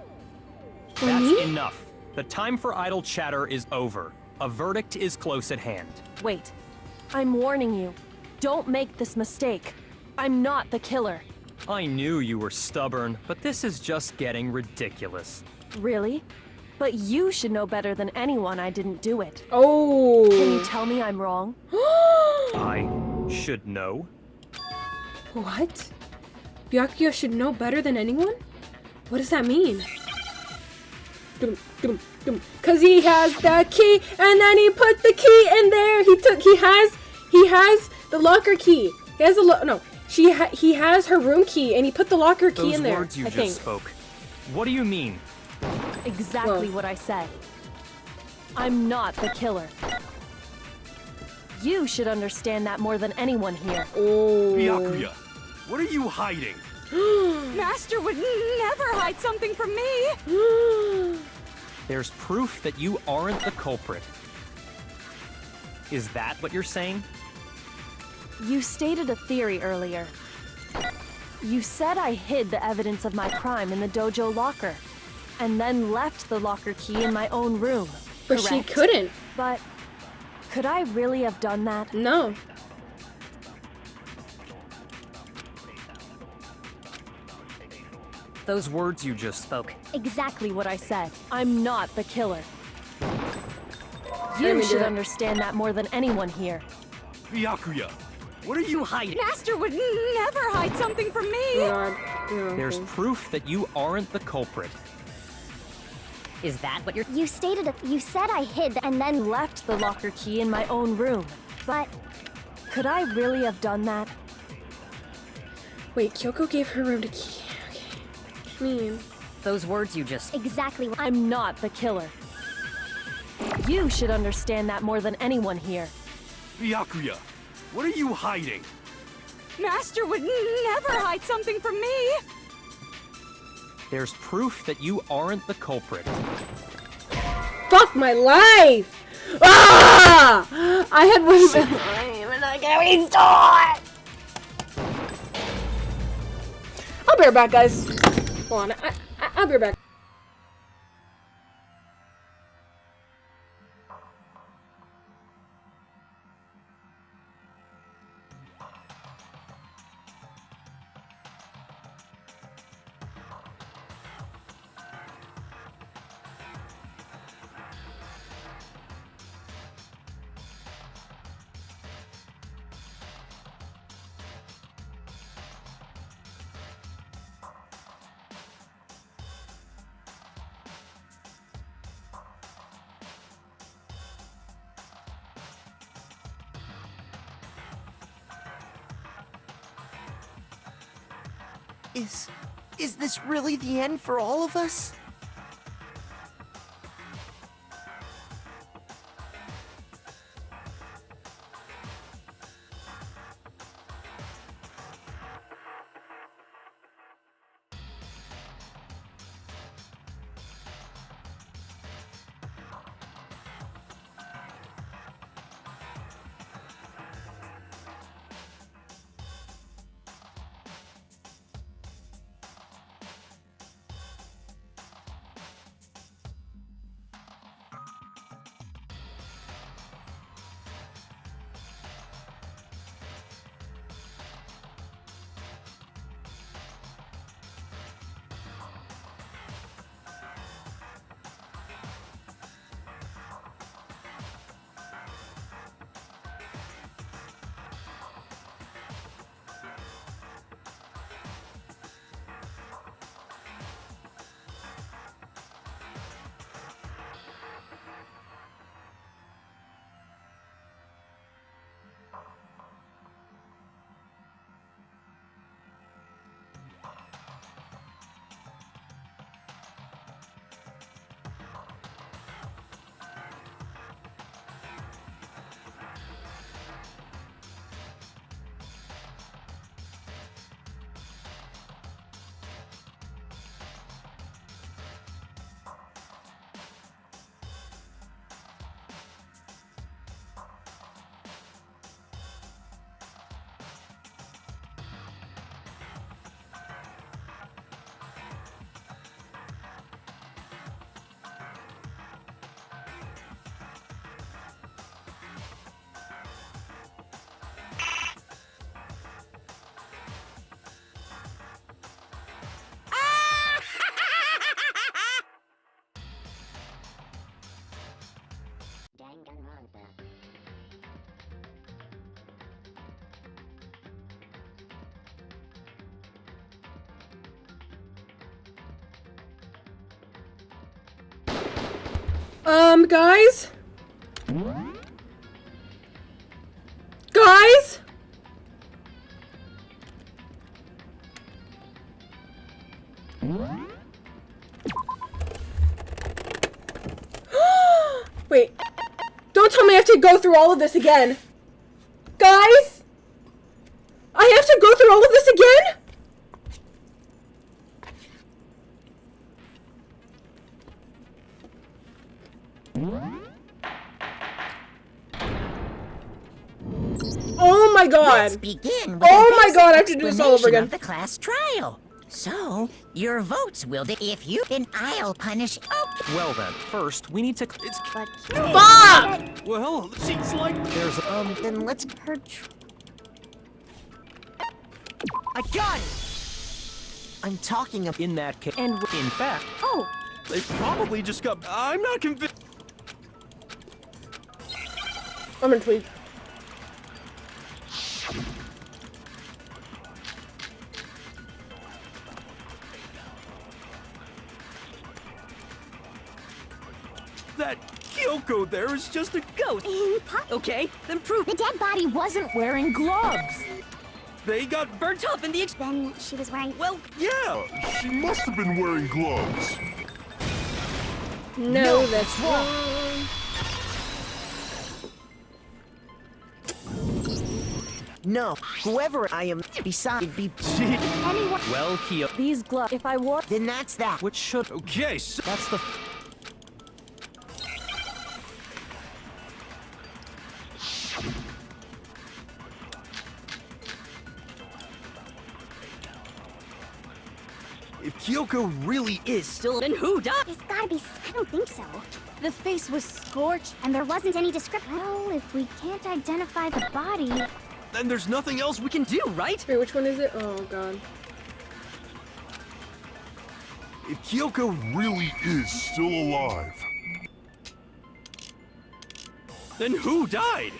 for That's me? enough. The time for idle chatter is over. A verdict is close at hand. Wait. I'm warning you. Don't make this mistake. I'm not the killer. I knew you were stubborn, but this is just getting ridiculous. Really? But you should know better than anyone I didn't do it. Oh. Can you tell me I'm wrong? I should know. What? Byakuya should know better than anyone? What does that mean? Cause he has the key, and then he put the key in there. He has the locker key. He has he has her room key, and he put the locker key in there. Those words you I just think. spoke. What do you mean? Exactly what I said. I'm not the killer. You should understand that more than anyone here. Oh. Byakuya, what are you hiding? Master would never hide something from me! There's proof that you aren't the culprit. Is that what you're saying? You stated a theory earlier. You said I hid the evidence of my crime in the dojo locker, and then left the locker key in my own room. But she correct? couldn't. But could I really have done that? No. Those words you just spoke. Exactly what I said. I'm not the killer. Let me You do should it. understand that more than anyone here. Byakuya, what are you hiding? Master would never hide something from me! There's proof that you aren't the culprit. Is that what you're... You said I hid And then left the locker key in my own room. but Could I really have done that? Wait, Kyoko gave her room to key. Okay. What do you mean? Those words you just... exactly I'm not the killer. You should understand that more than anyone here. Byakuya, what are you hiding? Master would never hide something from me! There's proof that you aren't the culprit. Fuck my life! Ah! I had one. I'm not gonna restart. I'll be right back, guys. Hold on. I'll be right back. Is this really the end for all of us? Guys? Guys? Wait. Don't tell me I have to go through all of this again. Guys? I have to go through all of this again? Oh my god! Let's begin with oh my god, I have to do this all over again. Of the class trial. So, your votes will if you then I'll punish. Well then, first we need to. It's Fuck! Well, she's like. There's then let's Her I got it! I'm talking about in that case. And in fact, Oh, They probably just got. I'm not convinced. I'm gonna tweet. That Kyoko there is just a ghost. Okay, then prove the dead body wasn't wearing gloves. They got. burnt up in the then she was wearing. well, Yeah. She must have been wearing gloves. No, that's wrong. No, whoever I am, beside be. Anyone. well, Kyo, these gloves, if I wore. Then that's that. which should. Okay, so. That's the. If Kyoko really is still, then who died? There's gotta be. I don't think so. The face was scorched, and there wasn't any description. Well, if we can't identify the body, then there's nothing else we Can do, right? Wait, which one is it? Oh god. If Kyoko really is still alive, then who died?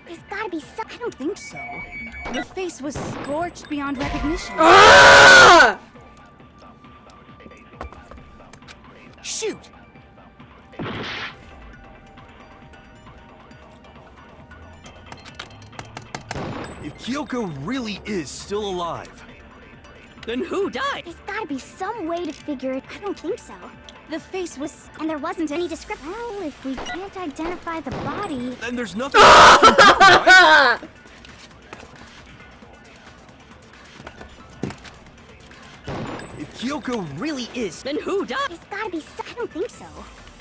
there's gotta be some. I don't think so. The face was scorched beyond recognition. Ah! Shoot! If Kyoko really is still alive, then who died? There's gotta be some way to figure it. I don't think so. The face was, and there wasn't any description. Well, if we can't identify the body, Then there's nothing else we can do, right? If Kyoko really is, Then who died? there's gotta be some. I don't think so.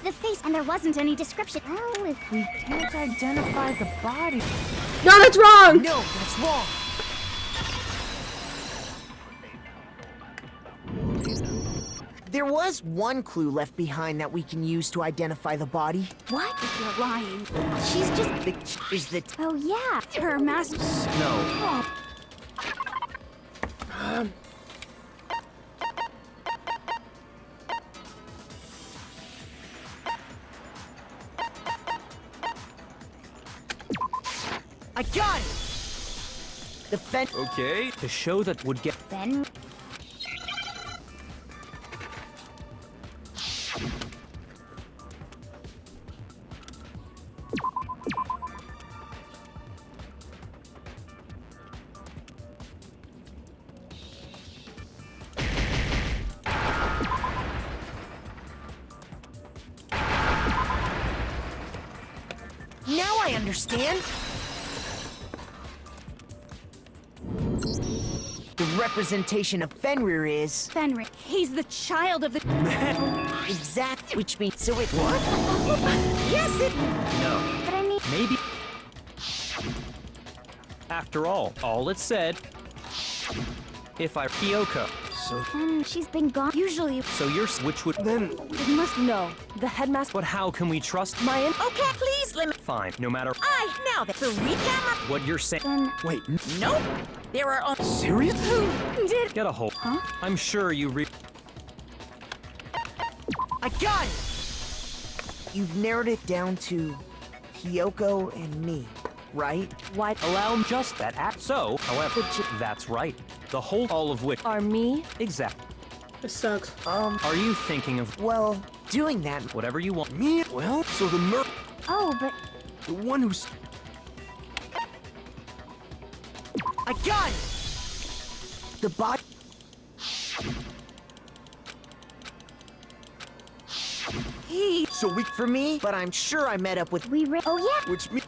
The face, and there wasn't any description. Well, if we can't identify the body. No, that's wrong! No, that's wrong. There was one clue left behind that we can use to identify the body. What? If you're lying. She's just. Is the Oh yeah, her master. No. I got it. The fen. okay. To show that would get. Then Now I understand. The representation of Fenrir is Fenrir, he's the child of the. exact, which means so it what? Yes, it. No. But I mean, Maybe. After all it said. If I Kyoko. then she's been gone. Usually, So you're which would Then You must know. The headmaster. But how can we trust My. Okay, please limit. Fine, no matter Now that the recap. what you're saying. then wait, Nope. There are only. serious? did. Get a hold. Huh? I'm sure you I got it. You've narrowed it down to Kyoko and me, right? What allow just that act. So, however, that's right. The whole all of which are me? exact. This sucks. Are you thinking of Well, doing that. Whatever you want. Me? Well, so the Oh, but the one who's... I got it! The body... So weak for me, but I'm sure I met up with... oh yeah. Which me...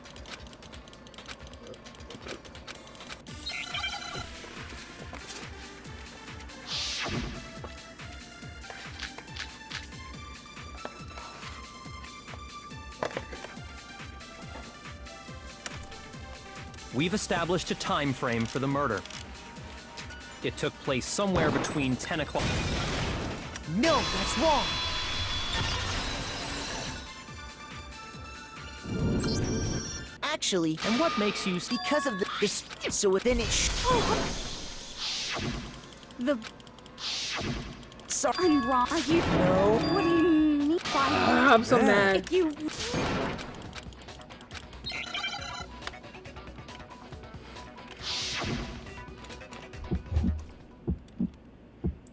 We've established a time frame for the murder. It took place somewhere between 10 o'clock. No, that's wrong! Actually, And what makes you... because of this, so within it The Sorry. I'm wrong. Are you? No. What do you mean by I'm so mad. If you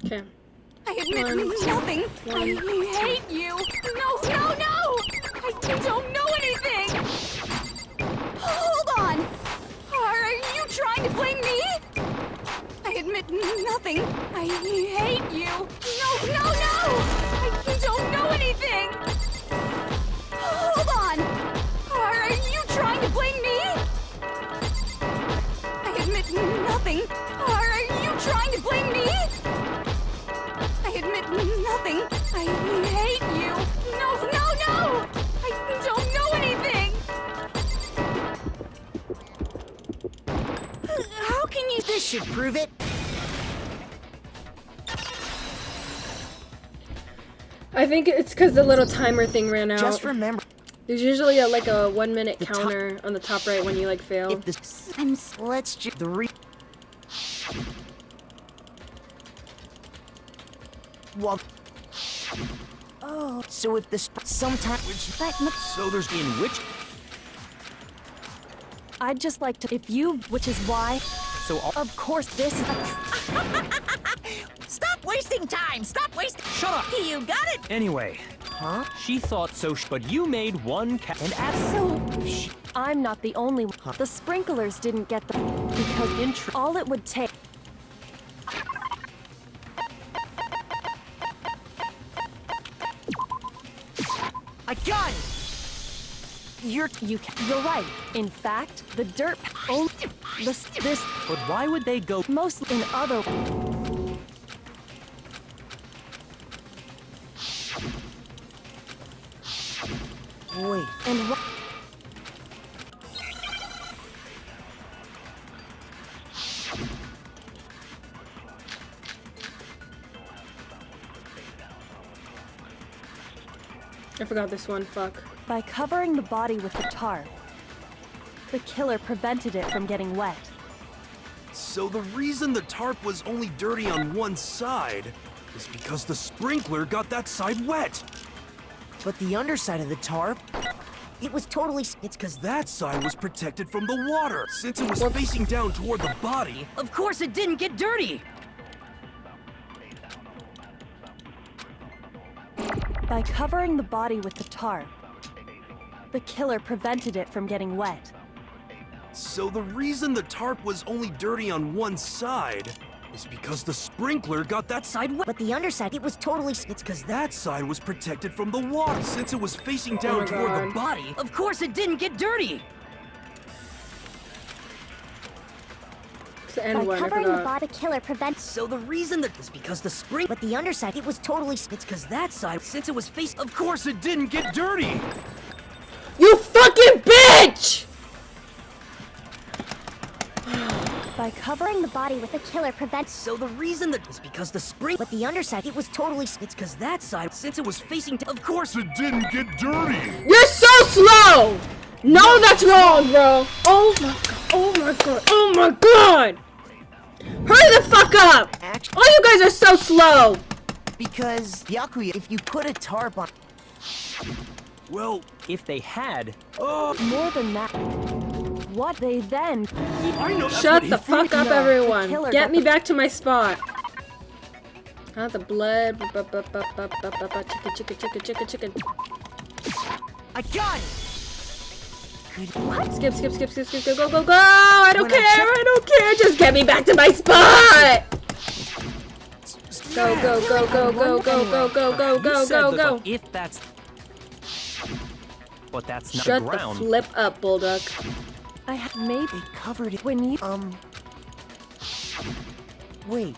Okay. I admit nothing. I hate you. No, no, no! I don't know anything. Hold on. Are you trying to blame me? I admit nothing. I hate you. No, no, no! I don't know anything. Hold on. Are you trying to blame me? I admit nothing. Are you trying to blame me? I admit nothing. I hate you. No, no, no! I don't know anything! How can you... This should prove it. I think it's because the little timer thing ran out. Just remember, There's usually like a 1 minute counter on the top right when you like fail. if this... Let's just... Well... Oh... So if this... Sometime... So there's... In which... I'd just like to, if you, which is why, So all... of course this is Stop wasting time! Stop wasting... Shut up! You got it! Anyway. Huh? She thought so... But you made one and so, I'm not the only one. The sprinklers didn't get the, because all it would take. I got it! You're You're right. In fact, the dirt, this, But why would they go... mostly in other, Wait. and I forgot this one. Fuck. by covering the body with the tarp, the killer prevented it from getting wet. So the reason the tarp was only dirty on one side is because the sprinkler got that side wet. But the underside of the tarp, it was totally... It's because that side was protected from the water, since it was facing down toward the body. Of course it didn't get dirty! By covering the body with the tarp, the killer prevented it from getting wet. So the reason the tarp was only dirty on one side is because the sprinkler got that side wet. But the underside, it was totally... It's because that side was protected from the water, since it was facing down toward the body. Of course it didn't get dirty! It's the end by one. I covering the forgot. body, killer prevents. So the reason that is because the spring... But the underside, it was totally... It's because that side, since it was faced... Of course it didn't get dirty! You fucking bitch! By covering the body with a killer prevents. So the reason that is because the spring... But the underside, it was totally... It's because that side, since it was facing... Of course it didn't get dirty! You're so slow! No, that's wrong, bro. Oh my god. Oh my god. Oh my god! Hurry the fuck up! Actually, All you guys are so slow! because, Byakuya, if you put a tarp on... Well, If they had... More than that, what they then... I know that's Shut what the he- fuck up, No, the everyone. killer Get got me the- back to my spot. The blood. Chicken. I got it! Skip. Go. I don't care. Just get me back to my spot. Go. If that's... But that's not Shut the ground. flip up, Bulldog. I have maybe covered it when you wait.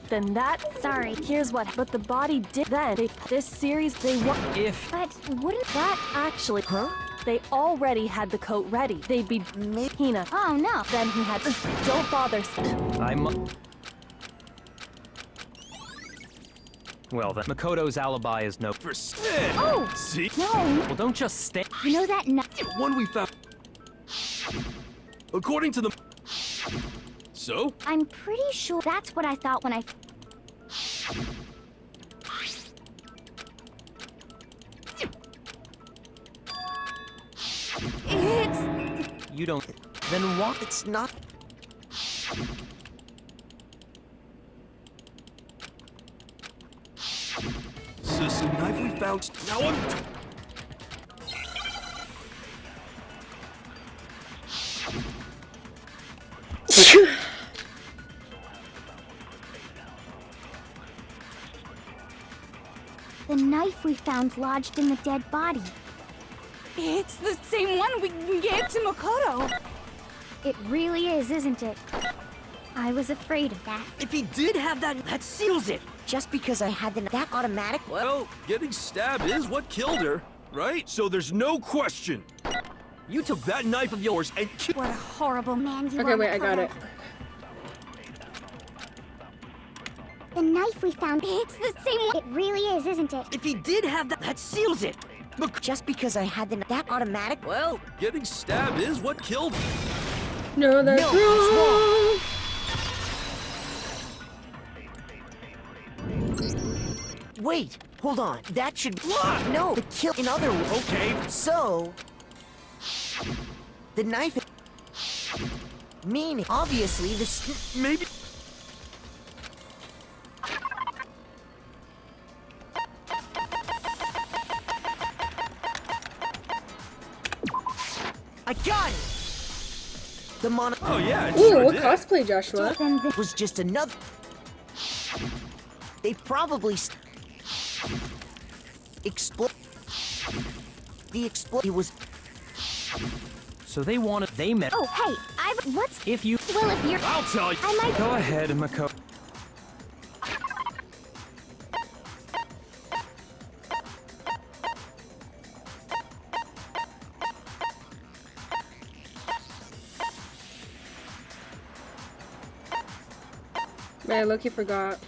Then that. Sorry. Here's what. But the body did. Then this series they want. If... But wouldn't That actually. They already had the coat ready. They'd be Hina. Oh no. Then he had. Don't bother. Well, then Makoto's alibi is no... Oh! See? No. Well, don't just stay... You know that One we found. According to the... So? I'm pretty sure that's what I thought when I... It's... You don't... Then what? It's not. Sis, the knife we found. Now I'm... The knife we found lodged in the dead body. It's the same one we gave to Makoto. It really is, isn't it? I was afraid of that. If he did have that seals it. Just because I had that automatic. Well, getting stabbed is what killed her, right? So there's no question. You took that knife of yours and killed... What a horrible man you are. Okay, wait, I got it. The knife we found. It's the same one. It really is, isn't it? If he did have that seals it. Look, just because I had that automatic. Well, getting stabbed is what killed her. No, that's wrong. Wait, hold on. That should... No, the kill in other words. Okay. So... The knife... Meaning, obviously, this... Maybe... I got it! The Oh yeah, it Ooh, sure what did. cosplay, Joshua? was just another... They probably... It was... So they wanted... They met... Oh, hey, what's... If you... Well, if you're... I'll tell you. I might... Go ahead, Makoto. Man, Loki forgot.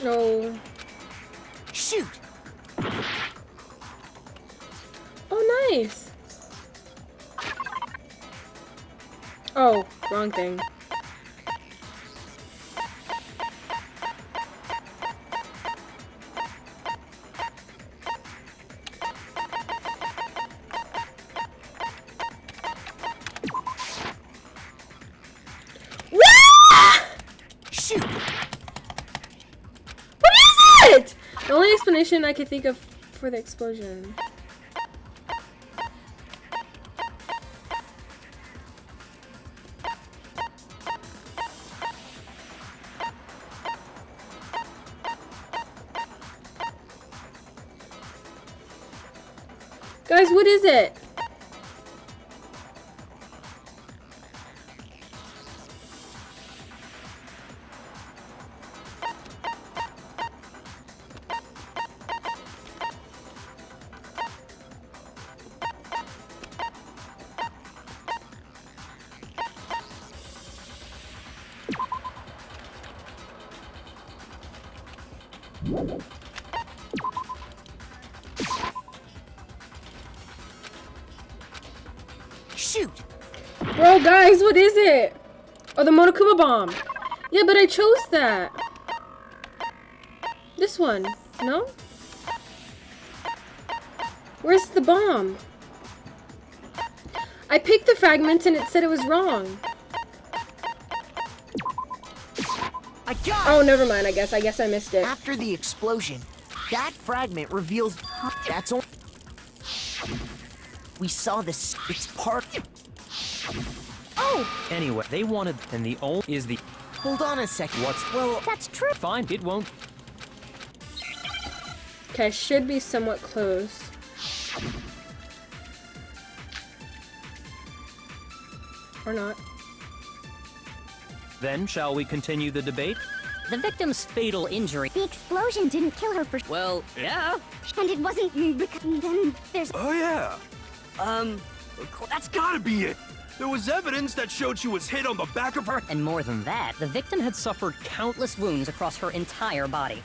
No. Shoot! Oh, nice. Oh, wrong thing. Shoot! What is it? The only explanation I could think of for the explosion. Guys, what is it? Shoot! Bro, guys, what is it? Oh, the Monokuma bomb. Yeah, but I chose that. This one. No? Where's the bomb? I picked the fragments and it said it was wrong. I got Oh, never mind, I guess I missed it. After the explosion, that fragment reveals that's all. We saw this. It's part. Oh, Anyway, they wanted, and the only is the. Hold on a second. What's Well, that's true. fine? It won't. Okay, I should be somewhat close. Or not. Then shall we continue the debate? The victim's fatal injury. The explosion didn't kill her for Well, yeah. and it wasn't because then there's Oh, yeah. That's gotta be it. There was evidence that showed she was hit on the back of her. And more than that, the victim had suffered countless wounds across her entire body.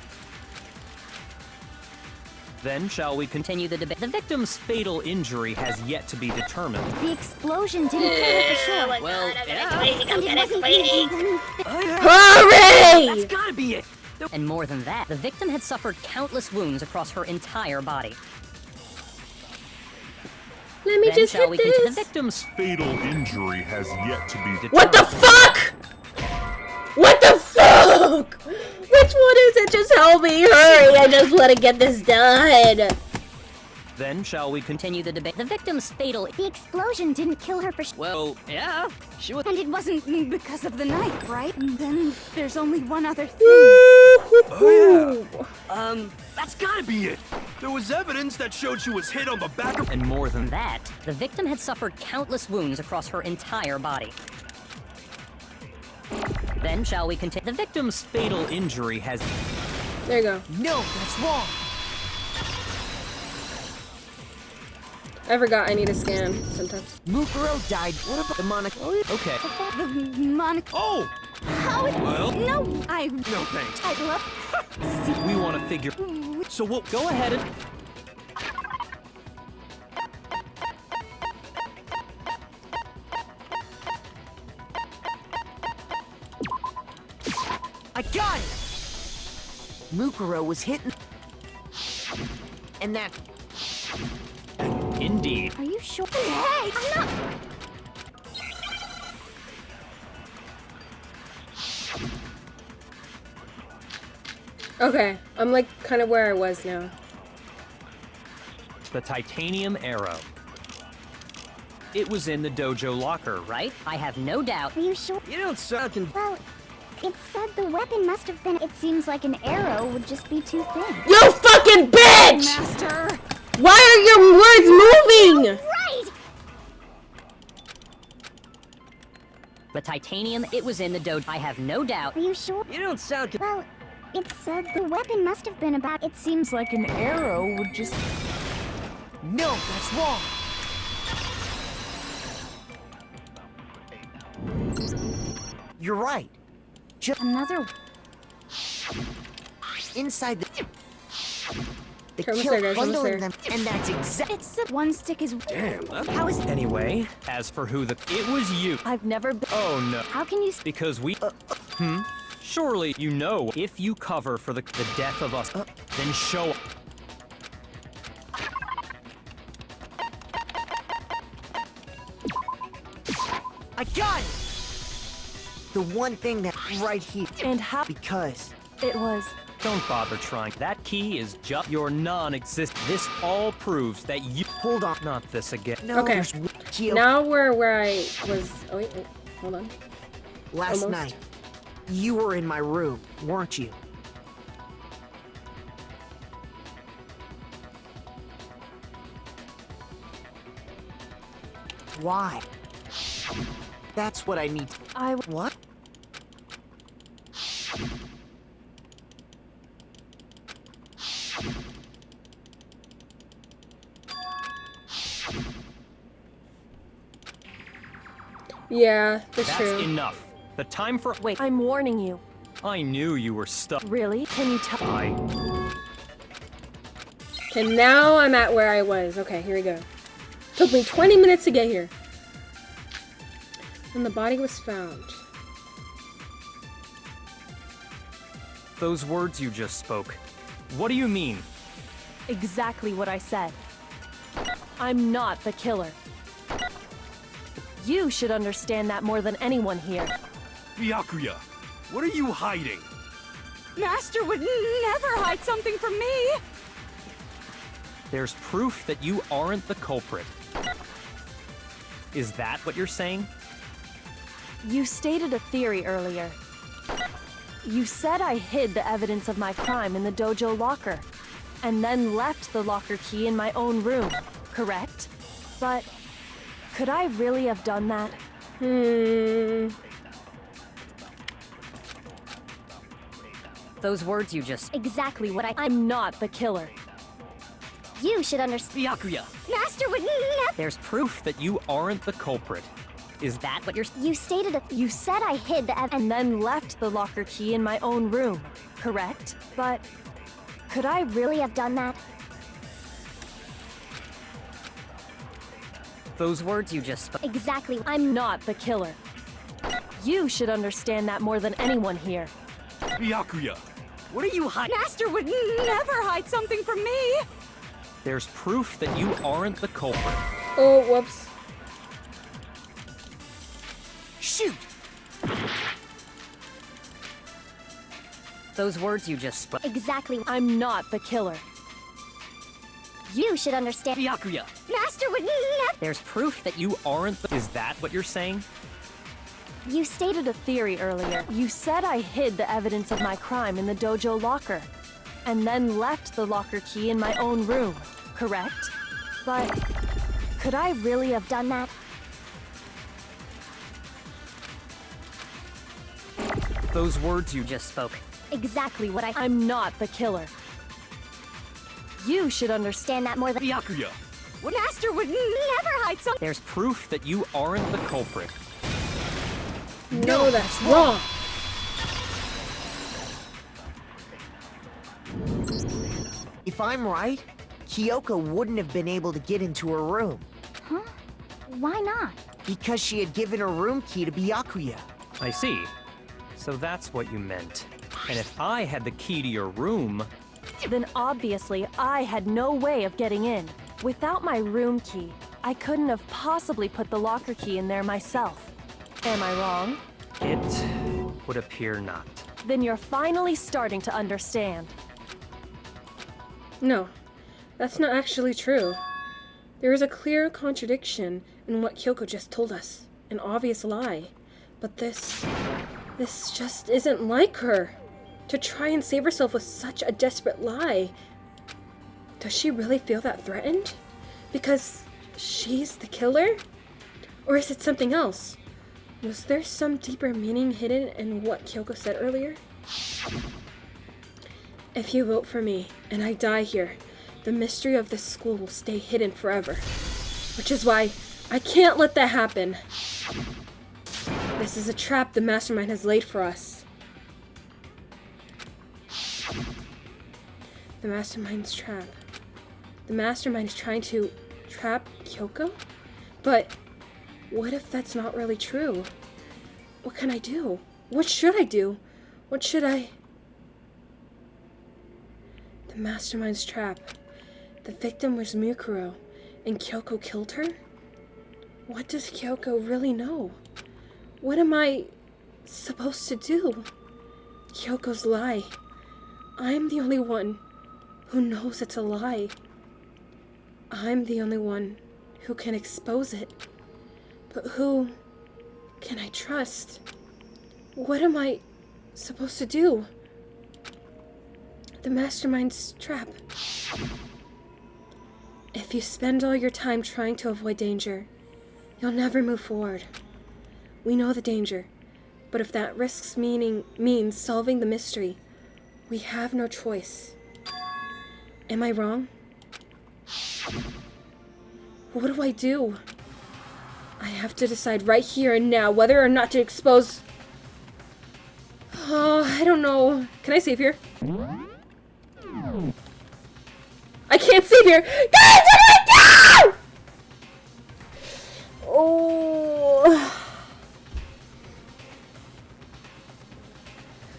Then shall we continue the debate? The victim's fatal injury has yet to be determined. the explosion didn't kill her for sure. Well, yeah. And it wasn't then Hooray! that's gotta be it. And more than that, the victim had suffered countless wounds across her entire body. Let me Then just shall hit we continue? The this. victim's Fatal injury has yet to be determined. What the fuck? What the fuck? Which one is it? Just help me, hurry! I just want to get this done. Then shall we continue? continue the debate. The victim's fatal. the explosion didn't kill her for Well, yeah. She was. And it wasn't because of the knife, right? And then there's only one other thing. Oh, yeah. That's gotta Be it. There was evidence that showed she was hit on the back of. And more than that, the victim had suffered countless wounds across her entire body. Then shall we continue? The victim's fatal injury has. There you go. No, that's wrong. I forgot I need to scan sometimes. Mukuro died. What about the Monokuma? Okay. The Monica. Oh! How is Well, No, I no thanks. love. We want to figure. So we'll go ahead and. I got it. Mukuro was hitting, and that. Indeed. Are you sure? Hey, I'm not. Okay, I'm like kind of where I was now. The titanium arrow. It was in the dojo locker, right? I have no doubt. Are you sure? You don't sound. Well, it said the weapon must have been. It seems like an arrow would just be too thin. You fucking bitch! Master. Why are your words moving? Right. The titanium, it was in the dojo. I have no doubt. Are you sure? You don't sound. Well, it said the weapon must have been about. It seems like an arrow would just. No, that's wrong. You're right. Just Another. inside the. The Almost kill there, guys, almost bundling there. them, and that's exactly. It's the One stick is. Damn, that How is Anyway, as for who the. It was you. I've never been. Oh no. How can you? Because we. Surely you know if you cover for the death of us, then show. I got it. The one thing that right here, And how because it was. Don't bother trying. That key is just your non-existent. This all proves that you. hold on. Not this again. No, Okay. there's Kyo. Now we're where I was. Oh wait, hold on. Last almost. night, you were in my room, weren't you? Why? That's what I need. What? Yeah, that's That's true. enough. The time for. Wait, I'm warning you. I knew you were stuck. Really? Can you tell? Okay, now I'm at where I was. Okay, here we go. Took me 20 minutes to get here. When the body was found. Those words you just spoke. What do you mean? Exactly what I said. I'm not the killer. You should understand that more than anyone here. Byakuya, what are you hiding? Master would never hide something from me! There's proof that you aren't the culprit. Is that what you're saying? You stated a theory earlier. You said I hid the evidence of my crime in the dojo locker, and then left the locker key in my own room, correct? But could I really have done that? Those words you just... Exactly what I'm not the killer. You should understand. Byakuya! Master would never. There's proof that you aren't the culprit. Is that what you're... You stated you said I hid the And then left the locker key in my own room, correct? But could I really have done that? Those words you just spoke... Exactly. I'm not the killer. You should understand that more than anyone here. Byakuya, What are you hiding? Master would never hide something from me! There's proof that you aren't the culprit. Oh, whoops. Shoot! Those words you just spoke... Exactly. I'm not the killer. You should understand. Byakuya! Master would never. There's proof that you aren't the... Is that what you're saying? You stated a theory earlier. You said I hid the evidence of my crime in the dojo locker, and then left the locker key in my own room, correct? But could I really have done that? Those words you Just spoke. Exactly what I'm not the killer. You should understand that more than... Byakuya, Master would never hide something. There's proof that you aren't the culprit. No, that's wrong. If I'm right, Kyoko wouldn't have been able to get into her room. Huh? Why not? Because she had given her room key to Byakuya. I see. So that's what you meant. And if I had the key to your room... Then obviously I had no way of getting in. Without my room key, I couldn't have possibly put the locker key in there myself. Am I wrong? It would appear not. Then you're finally starting to understand. No, that's not actually true. There is a clear contradiction in what Kyoko just told us. An obvious lie. But this just isn't like her. To try and save herself with such a desperate lie. Does she really feel that threatened? Because she's the killer? Or is it something else? Was there some deeper meaning hidden in what Kyoko said earlier? If you vote for me, and I die here, the mystery of this school will stay hidden forever. Which is why I can't let that happen. This is a trap the mastermind has laid for us. The mastermind's trap. The mastermind is trying to trap Kyoko? But what if that's not really true? What can I do? What should I do? What should I... The mastermind's trap. The victim was Mukuro, and Kyoko killed her? What does Kyoko really know? What am I supposed to do? Kyoko's lie. I'm the only one who knows it's a lie. I'm the only one who can expose it. But who can I trust? What am I supposed to do? The mastermind's trap. If you spend all your time trying to avoid danger, you'll never move forward. We know the danger, but if that risks means solving the mystery, we have no choice. Am I wrong? What do I do? I have to decide right here and now whether or not to expose... Oh, I don't know. Can I save here? I can't save here! Guys, what do I do? Oh...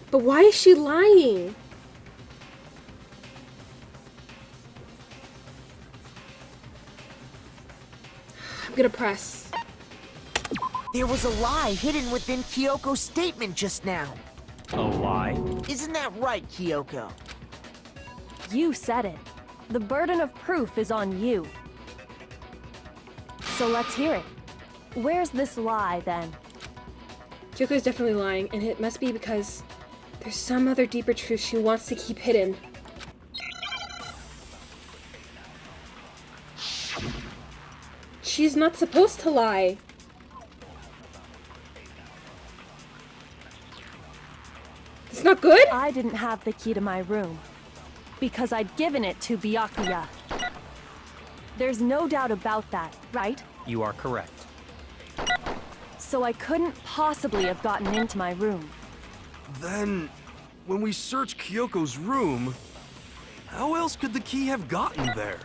But why is she lying? I'm gonna press. There was a lie hidden within Kyoko's statement just now. A lie? Isn't that right, Kyoko? You said it. The burden of proof is on you. So let's hear it. Where's this lie, then? Kyoko's definitely lying, and it must be because there's some other deeper truth she wants to keep hidden. She's not supposed to lie. It's not good? I didn't have the key to my room because I'd given it to Byakuya. There's no doubt about that, right? You are correct. So I couldn't possibly have gotten into my room. Then, when we searched Kyoko's room, how else could the key have gotten there?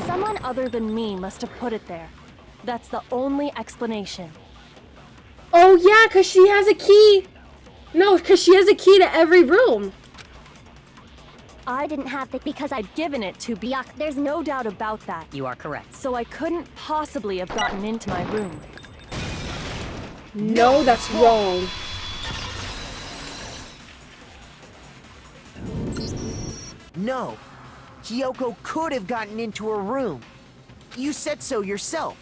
Someone other than me must have put it there. That's the only explanation. Oh yeah, because she has a key. No, because she has a key to every room. I didn't have it because I'd given it to Byak. There's no doubt about that. You are correct. So I couldn't possibly have gotten into my room. No, that's wrong. No. Kyoko could have gotten into her room. You said so yourself,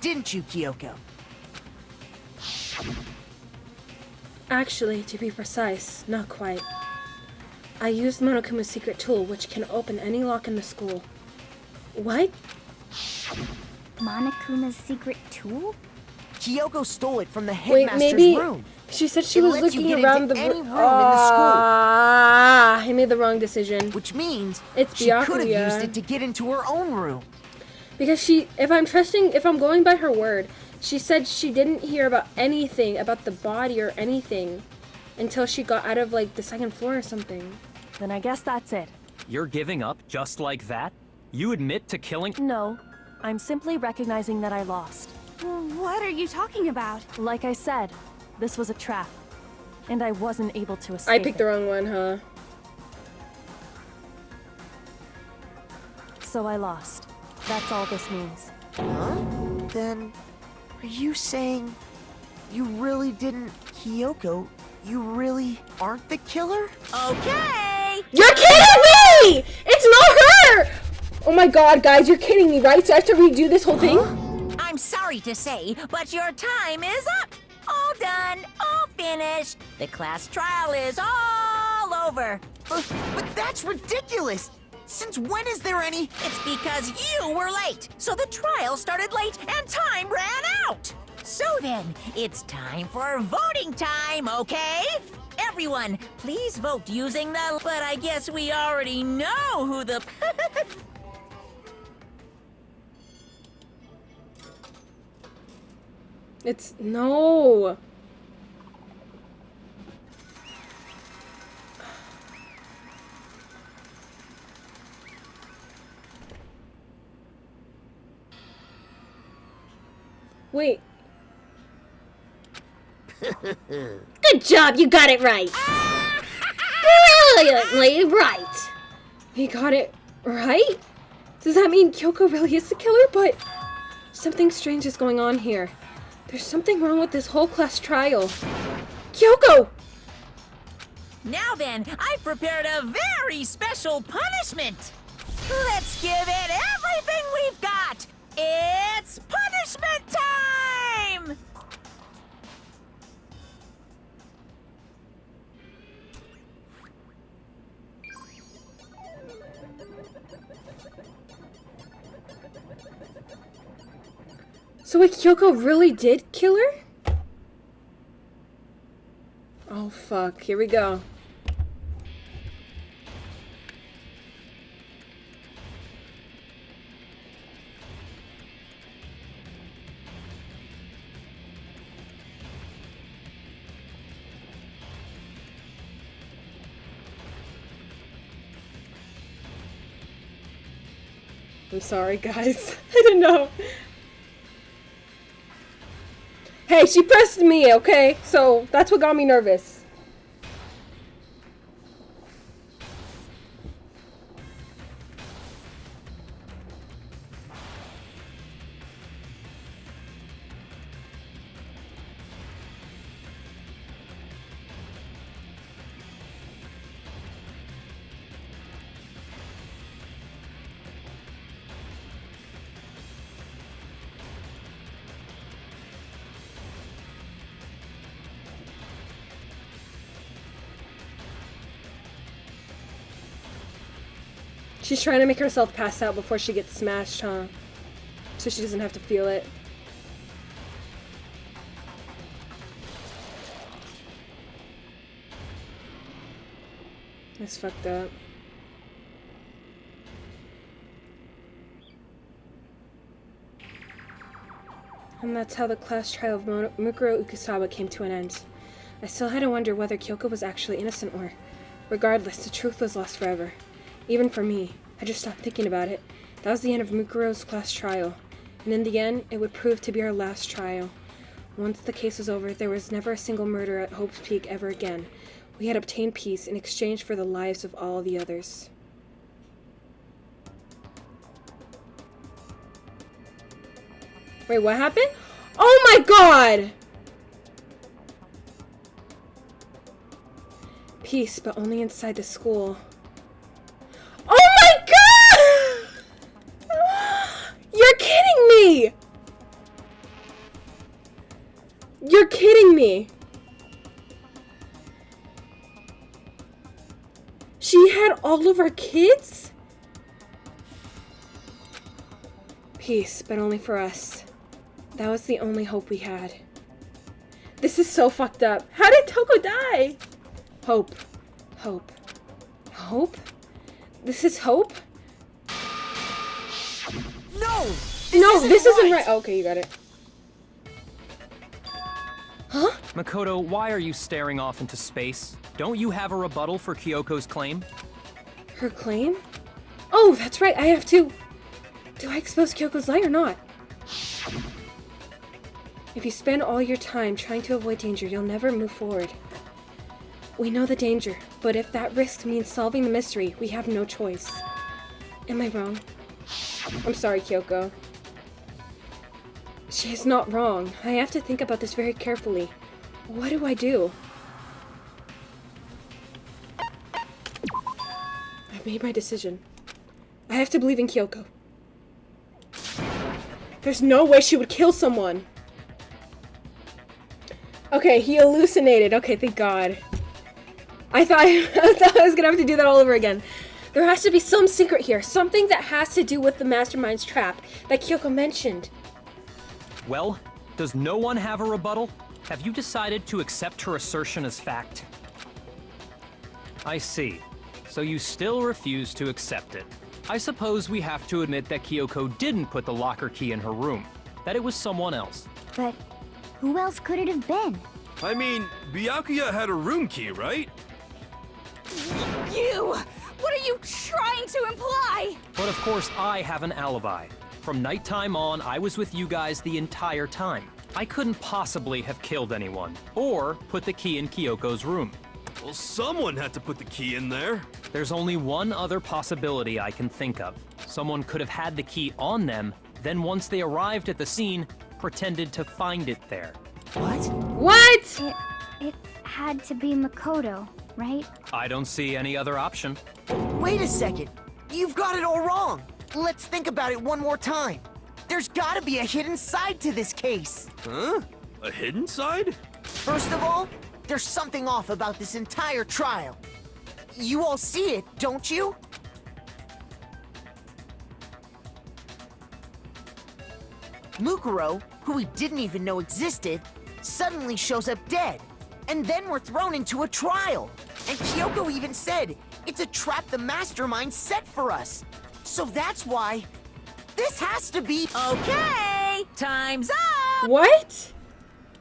didn't you, Kyoko? Actually, to be precise, not quite. I used Monokuma's secret tool, which can open any lock in the school. What? Monokuma's secret tool? Kyoko stole it from the Wait, headmaster's maybe room. she said she It was lets you looking get around into the any room. room in the school. Ah, I made the wrong decision. Which means It's she could have Byakuya. used it to get into her own room. Because if I'm going by her word, she said she didn't hear about anything about the body or anything until she got out of like the second floor or something. Then I guess that's it. You're giving up just like that? You admit to killing? No, I'm simply recognizing that I lost. What are you talking about? Like I said, this was a trap, and I wasn't able to escape. I picked the wrong one, huh? So I lost. That's all this means. Huh? Then, are you saying you really didn't, Kyoko? You really aren't the killer? Okay! You're kidding me! It's not her! Oh my god, guys, you're kidding me, right? So I have to redo this whole thing? I'm sorry to say, but your time is up. All done, all finished. The class trial is all over. But that's ridiculous! Since when is there any— It's because you were late, so the trial started late and time ran out. So then, it's time for voting time, okay? Everyone, please vote using the— But I guess we already know who the— It's no. Wait. Good job, you got it right. Brilliantly right. He got it right? Does that mean Kyoko really is the killer? But something strange is going on here. There's something wrong with this whole class trial. Kyoko! Now then, I've prepared a very special punishment. Let's give it everything we've got. It's punishment time! So wait, Kyoko really did kill her? Oh fuck, here we go. I'm sorry, guys. I didn't know. Hey, she pressed me, okay? So that's what got me nervous. She's trying to make herself pass out before she gets smashed, huh? So she doesn't have to feel it. That's fucked up. And that's how the class trial of Mukuro Ukusawa came to an end. I still had to wonder whether Kyoko was actually innocent or... Regardless, the truth was lost forever. Even for me. I just stopped thinking about it. That was the end of Mukuro's class trial. And in the end, it would prove to be our last trial. Once the case was over, there was never a single murder at Hope's Peak ever again. We had obtained peace in exchange for the lives of all the others. Wait, what happened? Oh my god! Peace, but only inside the school. Oh my god! You're kidding me! You're kidding me! She had all of our kids? Peace, but only for us. That was the only hope we had. This is so fucked up. How did Toko die? Hope. Hope. Hope? This is hope? No! No, this isn't right. Okay, you got it. Huh? Makoto, why are you staring off into space? Don't you have a rebuttal for Kyoko's claim? Her claim? Oh, that's right, I have to... Do I expose Kyoko's lie or not? If you spend all your time trying to avoid danger, you'll never move forward. We know the danger, but if that risk means solving the mystery, we have no choice. Am I wrong? I'm sorry, Kyoko. She is not wrong. I have to think about this very carefully. What do I do? I've made my decision. I have to believe in Kyoko. There's no way she would kill someone. Okay, he hallucinated. Okay, thank God. I thought I was gonna have to do that all over again. There has to be some secret here. Something that has to do with the mastermind's trap that Kyoko mentioned. Well, does no one have a rebuttal? Have you decided to accept her assertion as fact? I see. So you still refuse to accept it. I suppose we have to admit that Kyoko didn't put the locker key in her room. That it was someone else. But who else could it have been? I mean, Byakuya had a room key, right? You! What are you trying to imply? But of course I have an alibi. From nighttime on, I was with you guys the entire time. I couldn't possibly have killed anyone, or put the key in Kyoko's room. Well, someone had to put the key in there. There's only one other possibility I can think of. Someone could have had the key on them, then once they arrived at the scene, pretended to find it there. What? What? It had to be Makoto, right? I don't see any other option. Wait a second. You've got it all wrong. Let's think about it one more time. There's gotta be a hidden side to this case. Huh? A hidden side? First of all, there's something off about this entire trial. You all see it, don't you? Mukuro, who we didn't even know existed, suddenly shows up dead. And then we're thrown into a trial. And Kyoko even said, it's a trap the mastermind set for us. So that's why this has to be... Okay, time's up! What?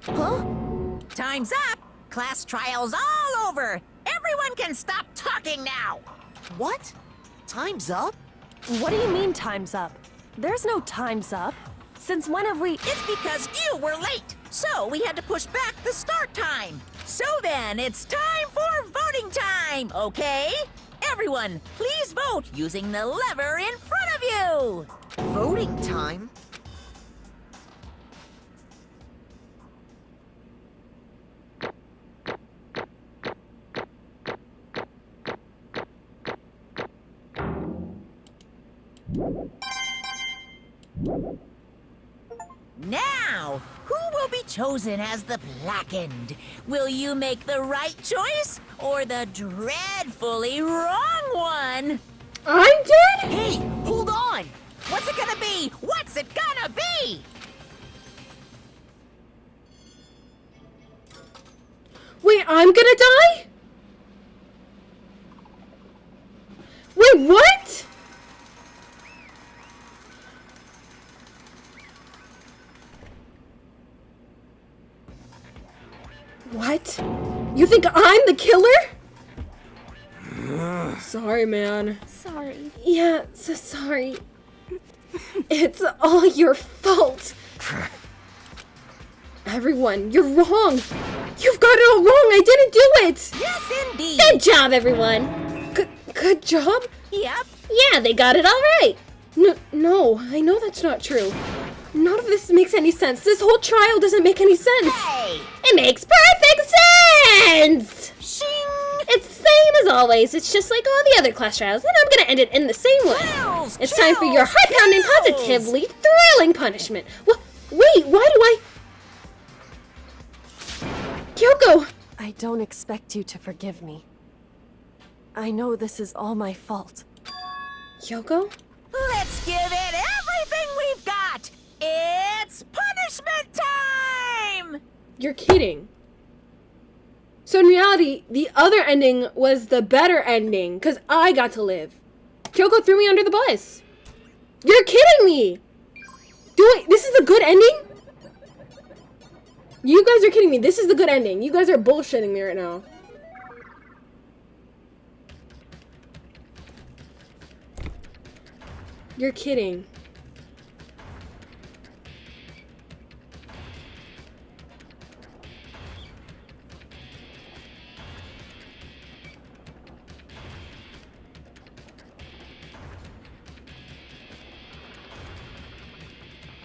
Huh? Time's up! Class trial's all over! Everyone can stop talking now! What? Time's up? What do you mean time's up? There's no time's up. Since when have we... It's because you were late, so we had to push back the start time. So then, it's time for voting time, okay? Everyone, please vote using the lever in front of you! Voting time? Now, who will be chosen as the blackened? Will you make the right choice or the dreadfully wrong one? I'm dead? Hey, hold on! What's it gonna be? What's it gonna be? Wait, I'm gonna die? Wait, what? What? You think I'm the killer? Sorry, man. Sorry. Yeah, so sorry. It's all your fault. Everyone, you're wrong. You've got it all wrong. I didn't do it. Yes, indeed! Good job, everyone. Good job? Yep. Yeah, they got it all right. No, I know that's not true. None of this makes any sense. This whole trial doesn't make any sense. Hey! It makes perfect sense! Shing! It's the same as always. It's just like all the other class trials, and I'm gonna end it in the same way. Chills, It's time for your chills, heart-pounding, chills. positively thrilling punishment. Wait, why do I... Kyoko! I don't expect you to forgive me. I know this is all my fault. Kyoko? Let's give it everything we've got! It's punishment time! You're kidding. So in reality, the other ending was the better ending, because I got to live. Kyoko threw me under the bus. You're kidding me! This is the good ending? You guys are kidding me. This is the good ending. You guys are bullshitting me right now. You're kidding.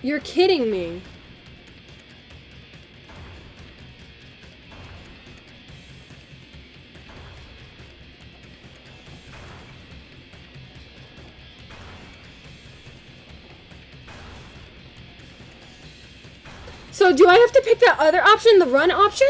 You're kidding me. So do I have to pick that other option, the run option?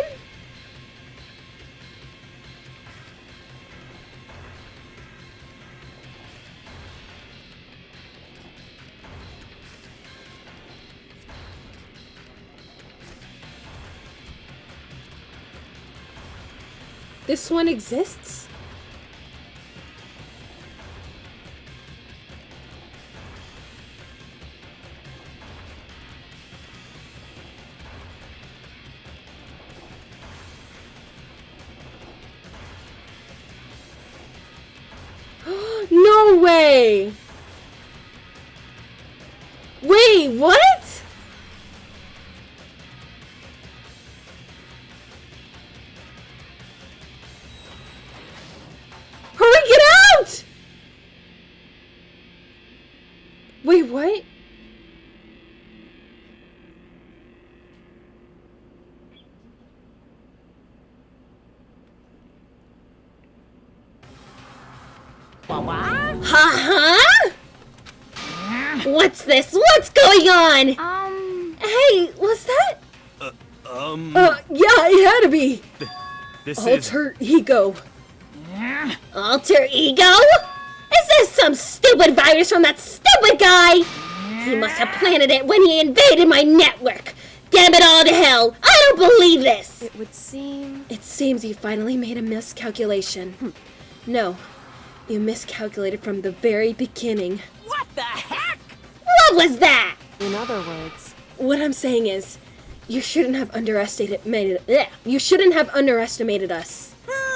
This one exists? No way! Wait, what? Hurry, get out! Wait, what? Huh? What's this? What's going on? Hey, what's that? Yeah, it had to be. This is... Alter ego. Alter ego? Is this some stupid virus from that stupid guy? He must have planted it when he invaded my network. Damn it all to hell. I don't believe this. It would seem... It seems you finally made a miscalculation. No, you miscalculated from the very beginning. What the heck? What was that? In other words... What I'm saying is, you shouldn't have underestimated us.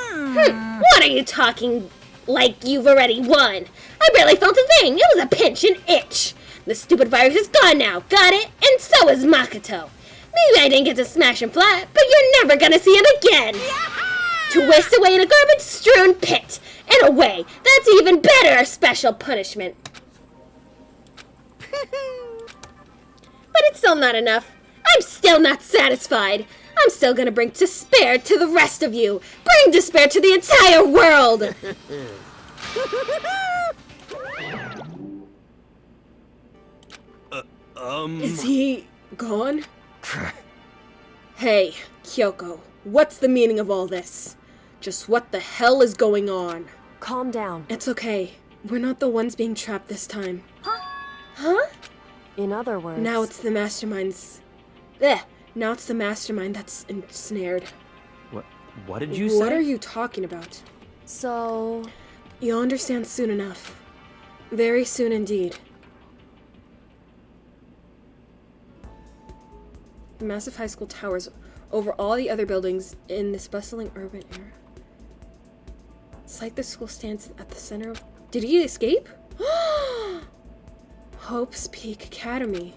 What are you talking like you've already won? I barely felt a thing. It was a pinch and itch. The stupid virus is gone now. Got it? And so is Makoto. Maybe I didn't get to smash him flat, but you're never gonna see him again. To waste away in a garbage-strewn pit. In a way, that's even better a special punishment. But it's still not enough. I'm still not satisfied. I'm still gonna bring despair to the rest of you. Bring despair to the entire world. Is he gone? Hey, Kyoko, what's the meaning of all this? Just what the hell is going on? Calm down. It's okay. We're not the ones being trapped this time. Huh? In other words... Now it's the masterminds. Now it's the mastermind that's ensnared. What did you say? What are you talking about? So... You'll understand soon enough. Very soon indeed. The massive high school towers over all the other buildings in this bustling urban area. It's like the school stands at the center of... Did he escape? Hope's Peak Academy.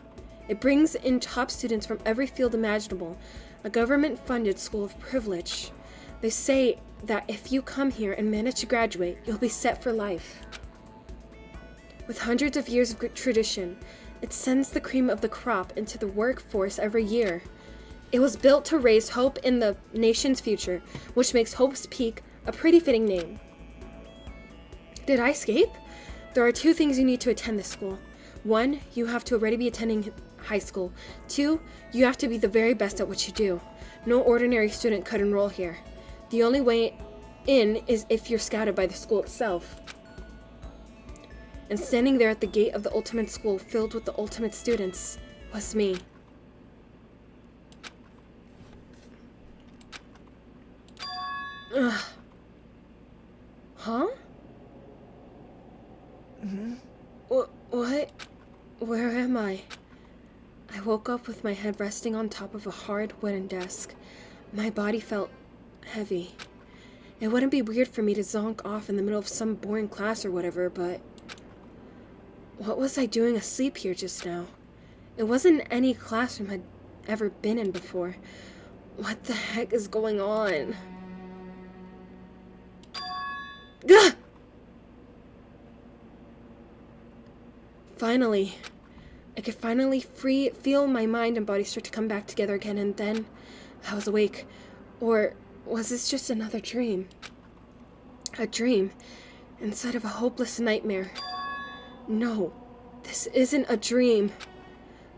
It brings in top students from every field imaginable. A government-funded school of privilege. They say that if you come here and manage to graduate, you'll be set for life. With hundreds of years of tradition, it sends the cream of the crop into the workforce every year. It was built to raise hope in the nation's future, which makes Hope's Peak a pretty fitting name. Did I escape? There are 2 things you need to attend this school. 1, you have to already be attending high school. 2, you have to be the very best at what you do. No ordinary student could enroll here. The only way in is if you're scouted by the school itself. And standing there at the gate of the ultimate school filled with the ultimate students was me. Ugh. Huh? What? Where am I? I woke up with my head resting on top of a hard wooden desk. My body felt heavy. It wouldn't be weird for me to zonk off in the middle of some boring class or whatever, but... What was I doing asleep here just now? It wasn't any classroom I'd ever been in before. What the heck is going on? Gah! Finally. I could finally feel my mind and body start to come back together again, and then I was awake. Or was this just another dream? A dream instead of a hopeless nightmare. No, this isn't a dream.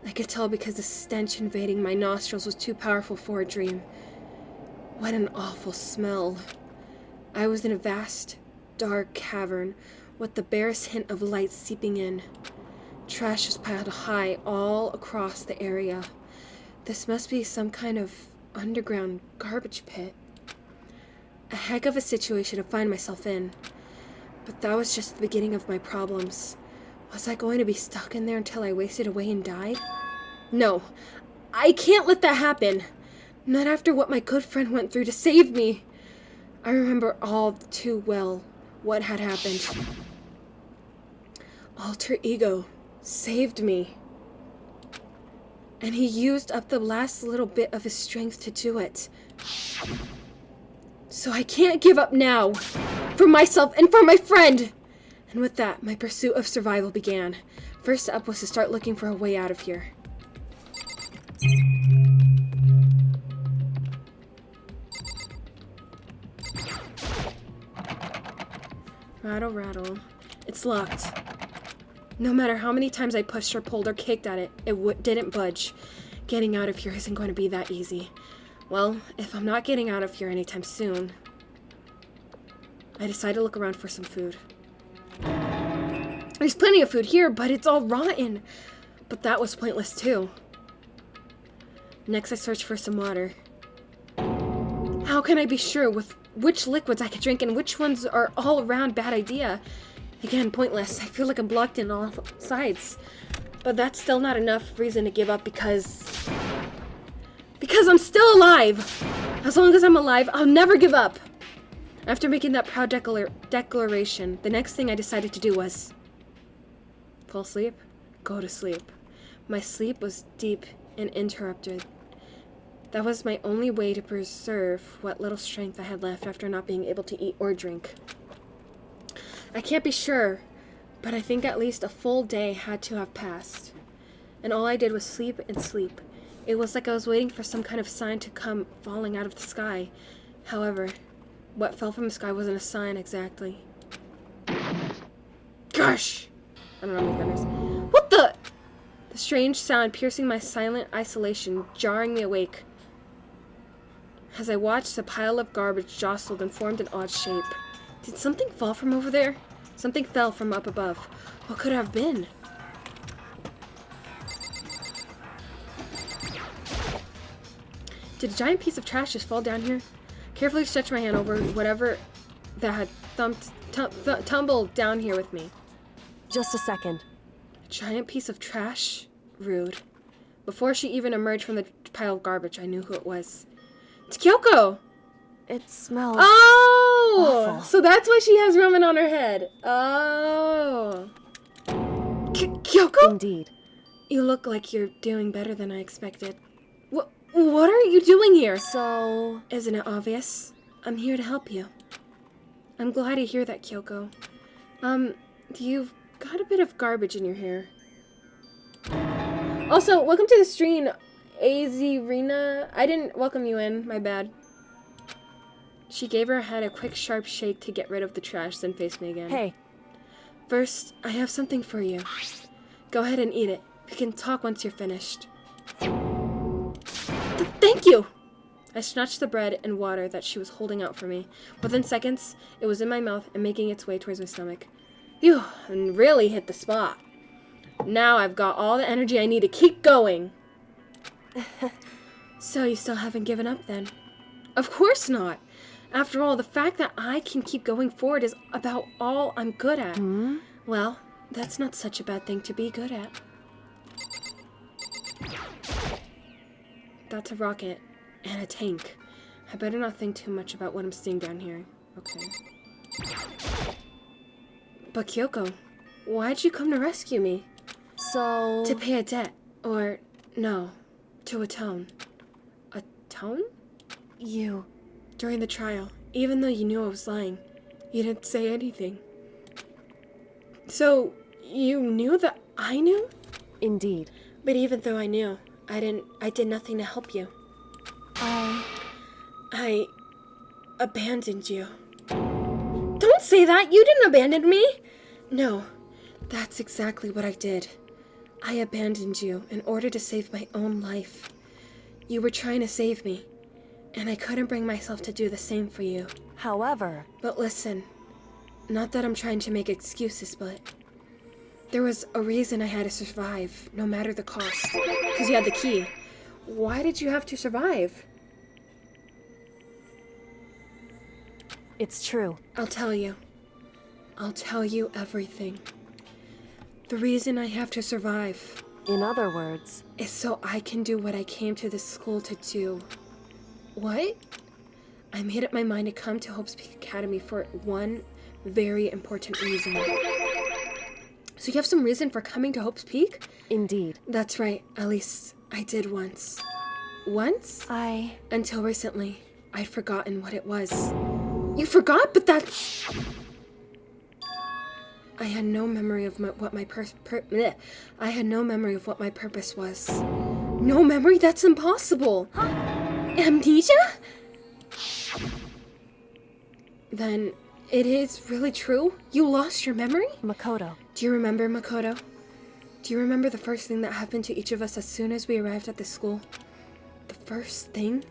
I could tell because the stench invading my nostrils was too powerful for a dream. What an awful smell. I was in a vast, dark cavern with the barest hint of light seeping in. Trash was piled high all across the area. This must be some kind of underground garbage pit. A heck of a situation to find myself in. But that was just the beginning of my problems. Was I going to be stuck in there until I wasted away and died? No, I can't let that happen. Not after what my good friend went through to save me. I remember all too well what had happened. Alter Ego saved me. And he used up the last little bit of his strength to do it. So I can't give up now. For myself and for my friend. And with that, my pursuit of survival began. First up was to start looking for a way out of here. Rattle, rattle. It's locked. No matter how many times I pushed or pulled or kicked at it, it didn't budge. Getting out of here isn't going to be that easy. Well, if I'm not getting out of here anytime soon, I decided to look around for some food. There's plenty of food here, but it's all rotten. But that was pointless too. Next, I searched for some water. How can I be sure with which liquids I could drink and which ones are all around bad idea? Again, pointless. I feel like I'm blocked in all sides. But that's still not enough reason to give up because I'm still alive. As long as I'm alive, I'll never give up. After making that proud declaration, the next thing I decided to do was fall asleep, go to sleep. My sleep was deep and interrupted. That was my only way to preserve what little strength I had left after not being able to eat or drink. I can't be sure, but I think at least a full day had to have passed. And all I did was sleep and sleep. It was like I was waiting for some kind of sign to come falling out of the sky. However, what fell from the sky wasn't a sign exactly. Gosh! I don't know what that is. What the? The strange sound piercing my silent isolation, jarring me awake. As I watched, a pile of garbage jostled and formed an odd shape. Did something fall from over there? Something fell from up above. What could it have been? Did a giant piece of trash just fall down here? Carefully stretch my hand over whatever that had tumbled down here with me. Just a second. A giant piece of trash? Rude. Before she even emerged from the pile of garbage, I knew who it was. It's Kyoko! It smells awful. awful. So that's why she has ramen on her head. Oh. Kyoko? Indeed. You look like you're doing better than I expected. What are you doing here? So... Isn't it obvious? I'm here to help you. I'm glad to hear that, Kyoko. You've got a bit of garbage in your hair. Also, welcome to the stream, Azirina. I didn't welcome you in, my bad. She gave her head a quick, sharp shake to get rid of the trash, then faced me again. Hey. First, I have something for you. Go ahead and eat it. We can talk once you're finished. Thank you! I snatched the bread and water that she was holding out for me. Within seconds, it was in my mouth and making its way towards my stomach. Phew, and really hit the spot. Now I've got all the energy I need to keep going. So you still haven't given up then? Of course not. After all, the fact that I can keep going forward is about all I'm good at. Well, that's not such a bad thing to be good at. That's a rocket and a tank. I better not think too much about what I'm seeing down here. Okay. But Kyoko, why'd you come to rescue me? So... To pay a debt. Or, no, to atone. Atone? You... During the trial, even though you knew I was lying, you didn't say anything. So, you knew that I knew? Indeed. But even though I knew, I did nothing to help you. I abandoned you. Don't say that! You didn't abandon me! No, that's exactly what I did. I abandoned you in order to save my own life. You were trying to save me, and I couldn't bring myself to do the same for you. However... But listen, not that I'm trying to make excuses, but there was a reason I had to survive, no matter the cost. Because you had the key. Why did you have to survive? It's true. I'll tell you. I'll tell you everything. The reason I have to survive, in other words, is so I can do what I came to this school to do. What? I made up my mind to come to Hope's Peak Academy for one very important reason. So you have some reason for coming to Hope's Peak? Indeed. That's right. At least I did once. Once? Until recently, I'd forgotten what it was. You forgot? But that's... I had no memory of what my purpose was. No memory? That's impossible. Huh? Amnesia? Then it is really true? You lost your memory? Makoto. Do you remember, Makoto? Do you remember the first thing that happened to each of us as soon as we arrived at the school? The first thing?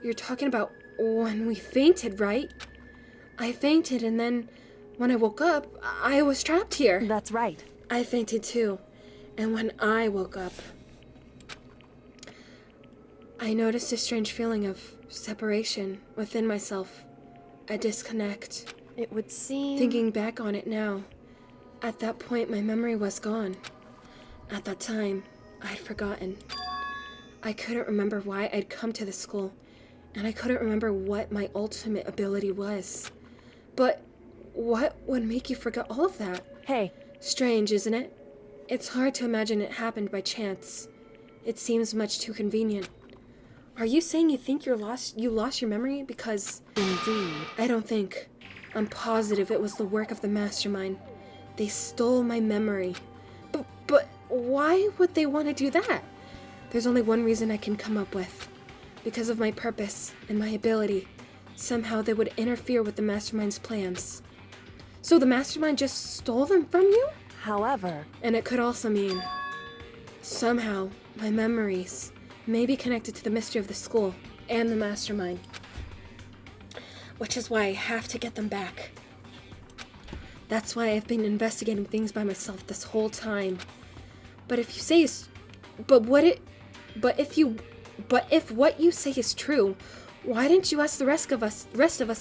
You're talking about when we fainted, right? I fainted, and then when I woke up, I was trapped here. That's right. I fainted too. And when I woke up, I noticed a strange feeling of separation within myself. A disconnect. It would seem... Thinking back on it now, at that point my memory was gone. At that time, I'd forgotten. I couldn't remember why I'd come to the school, and I couldn't remember what my ultimate ability was. But what would make you forget all of that? Hey. Strange, isn't it? It's hard to imagine it happened by chance. It seems much too convenient. Are you saying you think you lost your memory because... Indeed. I don't think. I'm positive it was the work of the mastermind. They stole my memory. But why would they want to do that? There's only one reason I can come up with. Because of my purpose and my ability. Somehow they would interfere with the mastermind's plans. So the mastermind just stole them from you? However... And it could also mean... somehow, my memories may be connected to the mystery of the school and the mastermind. Which is why I have to get them back. That's why I've been investigating things by myself this whole time. But if you say is, but if what you say is true, why didn't you ask the rest of us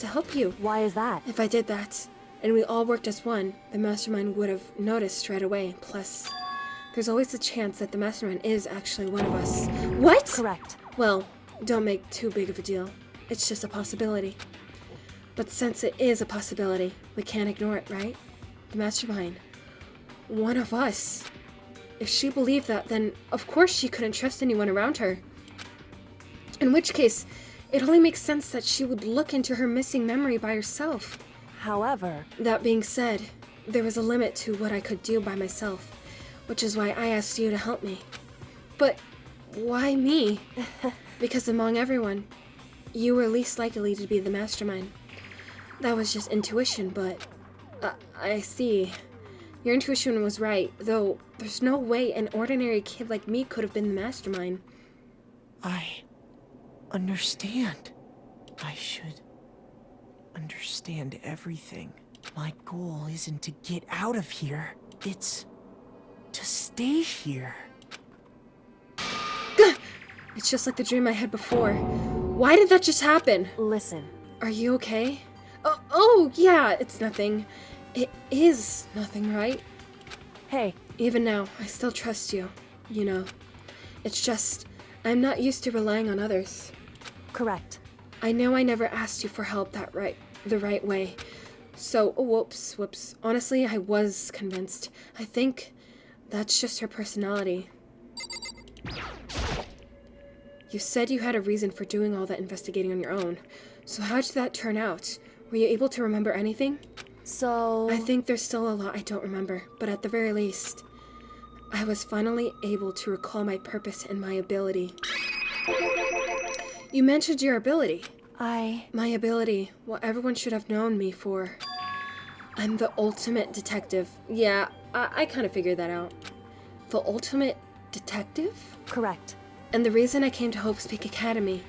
to help you? Why is that? If I did that, and we all worked as one, the mastermind would have noticed right away. Plus, there's always a chance that the mastermind is actually one of us. What? Correct. Well, don't make too big of a deal. It's just a possibility. But since it is a possibility, we can't ignore it, right? The mastermind. One of us. If she believed that, then of course she couldn't trust anyone around her. In which case, it only makes sense that she would look into her missing memory by herself. However, That being said, there was a limit to what I could do by myself, which is why I asked you to help me. But why me? Because among everyone, you were least likely to be the mastermind. That was just intuition, but I see. Your intuition was right, though there's no way an ordinary kid like me could have been the mastermind. I understand. I should understand everything. My goal isn't to get out of here. It's to stay here. It's just like the dream I had before. Why did that just happen? listen. Are you okay? Oh, yeah, it's nothing. It is nothing, right? Hey, Even now, I still trust you, you know. It's just, I'm not used to relying on others. correct. I know I never asked you for help the right way. So, whoops. Honestly, I was convinced. I think that's just her personality. You said you had a reason for doing all that investigating on your own. So how did that turn out? Were you able to remember anything? So... I think there's still a lot I don't remember, but at the very least, I was finally able to recall my purpose and my ability. You mentioned your ability. My ability, what everyone should have known me for. I'm the ultimate detective. Yeah, I kind of figured that out. The ultimate detective? Correct. And the reason I came to Hope's Peak Academy,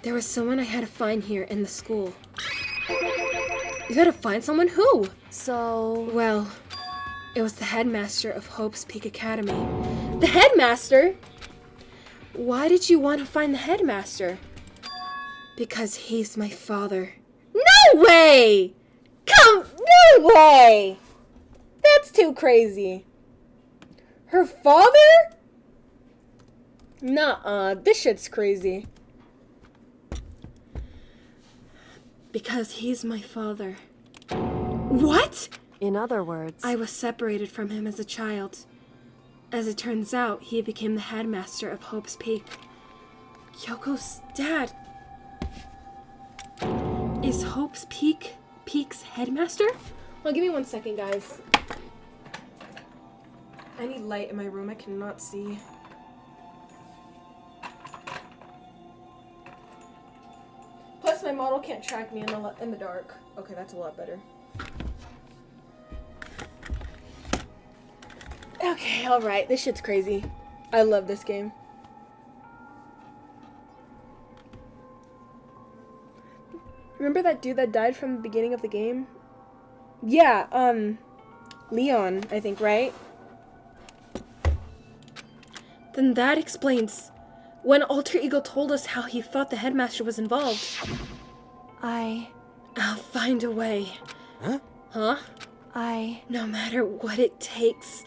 there was someone I had to find here in the school. You gotta find someone? Who? So... Well, it was the headmaster of Hope's Peak Academy. The headmaster? Why did you want to find the headmaster? Because he's my father. No way! No way! That's too crazy. Her father? Nuh-uh, this shit's crazy. Because he's my father. What? In other words... I was separated from him as a child. As it turns out, he became the headmaster of Hope's Peak. Yoko's dad is Hope's Peak's headmaster? Well, give me 1 second, guys. I need light in my room. I cannot see. Plus, my model can't track me in the dark. Okay, that's a lot better. Okay, alright. This shit's crazy. I love this game. Remember that dude that died from the beginning of the game? Yeah, Leon, I think, right? Then that explains when Alter Ego told us how he thought the headmaster was involved. I'll find a way. Huh? No matter what it takes,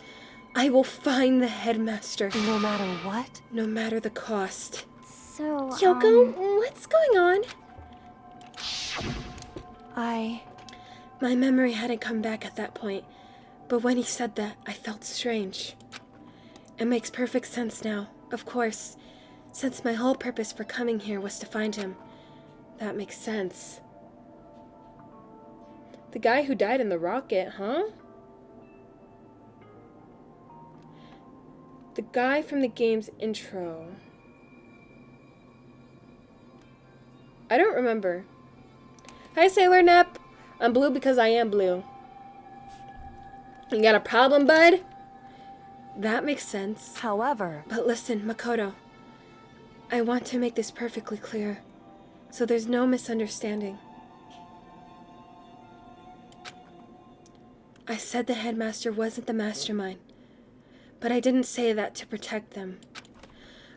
I will find the headmaster. No matter what? No matter the cost. So, Yoko, what's going on? My memory hadn't come back at that point, but when he said that, I felt strange. It makes perfect sense now, of course, since my whole purpose for coming here was to find him. That makes sense. The guy who died in the rocket, huh? The guy from the game's intro. I don't remember. Hi, Sailor Nep. I'm blue because I am blue. You got a problem, bud? That makes sense. However... But listen, Makoto. I want to make this perfectly clear, so there's no misunderstanding. I said the headmaster wasn't the mastermind, but I didn't say that to protect them.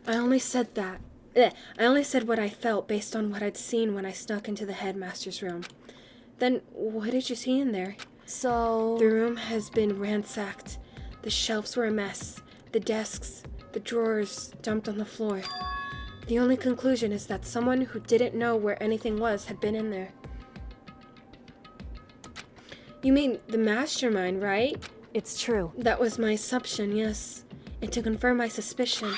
I only said what I felt based on what I'd seen when I snuck into the headmaster's room. Then, what did you see in there? So... The room has been ransacked. The shelves were a mess. The desks, the drawers dumped on the floor. The only conclusion is that someone who didn't know where anything was had been in there. You mean the mastermind, right? It's true. That was my assumption, yes. And to confirm my suspicion,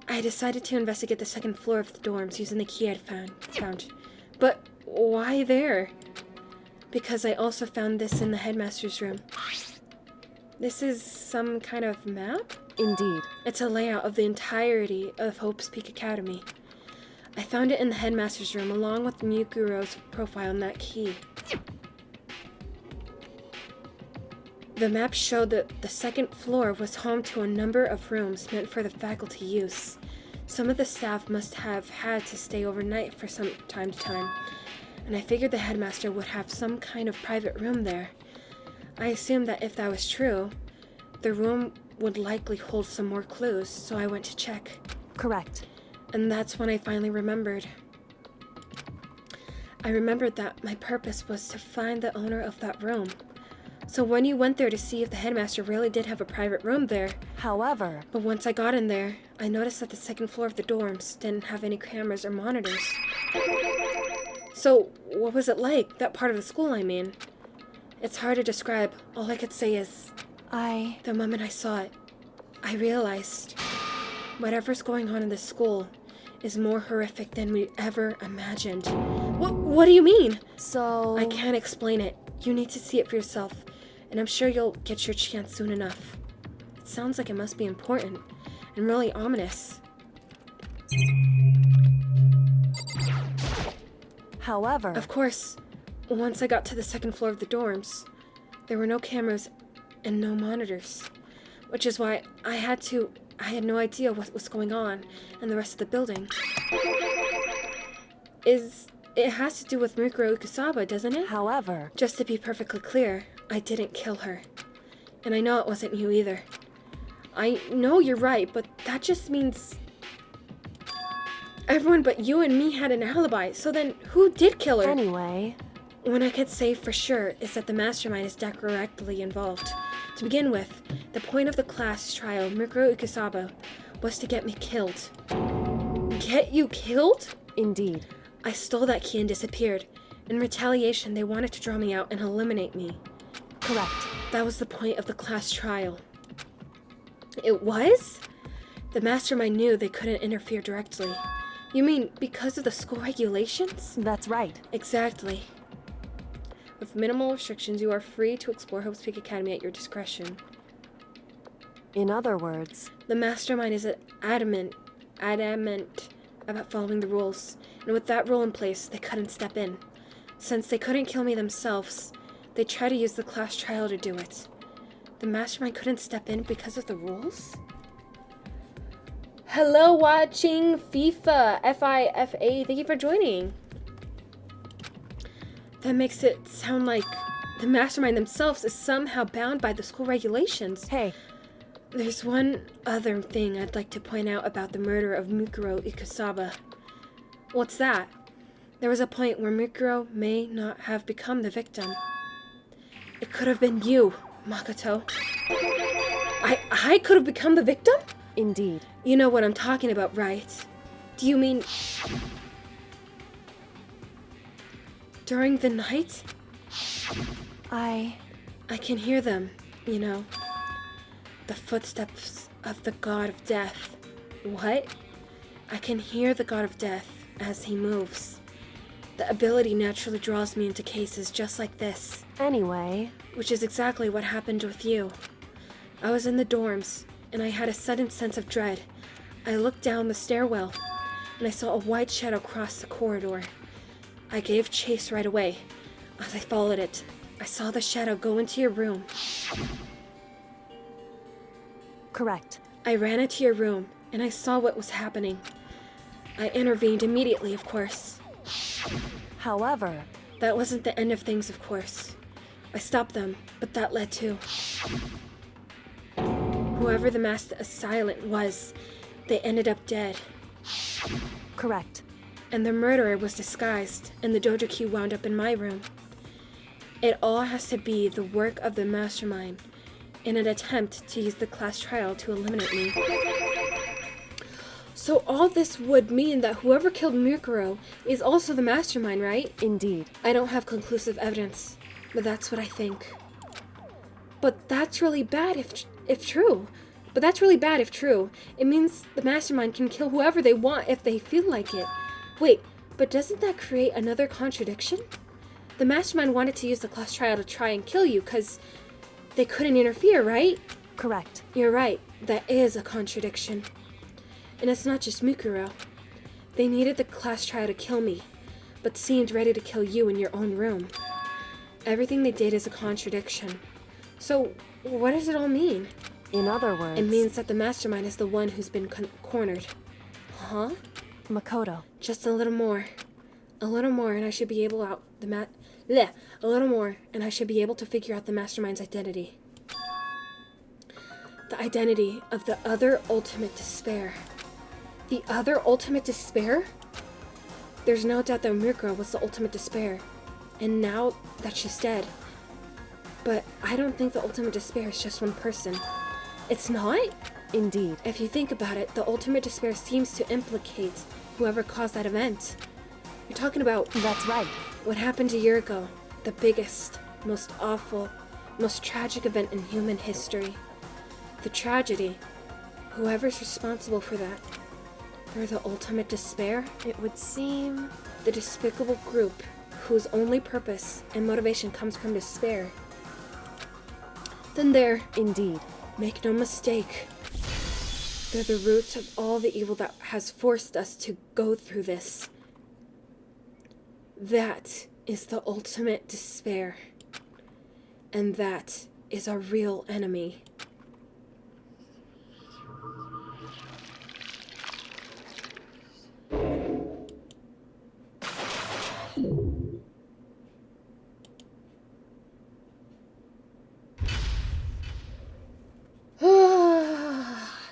I decided to investigate the second floor of the dorms using the key I'd found. But why there? Because I also found this in the headmaster's room. This is some kind of map? Indeed. It's a layout of the entirety of Hope's Peak Academy. I found it in the headmaster's room along with Mukuro's profile and that key. The map showed that the second floor was home to a number of rooms meant for the faculty use. Some of the staff must have had to stay overnight for some time to time, and I figured the headmaster would have some kind of private room there. I assumed that if that was true, the room would likely hold some more clues, so I went to check. Correct. And that's when I finally remembered. I remembered that my purpose was to find the owner of that room. So when you went there to see if the headmaster really did have a private room there. However... But once I got in there, I noticed that the second floor of the dorms didn't have any cameras or monitors. So, what was it like? That part of the school, I mean. It's hard to describe. All I could say is... The moment I saw it, I realized whatever's going on in this school is more horrific than we ever imagined. What do you mean? So... I can't explain it. You need to see it for yourself, and I'm sure you'll get your chance soon enough. It sounds like it must be important, and really ominous. However... Of course, once I got to the second floor of the dorms, there were no cameras and no monitors, which is why I had no idea what was going on in the rest of the building. It has to do with Mikuro Ikusaba, doesn't it? However... Just to be perfectly clear, I didn't kill her. And I know it wasn't you either. I know you're right, but that just means... Everyone but you and me had an alibi, so then who did kill her? Anyway... What I could say for sure is that the mastermind is directly involved. To begin with, the point of the class trial, Mikuro Ikusaba, was to get me killed. Get you killed? Indeed. I stole that key and disappeared. In retaliation, they wanted to draw me out and eliminate me. Correct. That was the point of the class trial. It was? The mastermind knew they couldn't interfere directly. You mean because of the school regulations? That's right. Exactly. With minimal restrictions, you are free to explore Hope's Peak Academy at your discretion. In other words... The mastermind is adamant about following the rules, and with that rule in place, they couldn't step in. Since they couldn't kill me themselves, they tried to use the class trial to do it. The mastermind couldn't step in because of the rules? Hello, watching FIFA, FIFA, thank you for joining. That makes it sound like the mastermind themselves is somehow bound by the school regulations. Hey. There's one other thing I'd like to point out about the murder of Mikuro Ikusaba. What's that? There was a point where Mikuro may not have become the victim. It could have been you, Makoto. I could have become the victim? Indeed. You know what I'm talking about, right? Do you mean... during the night? I can hear them, you know. The footsteps of the god of death. What? I can hear the god of death as he moves. The ability naturally draws me into cases just like this. Anyway... Which is exactly what happened with you. I was in the dorms, and I had a sudden sense of dread. I looked down the stairwell, and I saw a white shadow cross the corridor. I gave chase right away. As I followed it, I saw the shadow go into your room. Correct. I ran into your room, and I saw what was happening. I intervened immediately, of course. However... That wasn't the end of things, of course. I stopped them, but that led to... Whoever the masked assailant was, they ended up dead. Correct. And the murderer was disguised, and the dojo key wound up in my room. It all has to be the work of the mastermind in an attempt to use the class trial to eliminate me. So all this would mean that whoever killed Mukuro is also the mastermind, right? Indeed. I don't have conclusive evidence, but that's what I think. But that's really bad if true. But that's really bad if true. It means the mastermind can kill whoever they want if they feel like it. Wait, but doesn't that create another contradiction? The mastermind wanted to use the class trial to try and kill you because they couldn't interfere, right? Correct. You're right. That is a contradiction. And it's not just Mukuro. They needed the class trial to kill me, but seemed ready to kill you in your own room. Everything they did is a contradiction. So, what does it all mean? In other words... It means that the mastermind is the one who's been cornered. Huh? Makoto. Just a little more. A little more and I should be able a little more and I should be able to figure out the mastermind's identity. The identity of the other ultimate despair. The other ultimate despair? There's no doubt that Mukuro was the ultimate despair. And now that she's dead. But I don't think the ultimate despair is just one person. It's not? Indeed. If you think about it, the ultimate despair seems to implicate whoever caused that event. You're talking about... That's right. What happened a year ago. The biggest, most awful, most tragic event in human history. The tragedy. Whoever's responsible for that. They're the ultimate despair? It would seem... The despicable group whose only purpose and motivation comes from despair. Then they're... Indeed. Make no mistake. They're the roots of all the evil that has forced us to go through this. That is the ultimate despair. And that is our real enemy.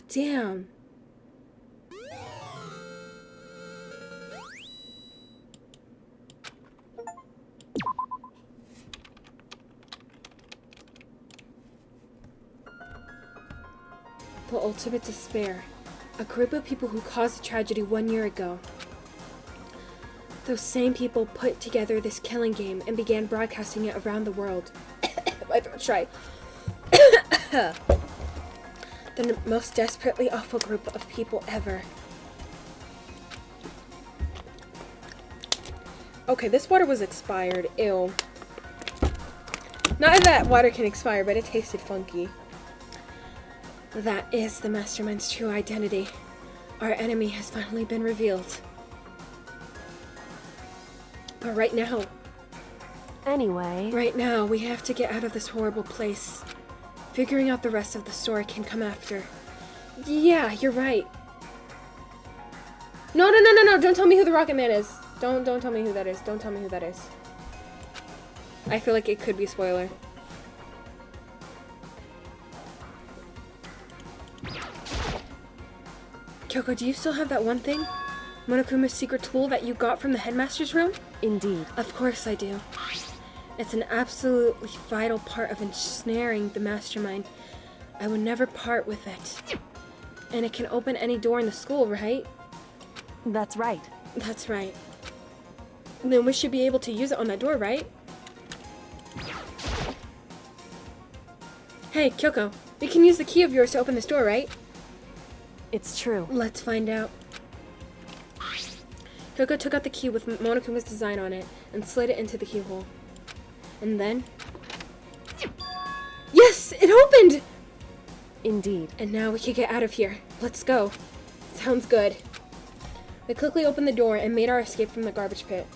Damn. The ultimate despair. A group of people who caused the tragedy 1 year ago. Those same people put together this killing game and began broadcasting it around the world. My throat's dry. The most desperately awful group of people ever. Okay, this water was expired. Ew. Not that water can expire, but it tasted funky. That is the mastermind's true identity. Our enemy has finally been revealed. But right now... Anyway... Right now, we have to get out of this horrible place. Figuring out the rest of the story can come after. Yeah, you're right. No, don't tell me who the Rocket Man is. Don't tell me who that is. Don't tell me who that is. I feel like it could be a spoiler. Kyoko, do you still have that one thing? Monokuma's secret tool that you got from the headmaster's room? Indeed. Of course I do. It's an absolutely vital part of ensnaring the mastermind. I would never part with it. And it can open any door in the school, right? That's right. That's right. Then we should be able to use it on that door, right? Hey, Kyoko, we can use the key of yours to open this door, right? It's true. Let's find out. Kyoko took out the key with Monokuma's design on it and slid it into the keyhole. And then... Yes! It opened! Indeed. And now we can get out of here. Let's go. Sounds good. We quickly opened the door and made our escape from the garbage pit.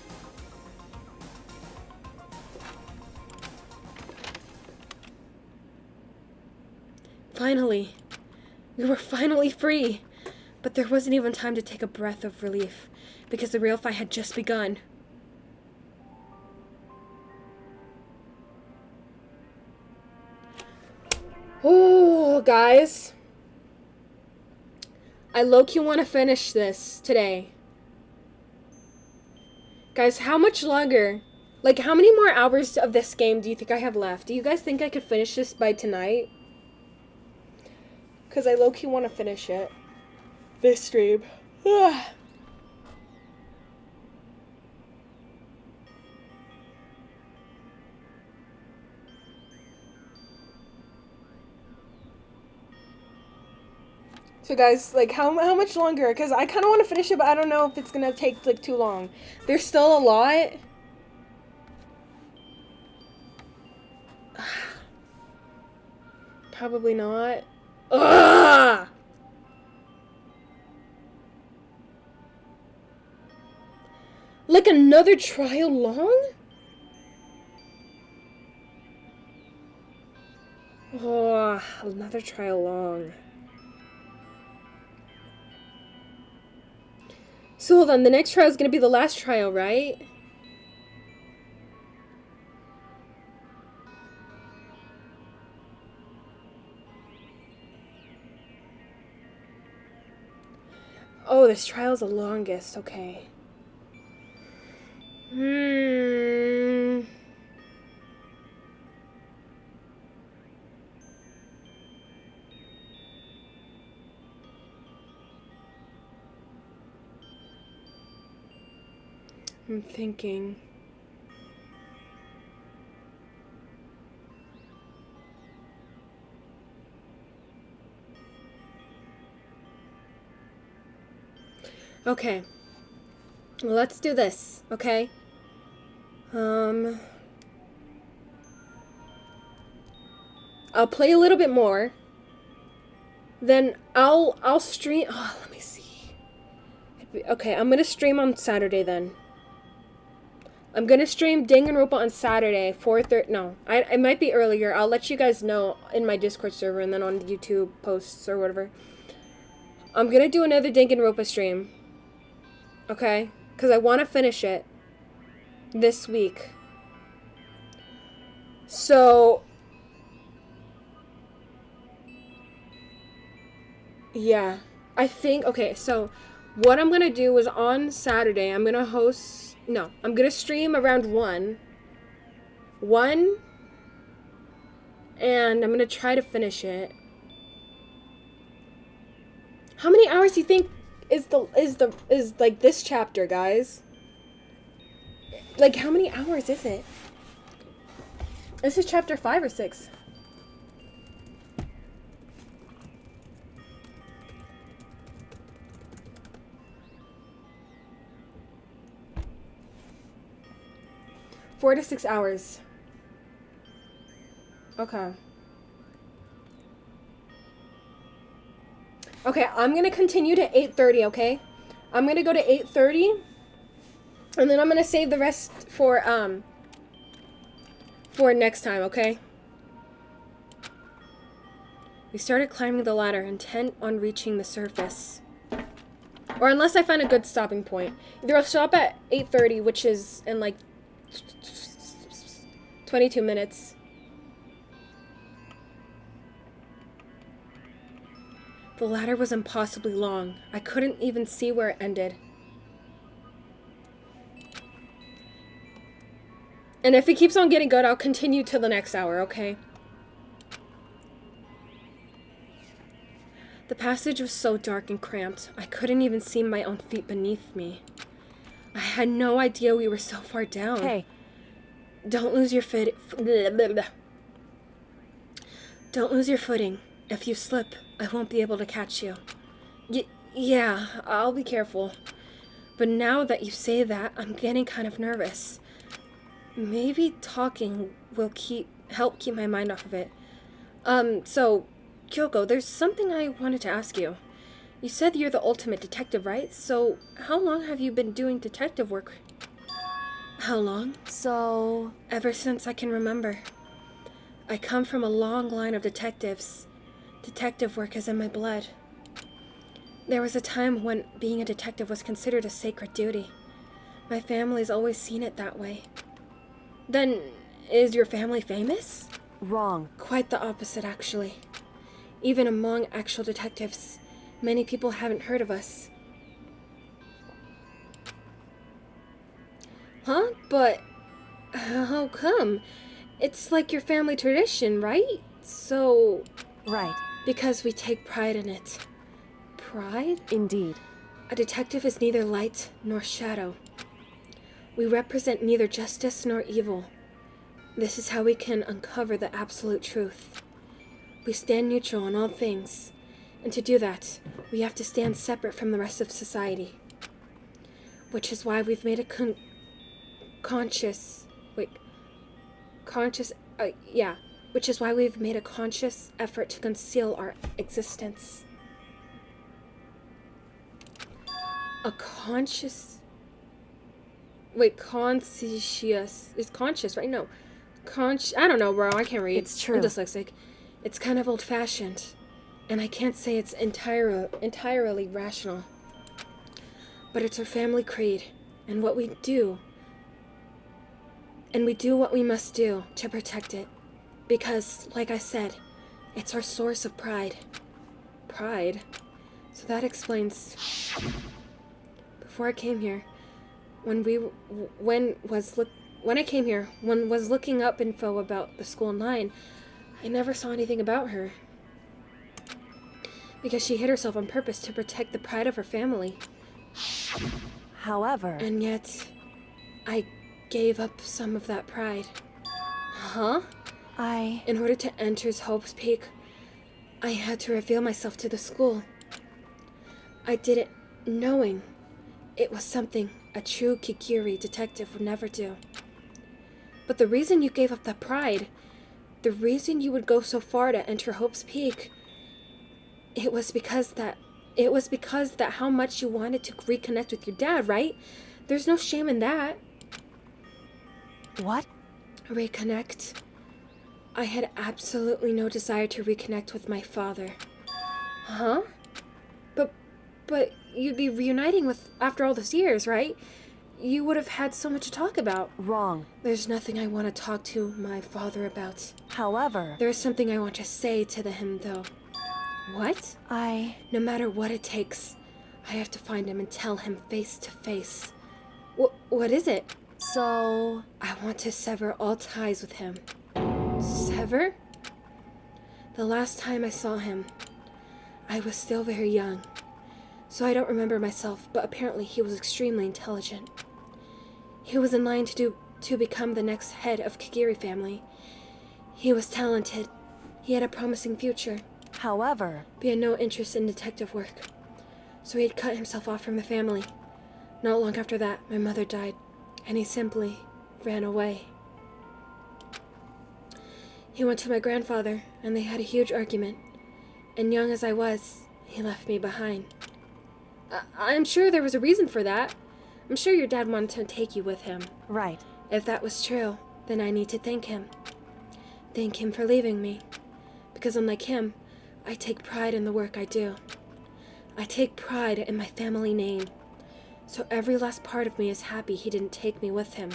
Finally. We were finally free. But there wasn't even time to take a breath of relief, because the real fight had just begun. Oh, guys. I low-key want to finish this today. Guys, how much longer? Like, how many more hours of this game do you think I have left? Do you guys think I could finish this by tonight? Because I low-key want to finish it. This stream. Ugh. So guys, like, how much longer? Because I kind of want to finish it, but I don't know if it's going to take, like, too long. There's still a lot. Probably not. Ugh! Like, another trial long? Oh, another trial long. So hold on, the next trial is going to be the last trial, right? Oh, this trial is the longest, okay. I'm thinking. Okay. Well, let's do this, okay? I'll play a little bit more. Then I'll stream. Oh, let me see. Okay, I'm gonna stream on Saturday then. I'm gonna stream Danganronpa on Saturday, 4:30. No, it might be earlier. I'll let you guys know in my Discord server and then on YouTube posts or whatever. I'm gonna do another Danganronpa stream. Okay? Because I want to finish it this week. So, yeah. I think, okay, so what I'm gonna do is on Saturday, I'm gonna I'm gonna stream around 1, and I'm gonna try to finish it. How many hours do you think is like this chapter, guys? Like, how many hours is it? This is chapter 5 or 6. Four to 6 hours. Okay. Okay, I'm gonna continue to 8:30, okay? I'm gonna go to 8:30, and then I'm gonna save the rest for next time, okay? We started climbing the ladder, intent on reaching the surface. Or unless I find a good stopping point. Either I'll stop at 8:30, which is in like 22 minutes. The ladder was impossibly long. I couldn't even see where it ended. And if it keeps on getting good, I'll continue till the next hour, okay? The passage was so dark and cramped, I couldn't even see my own feet beneath me. I had no idea we were so far down. Hey. Don't lose your Don't lose your footing. If you slip, I won't be able to catch you. Yeah, I'll be careful. But now that you say that, I'm getting kind of nervous. Maybe talking will help keep my mind off of it. So, Kyoko, there's something I wanted to ask you. You said you're the ultimate detective, right? So, how long have you been doing detective work? How long? So, ever since I can remember. I come from a long line of detectives. Detective work is in my blood. There was a time when being a detective was considered a sacred duty. My family's always seen it that way. Then, is your family famous? Wrong. Quite the opposite, actually. Even among actual detectives, many people haven't heard of us. Huh? But how come? It's like your family tradition, right? So... Right. Because we take pride in it. Pride? Indeed. A detective is neither light nor shadow. We represent neither justice nor evil. This is how we can uncover the absolute truth. We stand neutral on all things, and to do that, we have to stand separate from the rest of society. Which is why we've made a which is why we've made a conscious effort to conceal our existence. A conscious... conscious... Is conscious, right? No. I don't know, bro. I can't read. It's true. I'm dyslexic. It's kind of old-fashioned. And I can't say it's entirely rational. But it's our family creed. And what we do... And we do what we must do to protect it. Because, like I said, it's our source of pride. Pride? So that explains... Before I came here, when I came here, one was looking up info about the school 9, I never saw anything about her. Because she hid herself on purpose to protect the pride of her family. However... And yet, I gave up some of that pride. Huh? In order to enter Hope's Peak, I had to reveal myself to the school. I did it knowing it was something a true Kikiri detective would never do. But the reason you gave up that pride, the reason you would go so far to enter Hope's Peak, it was because that how much you wanted to reconnect with your dad, right? There's no shame in that. What? Reconnect? I had absolutely no desire to reconnect with my father. Huh? But you'd be reuniting with after all these years, right? You would have had so much to talk about. Wrong. There's nothing I want to talk to my father about. However... There is something I want to say to him, though. What? No matter what it takes, I have to find him and tell him face to face. What is it? So... I want to sever all ties with him. Sever? The last time I saw him, I was still very young. So I don't remember myself, but apparently he was extremely intelligent. He was in line to become the next head of Kagiri family. He was talented. He had a promising future. However... But he had no interest in detective work. So he had cut himself off from the family. Not long after that, my mother died, and he simply ran away. He went to my grandfather, and they had a huge argument. And young as I was, he left me behind. I'm sure there was a reason for that. I'm sure your dad wanted to take you with him. Right. If that was true, then I need to thank him. Thank him for leaving me. Because unlike him, I take pride in the work I do. I take pride in my family name. So every last part of me is happy he didn't take me with him.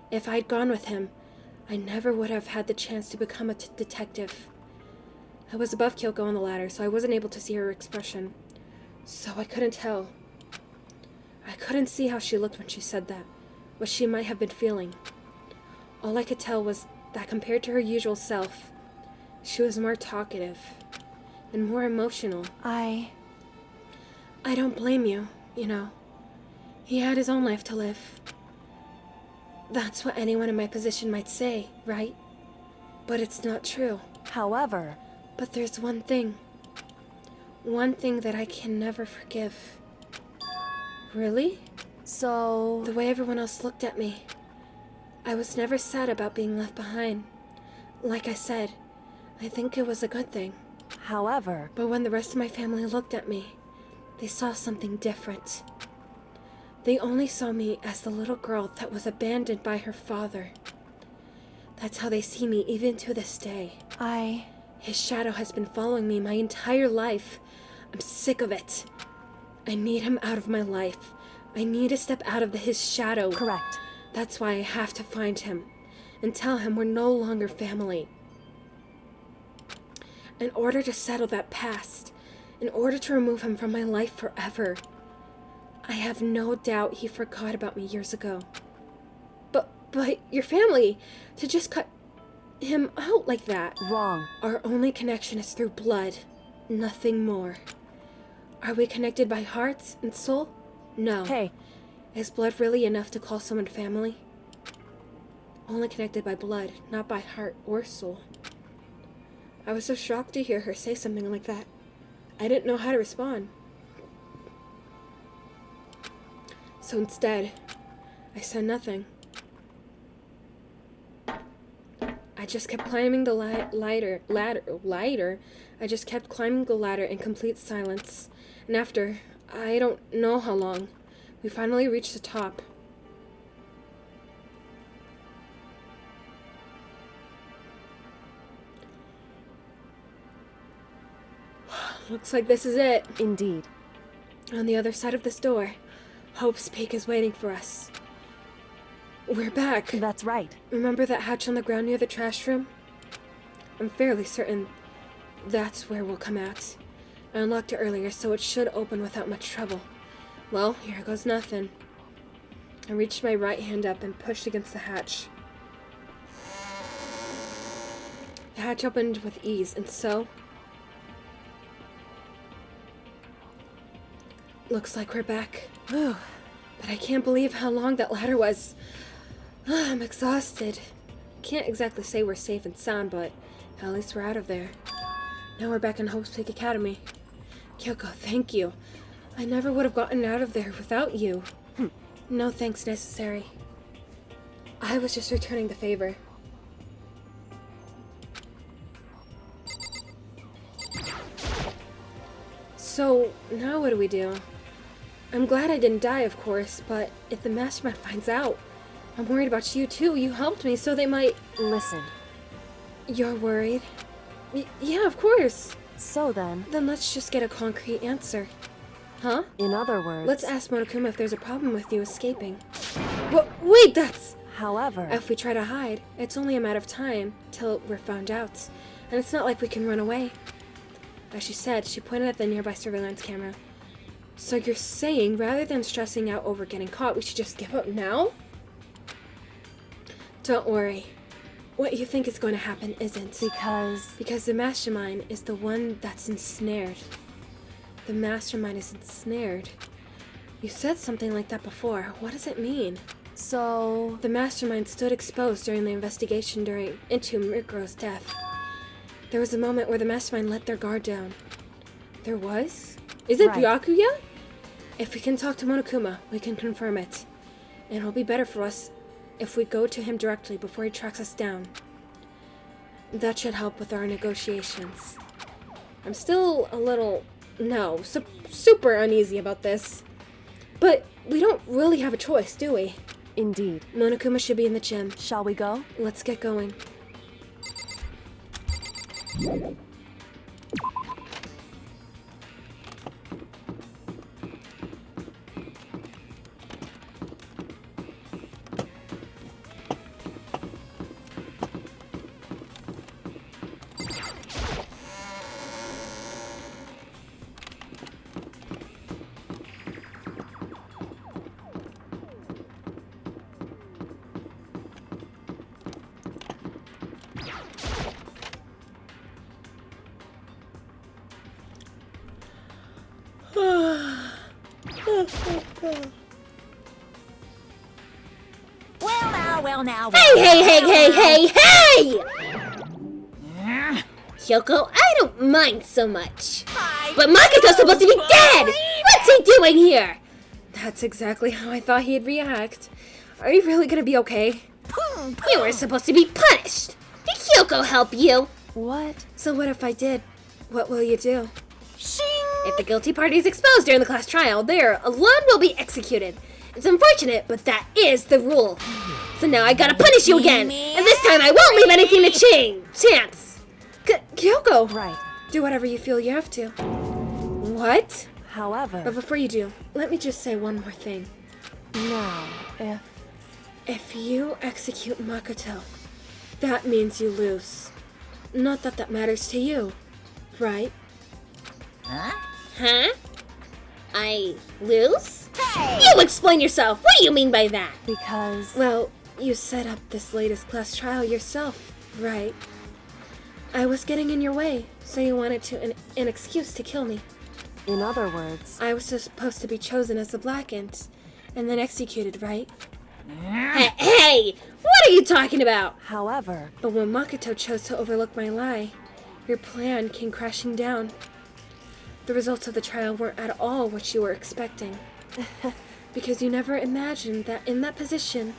If I'd gone with him, I never would have had the chance to become a detective. I was above Kyoko on the ladder, so I wasn't able to see her expression. So I couldn't tell. I couldn't see how she looked when she said that, what she might have been feeling. All I could tell was that compared to her usual self, she was more talkative and more emotional. I don't blame you, you know. He had his own life to live. That's what anyone in my position might say, right? But it's not true. However... But there's one thing. One thing that I can never forgive. Really? So... The way everyone else looked at me. I was never sad about being left behind. Like I said, I think it was a good thing. However... But when the rest of my family looked at me, they saw something different. They only saw me as the little girl that was abandoned by her father. That's how they see me even to this day. His shadow has been following me my entire life. I'm sick of it. I need him out of my life. I need to step out of his shadow. Correct. That's why I have to find him and tell him we're no longer family. in order to settle that past, in order to remove him from my life forever. I have no doubt he forgot about me years ago. But your family, to just cut him out like that. Wrong. Our only connection is through blood, nothing more. Are we connected by hearts and soul? No. Hey. Is blood really enough to call someone family? Only connected by blood, not by heart or soul. I was so shocked to hear her say something like that. I didn't know how to respond. So instead, I said nothing. I just kept climbing the ladder. I just kept climbing the ladder in complete silence. And after, I don't know how long, we finally reached the top. Looks like this is it. Indeed. On the other side of this door, Hope's Peak is waiting for us. We're back. That's right. Remember that hatch on the ground near the trash room? I'm fairly certain that's where we'll come out. I unlocked it earlier, so it should open without much trouble. Well, here goes nothing. I reached my right hand up and pushed against the hatch. The hatch opened with ease, and so... Looks like we're back. But I can't believe how long that ladder was. I'm exhausted. Can't exactly say we're safe and sound, but at least we're out of there. Now we're back in Hope's Peak Academy. Kyoko, thank you. I never would have gotten out of there without you. No thanks necessary. I was just returning the favor. So, now what do we do? I'm glad I didn't die, of course, but if the mastermind finds out, I'm worried about you too. You helped me, so they might... Listen. You're worried? Yeah, of course. So then... Then let's just get a concrete answer. Huh? In other words... Let's ask Monokuma if there's a problem with you escaping. Wait, that's... However... If we try to hide, it's only a matter of time till we're found out. And it's not like we can run away. As she said, she pointed at the nearby surveillance camera. So you're saying, rather than stressing out over getting caught, we should just give up now? Don't worry. What you think is going to happen isn't. Because the mastermind is the one that's ensnared. The mastermind is ensnared. You said something like that before. What does it mean? So... The mastermind stood exposed during the investigation into Mukuro's death. There was a moment where the mastermind let their guard down. There was? Is it Byakuya? If we can talk to Monokuma, we can confirm it. And it'll be better for us if we go to him directly before he tracks us down. That should help with our negotiations. I'm still a little... super uneasy about this. But we don't really have a choice, do we? Indeed. Monokuma should be in the gym. Shall we go? Let's get going. Well now. Hey! Kyoko, I don't mind so much. But Makoto's supposed to be dead! What's he doing here? That's exactly how I thought he'd react. Are you really gonna be okay? You were supposed to be punished. Did Kyoko help you? What? So what if I did? What will you do? If the guilty party is exposed during the class trial, they alone will be executed. It's unfortunate, but that is the rule. So now I gotta punish you again, and this time I won't leave anything to chance. Kyoko! Right. Do whatever you feel you have to. What? However... But before you do, let me just say one more thing. Now, If you execute Makoto, that means you lose. Not that that matters to you. right? Huh? Huh? I lose? Hey! You explain yourself. What do you mean by that? Because... Well, you set up this latest class trial yourself, right? I was getting in your way, so you wanted an excuse to kill me. In other words... I was supposed to be chosen as the Blackened, and then executed, right? Hey! What are you talking about? However... But when Makoto chose to overlook my lie, your plan came crashing down. The results of the trial weren't at all what you were expecting. Because you never imagined that in that position,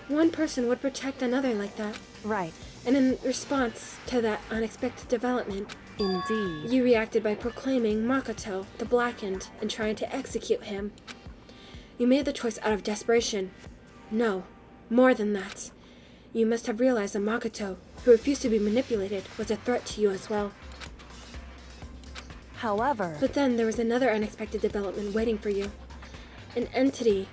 one person would protect another like that. Right. And in response to that unexpected development, Indeed. you reacted by proclaiming Makoto the Blackened and trying to execute him. You made the choice out of desperation. No, more than that. You must have realized that Makoto, who refused to be manipulated, was a threat to you as well. However... But then there was another unexpected development waiting for you. An entity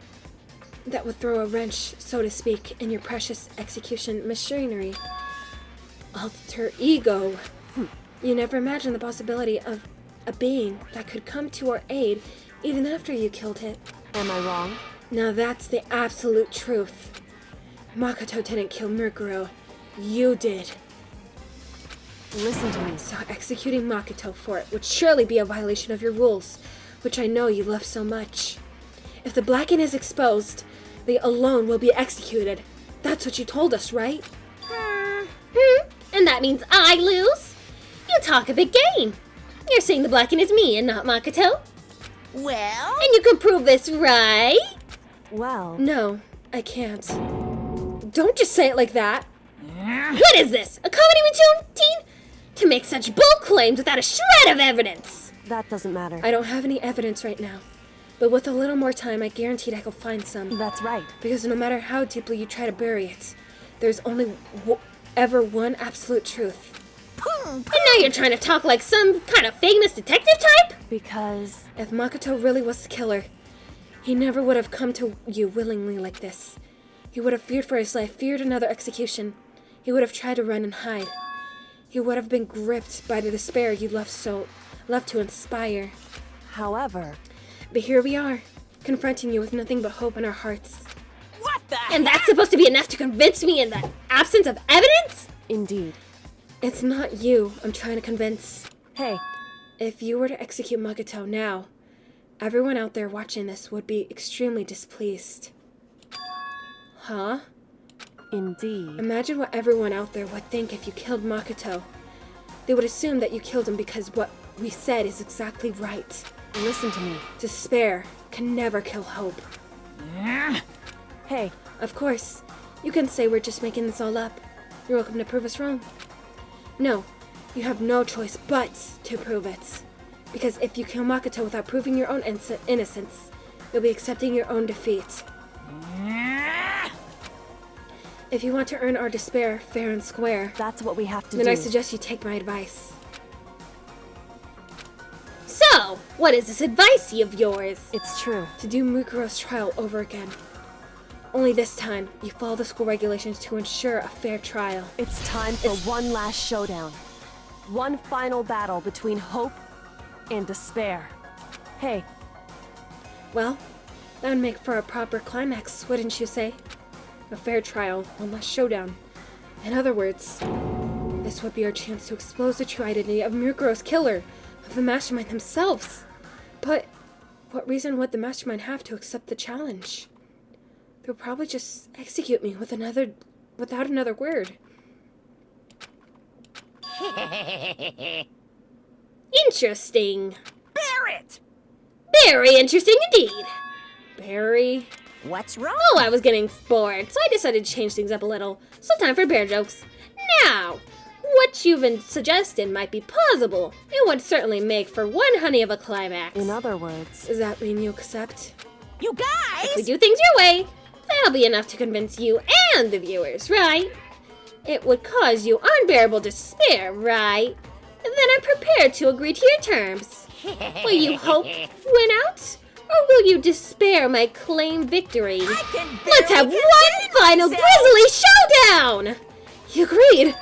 that would throw a wrench, so to speak, in your precious execution machinery. Alter ego. You never imagined the possibility of a being that could come to our aid even after you killed it. Am I wrong? Now that's the absolute truth. Makoto didn't kill Mukuro. You did. Listen to me. So executing Makoto for it would surely be a violation of your rules, which I know you love so much. If the Blackened is exposed, they alone will be executed. That's what you told us, right? And that means I lose? You talk a big game. You're saying the Blackened is me and not Makoto? Well? And you can prove this, right? Well... No, I can't. Don't just say it like that. What is this? A comedy routine? To make such bold claims without a shred of evidence. That doesn't matter. I don't have any evidence right now. But with a little more time, I guaranteed I could find some. That's right. Because no matter how deeply you try to bury it, there's only ever one absolute truth. And now you're trying to talk like some kind of famous detective type? Because... If Makoto really was the killer, he never would have come to you willingly like this. He would have feared for his life, feared another execution. He would have tried to run and hide. He would have been gripped by the despair you love to inspire. However... But here we are, confronting you with nothing but hope in our hearts. What the And that's supposed to be enough to convince me in the absence of evidence? Indeed. It's not you I'm trying to convince. Hey. If you were to execute Makoto now, everyone out there watching this would be extremely displeased. Huh? Indeed. Imagine what everyone out there would think if you killed Makoto. They would assume that you killed him because what we said is exactly right. Listen to me. Despair can never kill hope. Hey. Of course, you can say we're just making this all up. You're welcome to prove us wrong. No, you have no choice but to prove it. Because if you kill Makoto without proving your own innocence, you'll be accepting your own defeat. If you want to earn our despair fair and square, that's what we have to then do. I suggest you take my advice. So, what is this advice of yours? It's true. To do Mukuro's trial over again. Only this time, you follow the school regulations to ensure a fair trial. It's time for one last showdown. One final battle between hope and despair. Hey. Well, that would make for a proper climax, wouldn't you say? A fair trial, one last showdown. In other words, this would be our chance to expose the true identity of Mukuro's killer, of the mastermind themselves. But what reason would the mastermind have to accept the challenge? They'll probably just execute me without another word. Interesting. Barrett! Very interesting indeed. Barry? What's wrong? Oh, I was getting bored, so I decided to change things up a little. So time for bear jokes. Now, what you've suggested might be plausible. It would certainly make for one honey of a climax. In other words... Does that mean you accept? You guys! If we do things your way, that'll be enough to convince you and the viewers, right? It would cause you unbearable despair, right? Then I'm prepared to agree to your terms. Will you hope win out? Or will you despair my claim victory? Let's have one final grisly showdown! You agreed!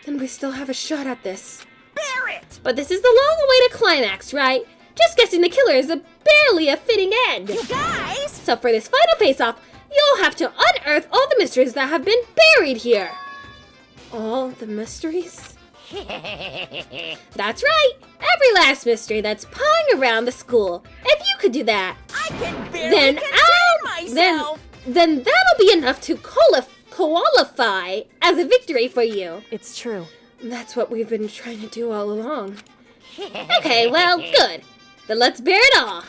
Then we still have a shot at this. Barrett! But this is the long-awaited climax, right? Just guessing the killer is barely a fitting end. You guys! So for this final face-off, you'll have to unearth all the mysteries that have been buried here. All the mysteries? That's right! Every last mystery that's pawing around the school. If you could do that, I can barely contain myself! Then that'll be enough to qualify as a victory for you. It's true. That's what we've been trying to do all along. Okay, well, good. Then let's bear it all.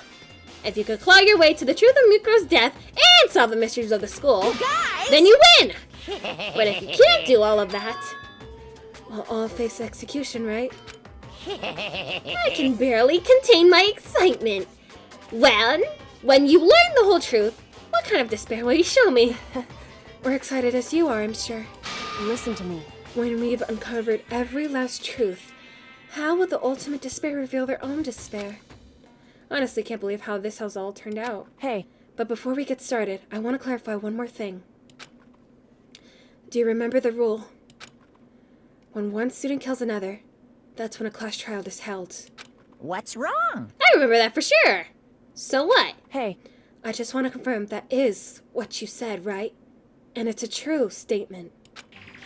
If you could claw your way to the truth of Mukuro's death and solve the mysteries of the school, then you win! But if you can't do all of that, We'll all face execution, right? I can barely contain my excitement. Well, when you learn the whole truth, what kind of despair will you show me? We're excited as you are, I'm sure. Listen to me. When we've uncovered every last truth, how will the ultimate despair reveal their own despair? Honestly, can't believe how this has all turned out. Hey. But before we get started, I want to clarify one more thing. Do you remember the rule? When one student kills another, that's when a class trial is held. What's wrong? I remember that for sure. So what? Hey. I just want to confirm that is what you said, right? And it's a true statement.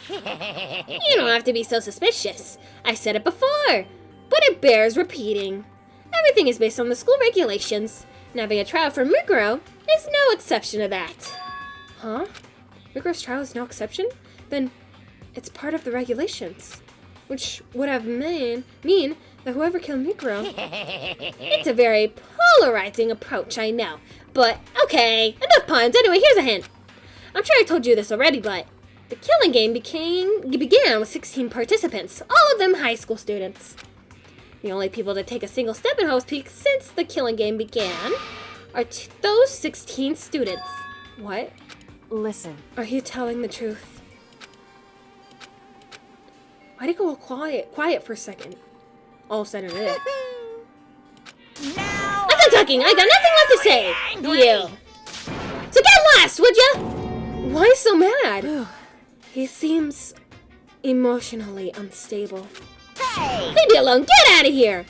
You don't have to be so suspicious. I said it before, but it bears repeating. Everything is based on the school regulations. And having a trial for Mukuro is no exception to that. Huh? Mukuro's trial is no exception? Then it's part of the regulations. Which would have mean that whoever killed Mukuro... It's a very polarizing approach, I know. But, okay, enough puns. Anyway, here's a hint. I'm sure I told you this already, but the killing game began with 16 participants, all of them high school students. The only people to take a single step in Host Peak since the killing game began are those 16 students. What? Listen. Are you telling the truth? Why'd it go all quiet for a second? All of a sudden it is. Now I'm done talking. I got nothing left to say. You. So get lost, would ya? Why so mad? He seems emotionally unstable. Hey! Leave me alone. Get out of here.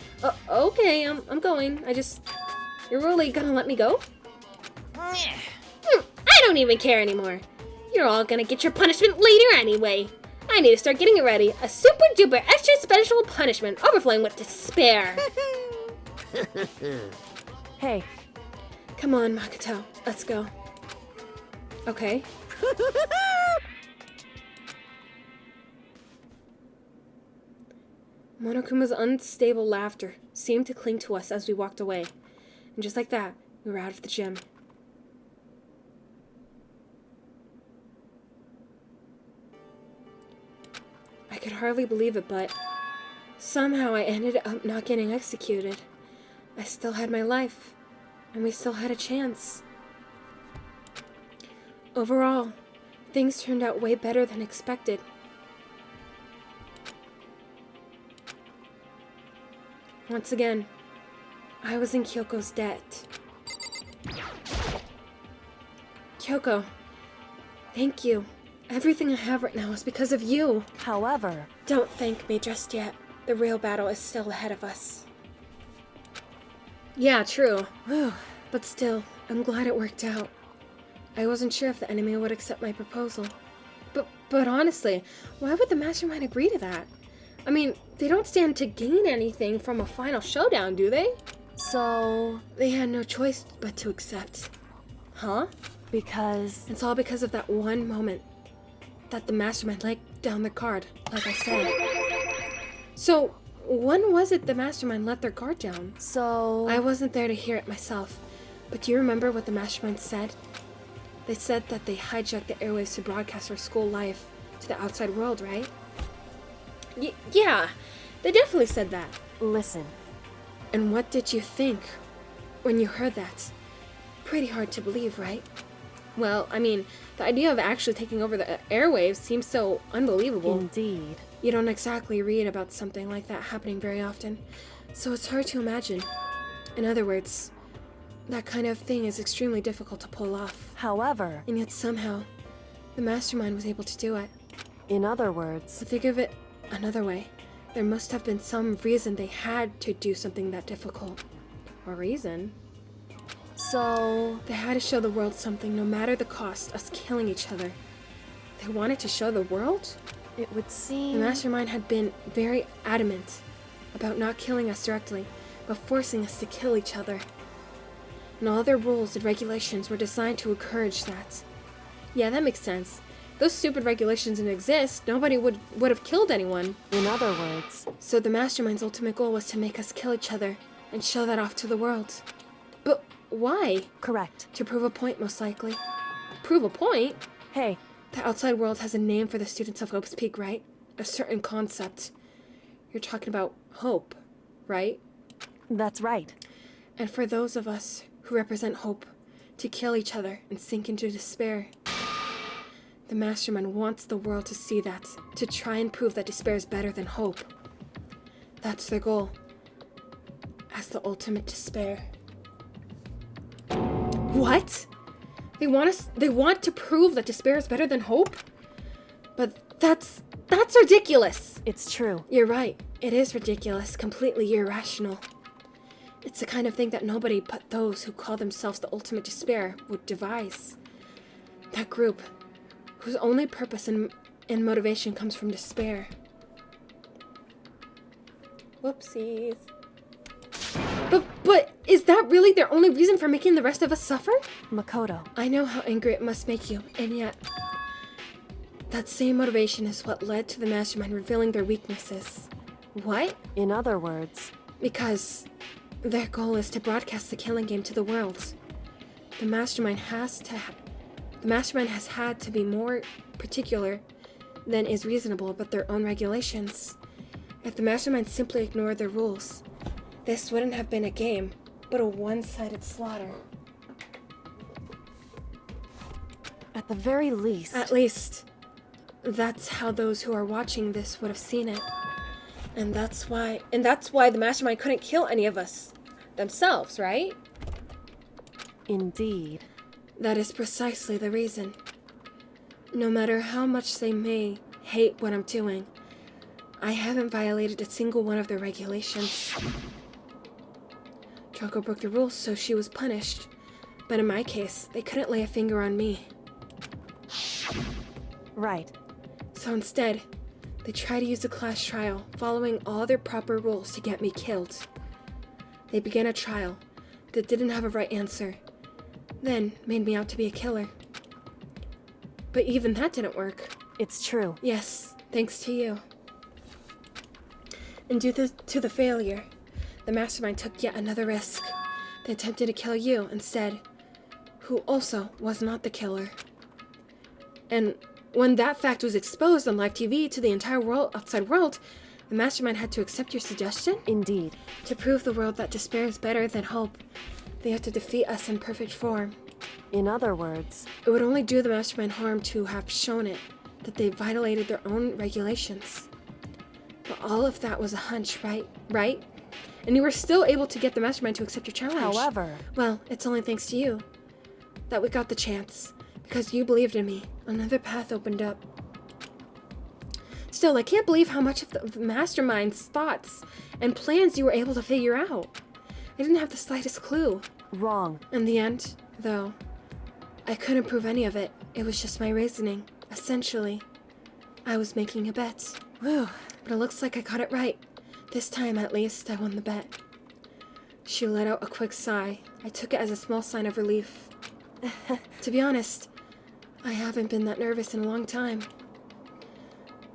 Okay, I'm going. You're really gonna let me go? I don't even care anymore. You're all gonna get your punishment later anyway. I need to start getting it ready. A super duper extra special punishment overflowing with despair. Hey. Come on, Makoto. Let's go. Okay. Monokuma's unstable laughter seemed to cling to us as we walked away. And just like that, we were out of the gym. I could hardly believe it, but somehow I ended up not getting executed. I still had my life, and we still had a chance. Overall, things turned out way better than expected. Once again, I was in Kyoko's debt. Kyoko, thank you. Everything I have right now is because of you. However... Don't thank me just yet. The real battle is still ahead of us. Yeah, true. But still, I'm glad it worked out. I wasn't sure if the enemy would accept my proposal. But honestly, why would the mastermind agree to that? I mean, they don't stand to gain anything from a final showdown, do they? So... They had no choice but to accept. Huh? Because... It's all because of that one moment that the mastermind laid down the card, like I said. So, when was it the mastermind let their guard down? So... I wasn't there to hear it myself, but do you remember what the mastermind said? They said that they hijacked the airwaves to broadcast our school life to the outside world, right? Yeah, they definitely said that. Listen. And what did you think when you heard that? Pretty hard to believe, right? Well, I mean, the idea of actually taking over the airwaves seems so unbelievable. Indeed. You don't exactly read about something like that happening very often, so it's hard to imagine. In other words, that kind of thing is extremely difficult to pull off. However... And yet somehow, the mastermind was able to do it. In other words... To think of it another way, There must have been some reason they had to do something that difficult. A reason? So... They had to show the world something, no matter the cost, us killing each other. They wanted to show the world? It would The seem... mastermind had been very adamant about not killing us directly, but forcing us to kill each other. And all their rules and regulations were designed to encourage that. Yeah, that makes sense. If those stupid regulations didn't exist, nobody would have killed anyone. In other words... So the mastermind's ultimate goal was to make us kill each other and show that off to the world. But why? Correct. To prove a point, most likely. Prove a point? Hey, The outside world has a name for the students of Hope's Peak, right? A certain concept. You're talking about hope, right? that's right. And for those of us who represent hope, to kill each other and sink into despair. The mastermind wants the world to see that, to try and prove that despair is better than hope. That's their goal. As the ultimate despair. What? They want to prove that despair is better than hope? But that's ridiculous. It's true. You're right. It is ridiculous, completely irrational. It's the kind of thing that nobody but those who call themselves the ultimate despair would devise. That group, whose only purpose and motivation comes from despair. Whoopsies. But is that really their only reason for making the rest of us suffer? Makoto. I know how angry it must make you, and yet... that same motivation is what led to the mastermind revealing their weaknesses. What? In other words... Because their goal is to broadcast the killing game to the world. The mastermind has had to be more particular than is reasonable about their own regulations. If the mastermind simply ignored their rules, this wouldn't have been a game, but a one-sided slaughter. At the very least... At least, that's how those who are watching this would have seen it. And that's why the mastermind couldn't kill any of us themselves, right? Indeed. That is precisely the reason. No matter how much they may hate what I'm doing, I haven't violated a single one of their regulations. Choco broke the rules, so she was punished. But in my case, they couldn't lay a finger on me. Right. So instead, they tried to use a class trial, following all their proper rules to get me killed. They began a trial that didn't have a right answer, then made me out to be a killer. But even that didn't work. It's true. Yes, thanks to you. And due to the failure, the mastermind took yet another risk. They attempted to kill you instead, who also was not the killer. And when that fact was exposed on live TV to the entire outside world, the mastermind had to accept your suggestion? Indeed. To prove the world that despair is better than hope, they have to defeat us in perfect form. In other words... It would only do the mastermind harm to have shown it that they violated their own regulations. But all of that was a hunch, right? And you were still able to get the mastermind to accept your challenge. However... Well, it's only thanks to you that we got the chance. Because you believed in me, another path opened up. Still, I can't believe how much of the mastermind's thoughts and plans you were able to figure out. I didn't have the slightest clue. Wrong. In the end, though, I couldn't prove any of it. It was just my reasoning. Essentially, I was making a bet. Whew. But it looks like I got it right. This time, at least, I won the bet. She let out a quick sigh. I took it as a small sign of relief. To be honest, I haven't been that nervous in a long time.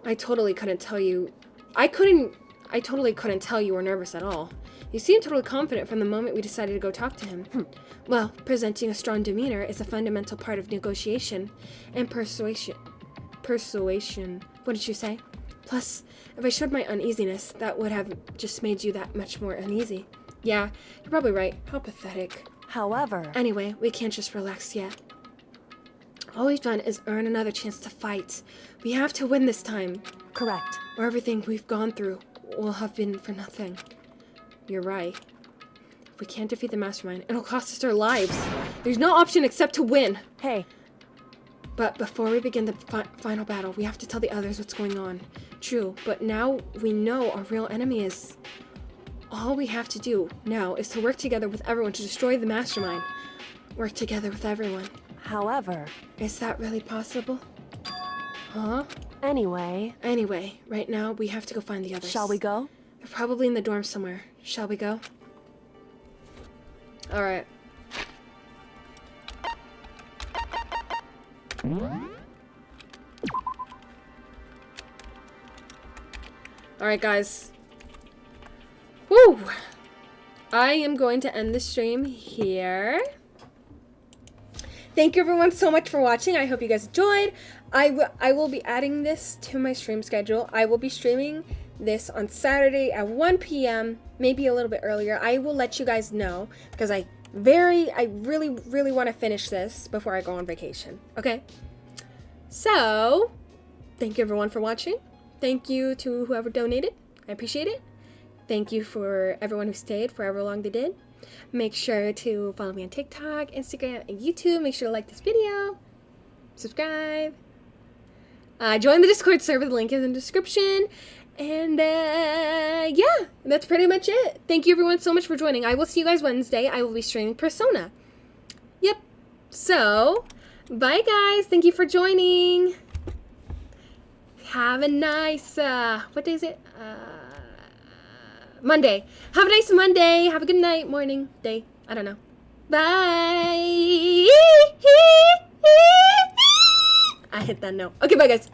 I totally couldn't tell you were nervous at all. You seemed totally confident from the moment we decided to go talk to him. Well, presenting a strong demeanor is a fundamental part of negotiation and persuasion. What did you say? Plus, if I showed my uneasiness, that would have just made you that much more uneasy. Yeah, you're probably right. How pathetic. However... Anyway, we can't just relax yet. All we've done is earn another chance to fight. We have to win this time. Correct. Or everything we've gone through will have been for nothing. You're right. If we can't defeat the mastermind, it'll cost us our lives. There's no option except to win. Hey. But before we begin the final battle, we have to tell the others what's going on. True, but now we know our real enemy is... All we have to do now is to work together with everyone to destroy the mastermind. Work together with everyone. However... Is that really possible? Huh? Anyway, right now we have to go find the others. shall we go? They're probably in the dorm somewhere. Shall we go? Alright. Alright, guys. Woo! I am going to end the stream here. Thank you everyone so much for watching. I hope you guys enjoyed. I will be adding this to my stream schedule. I will be streaming this on Saturday at 1 p.m. Maybe a little bit earlier. I will let you guys know because I really want to finish this before I go on vacation. Okay? So, thank you everyone for watching. Thank you to whoever donated. I appreciate it. Thank you for everyone who stayed for however long they did. Make sure to follow me on TikTok, Instagram, and YouTube. Make sure to like this video. Subscribe. Join the Discord server. The link is in the description. And yeah, that's pretty much it. Thank you everyone so much for joining. I will see you guys Wednesday. I will be streaming Persona. Yep. So, bye guys. Thank you for joining. Have a nice, what day is it? Monday. Have a nice Monday. Have a good night, morning, day. I don't know. Bye. I hit that note. Okay, bye guys.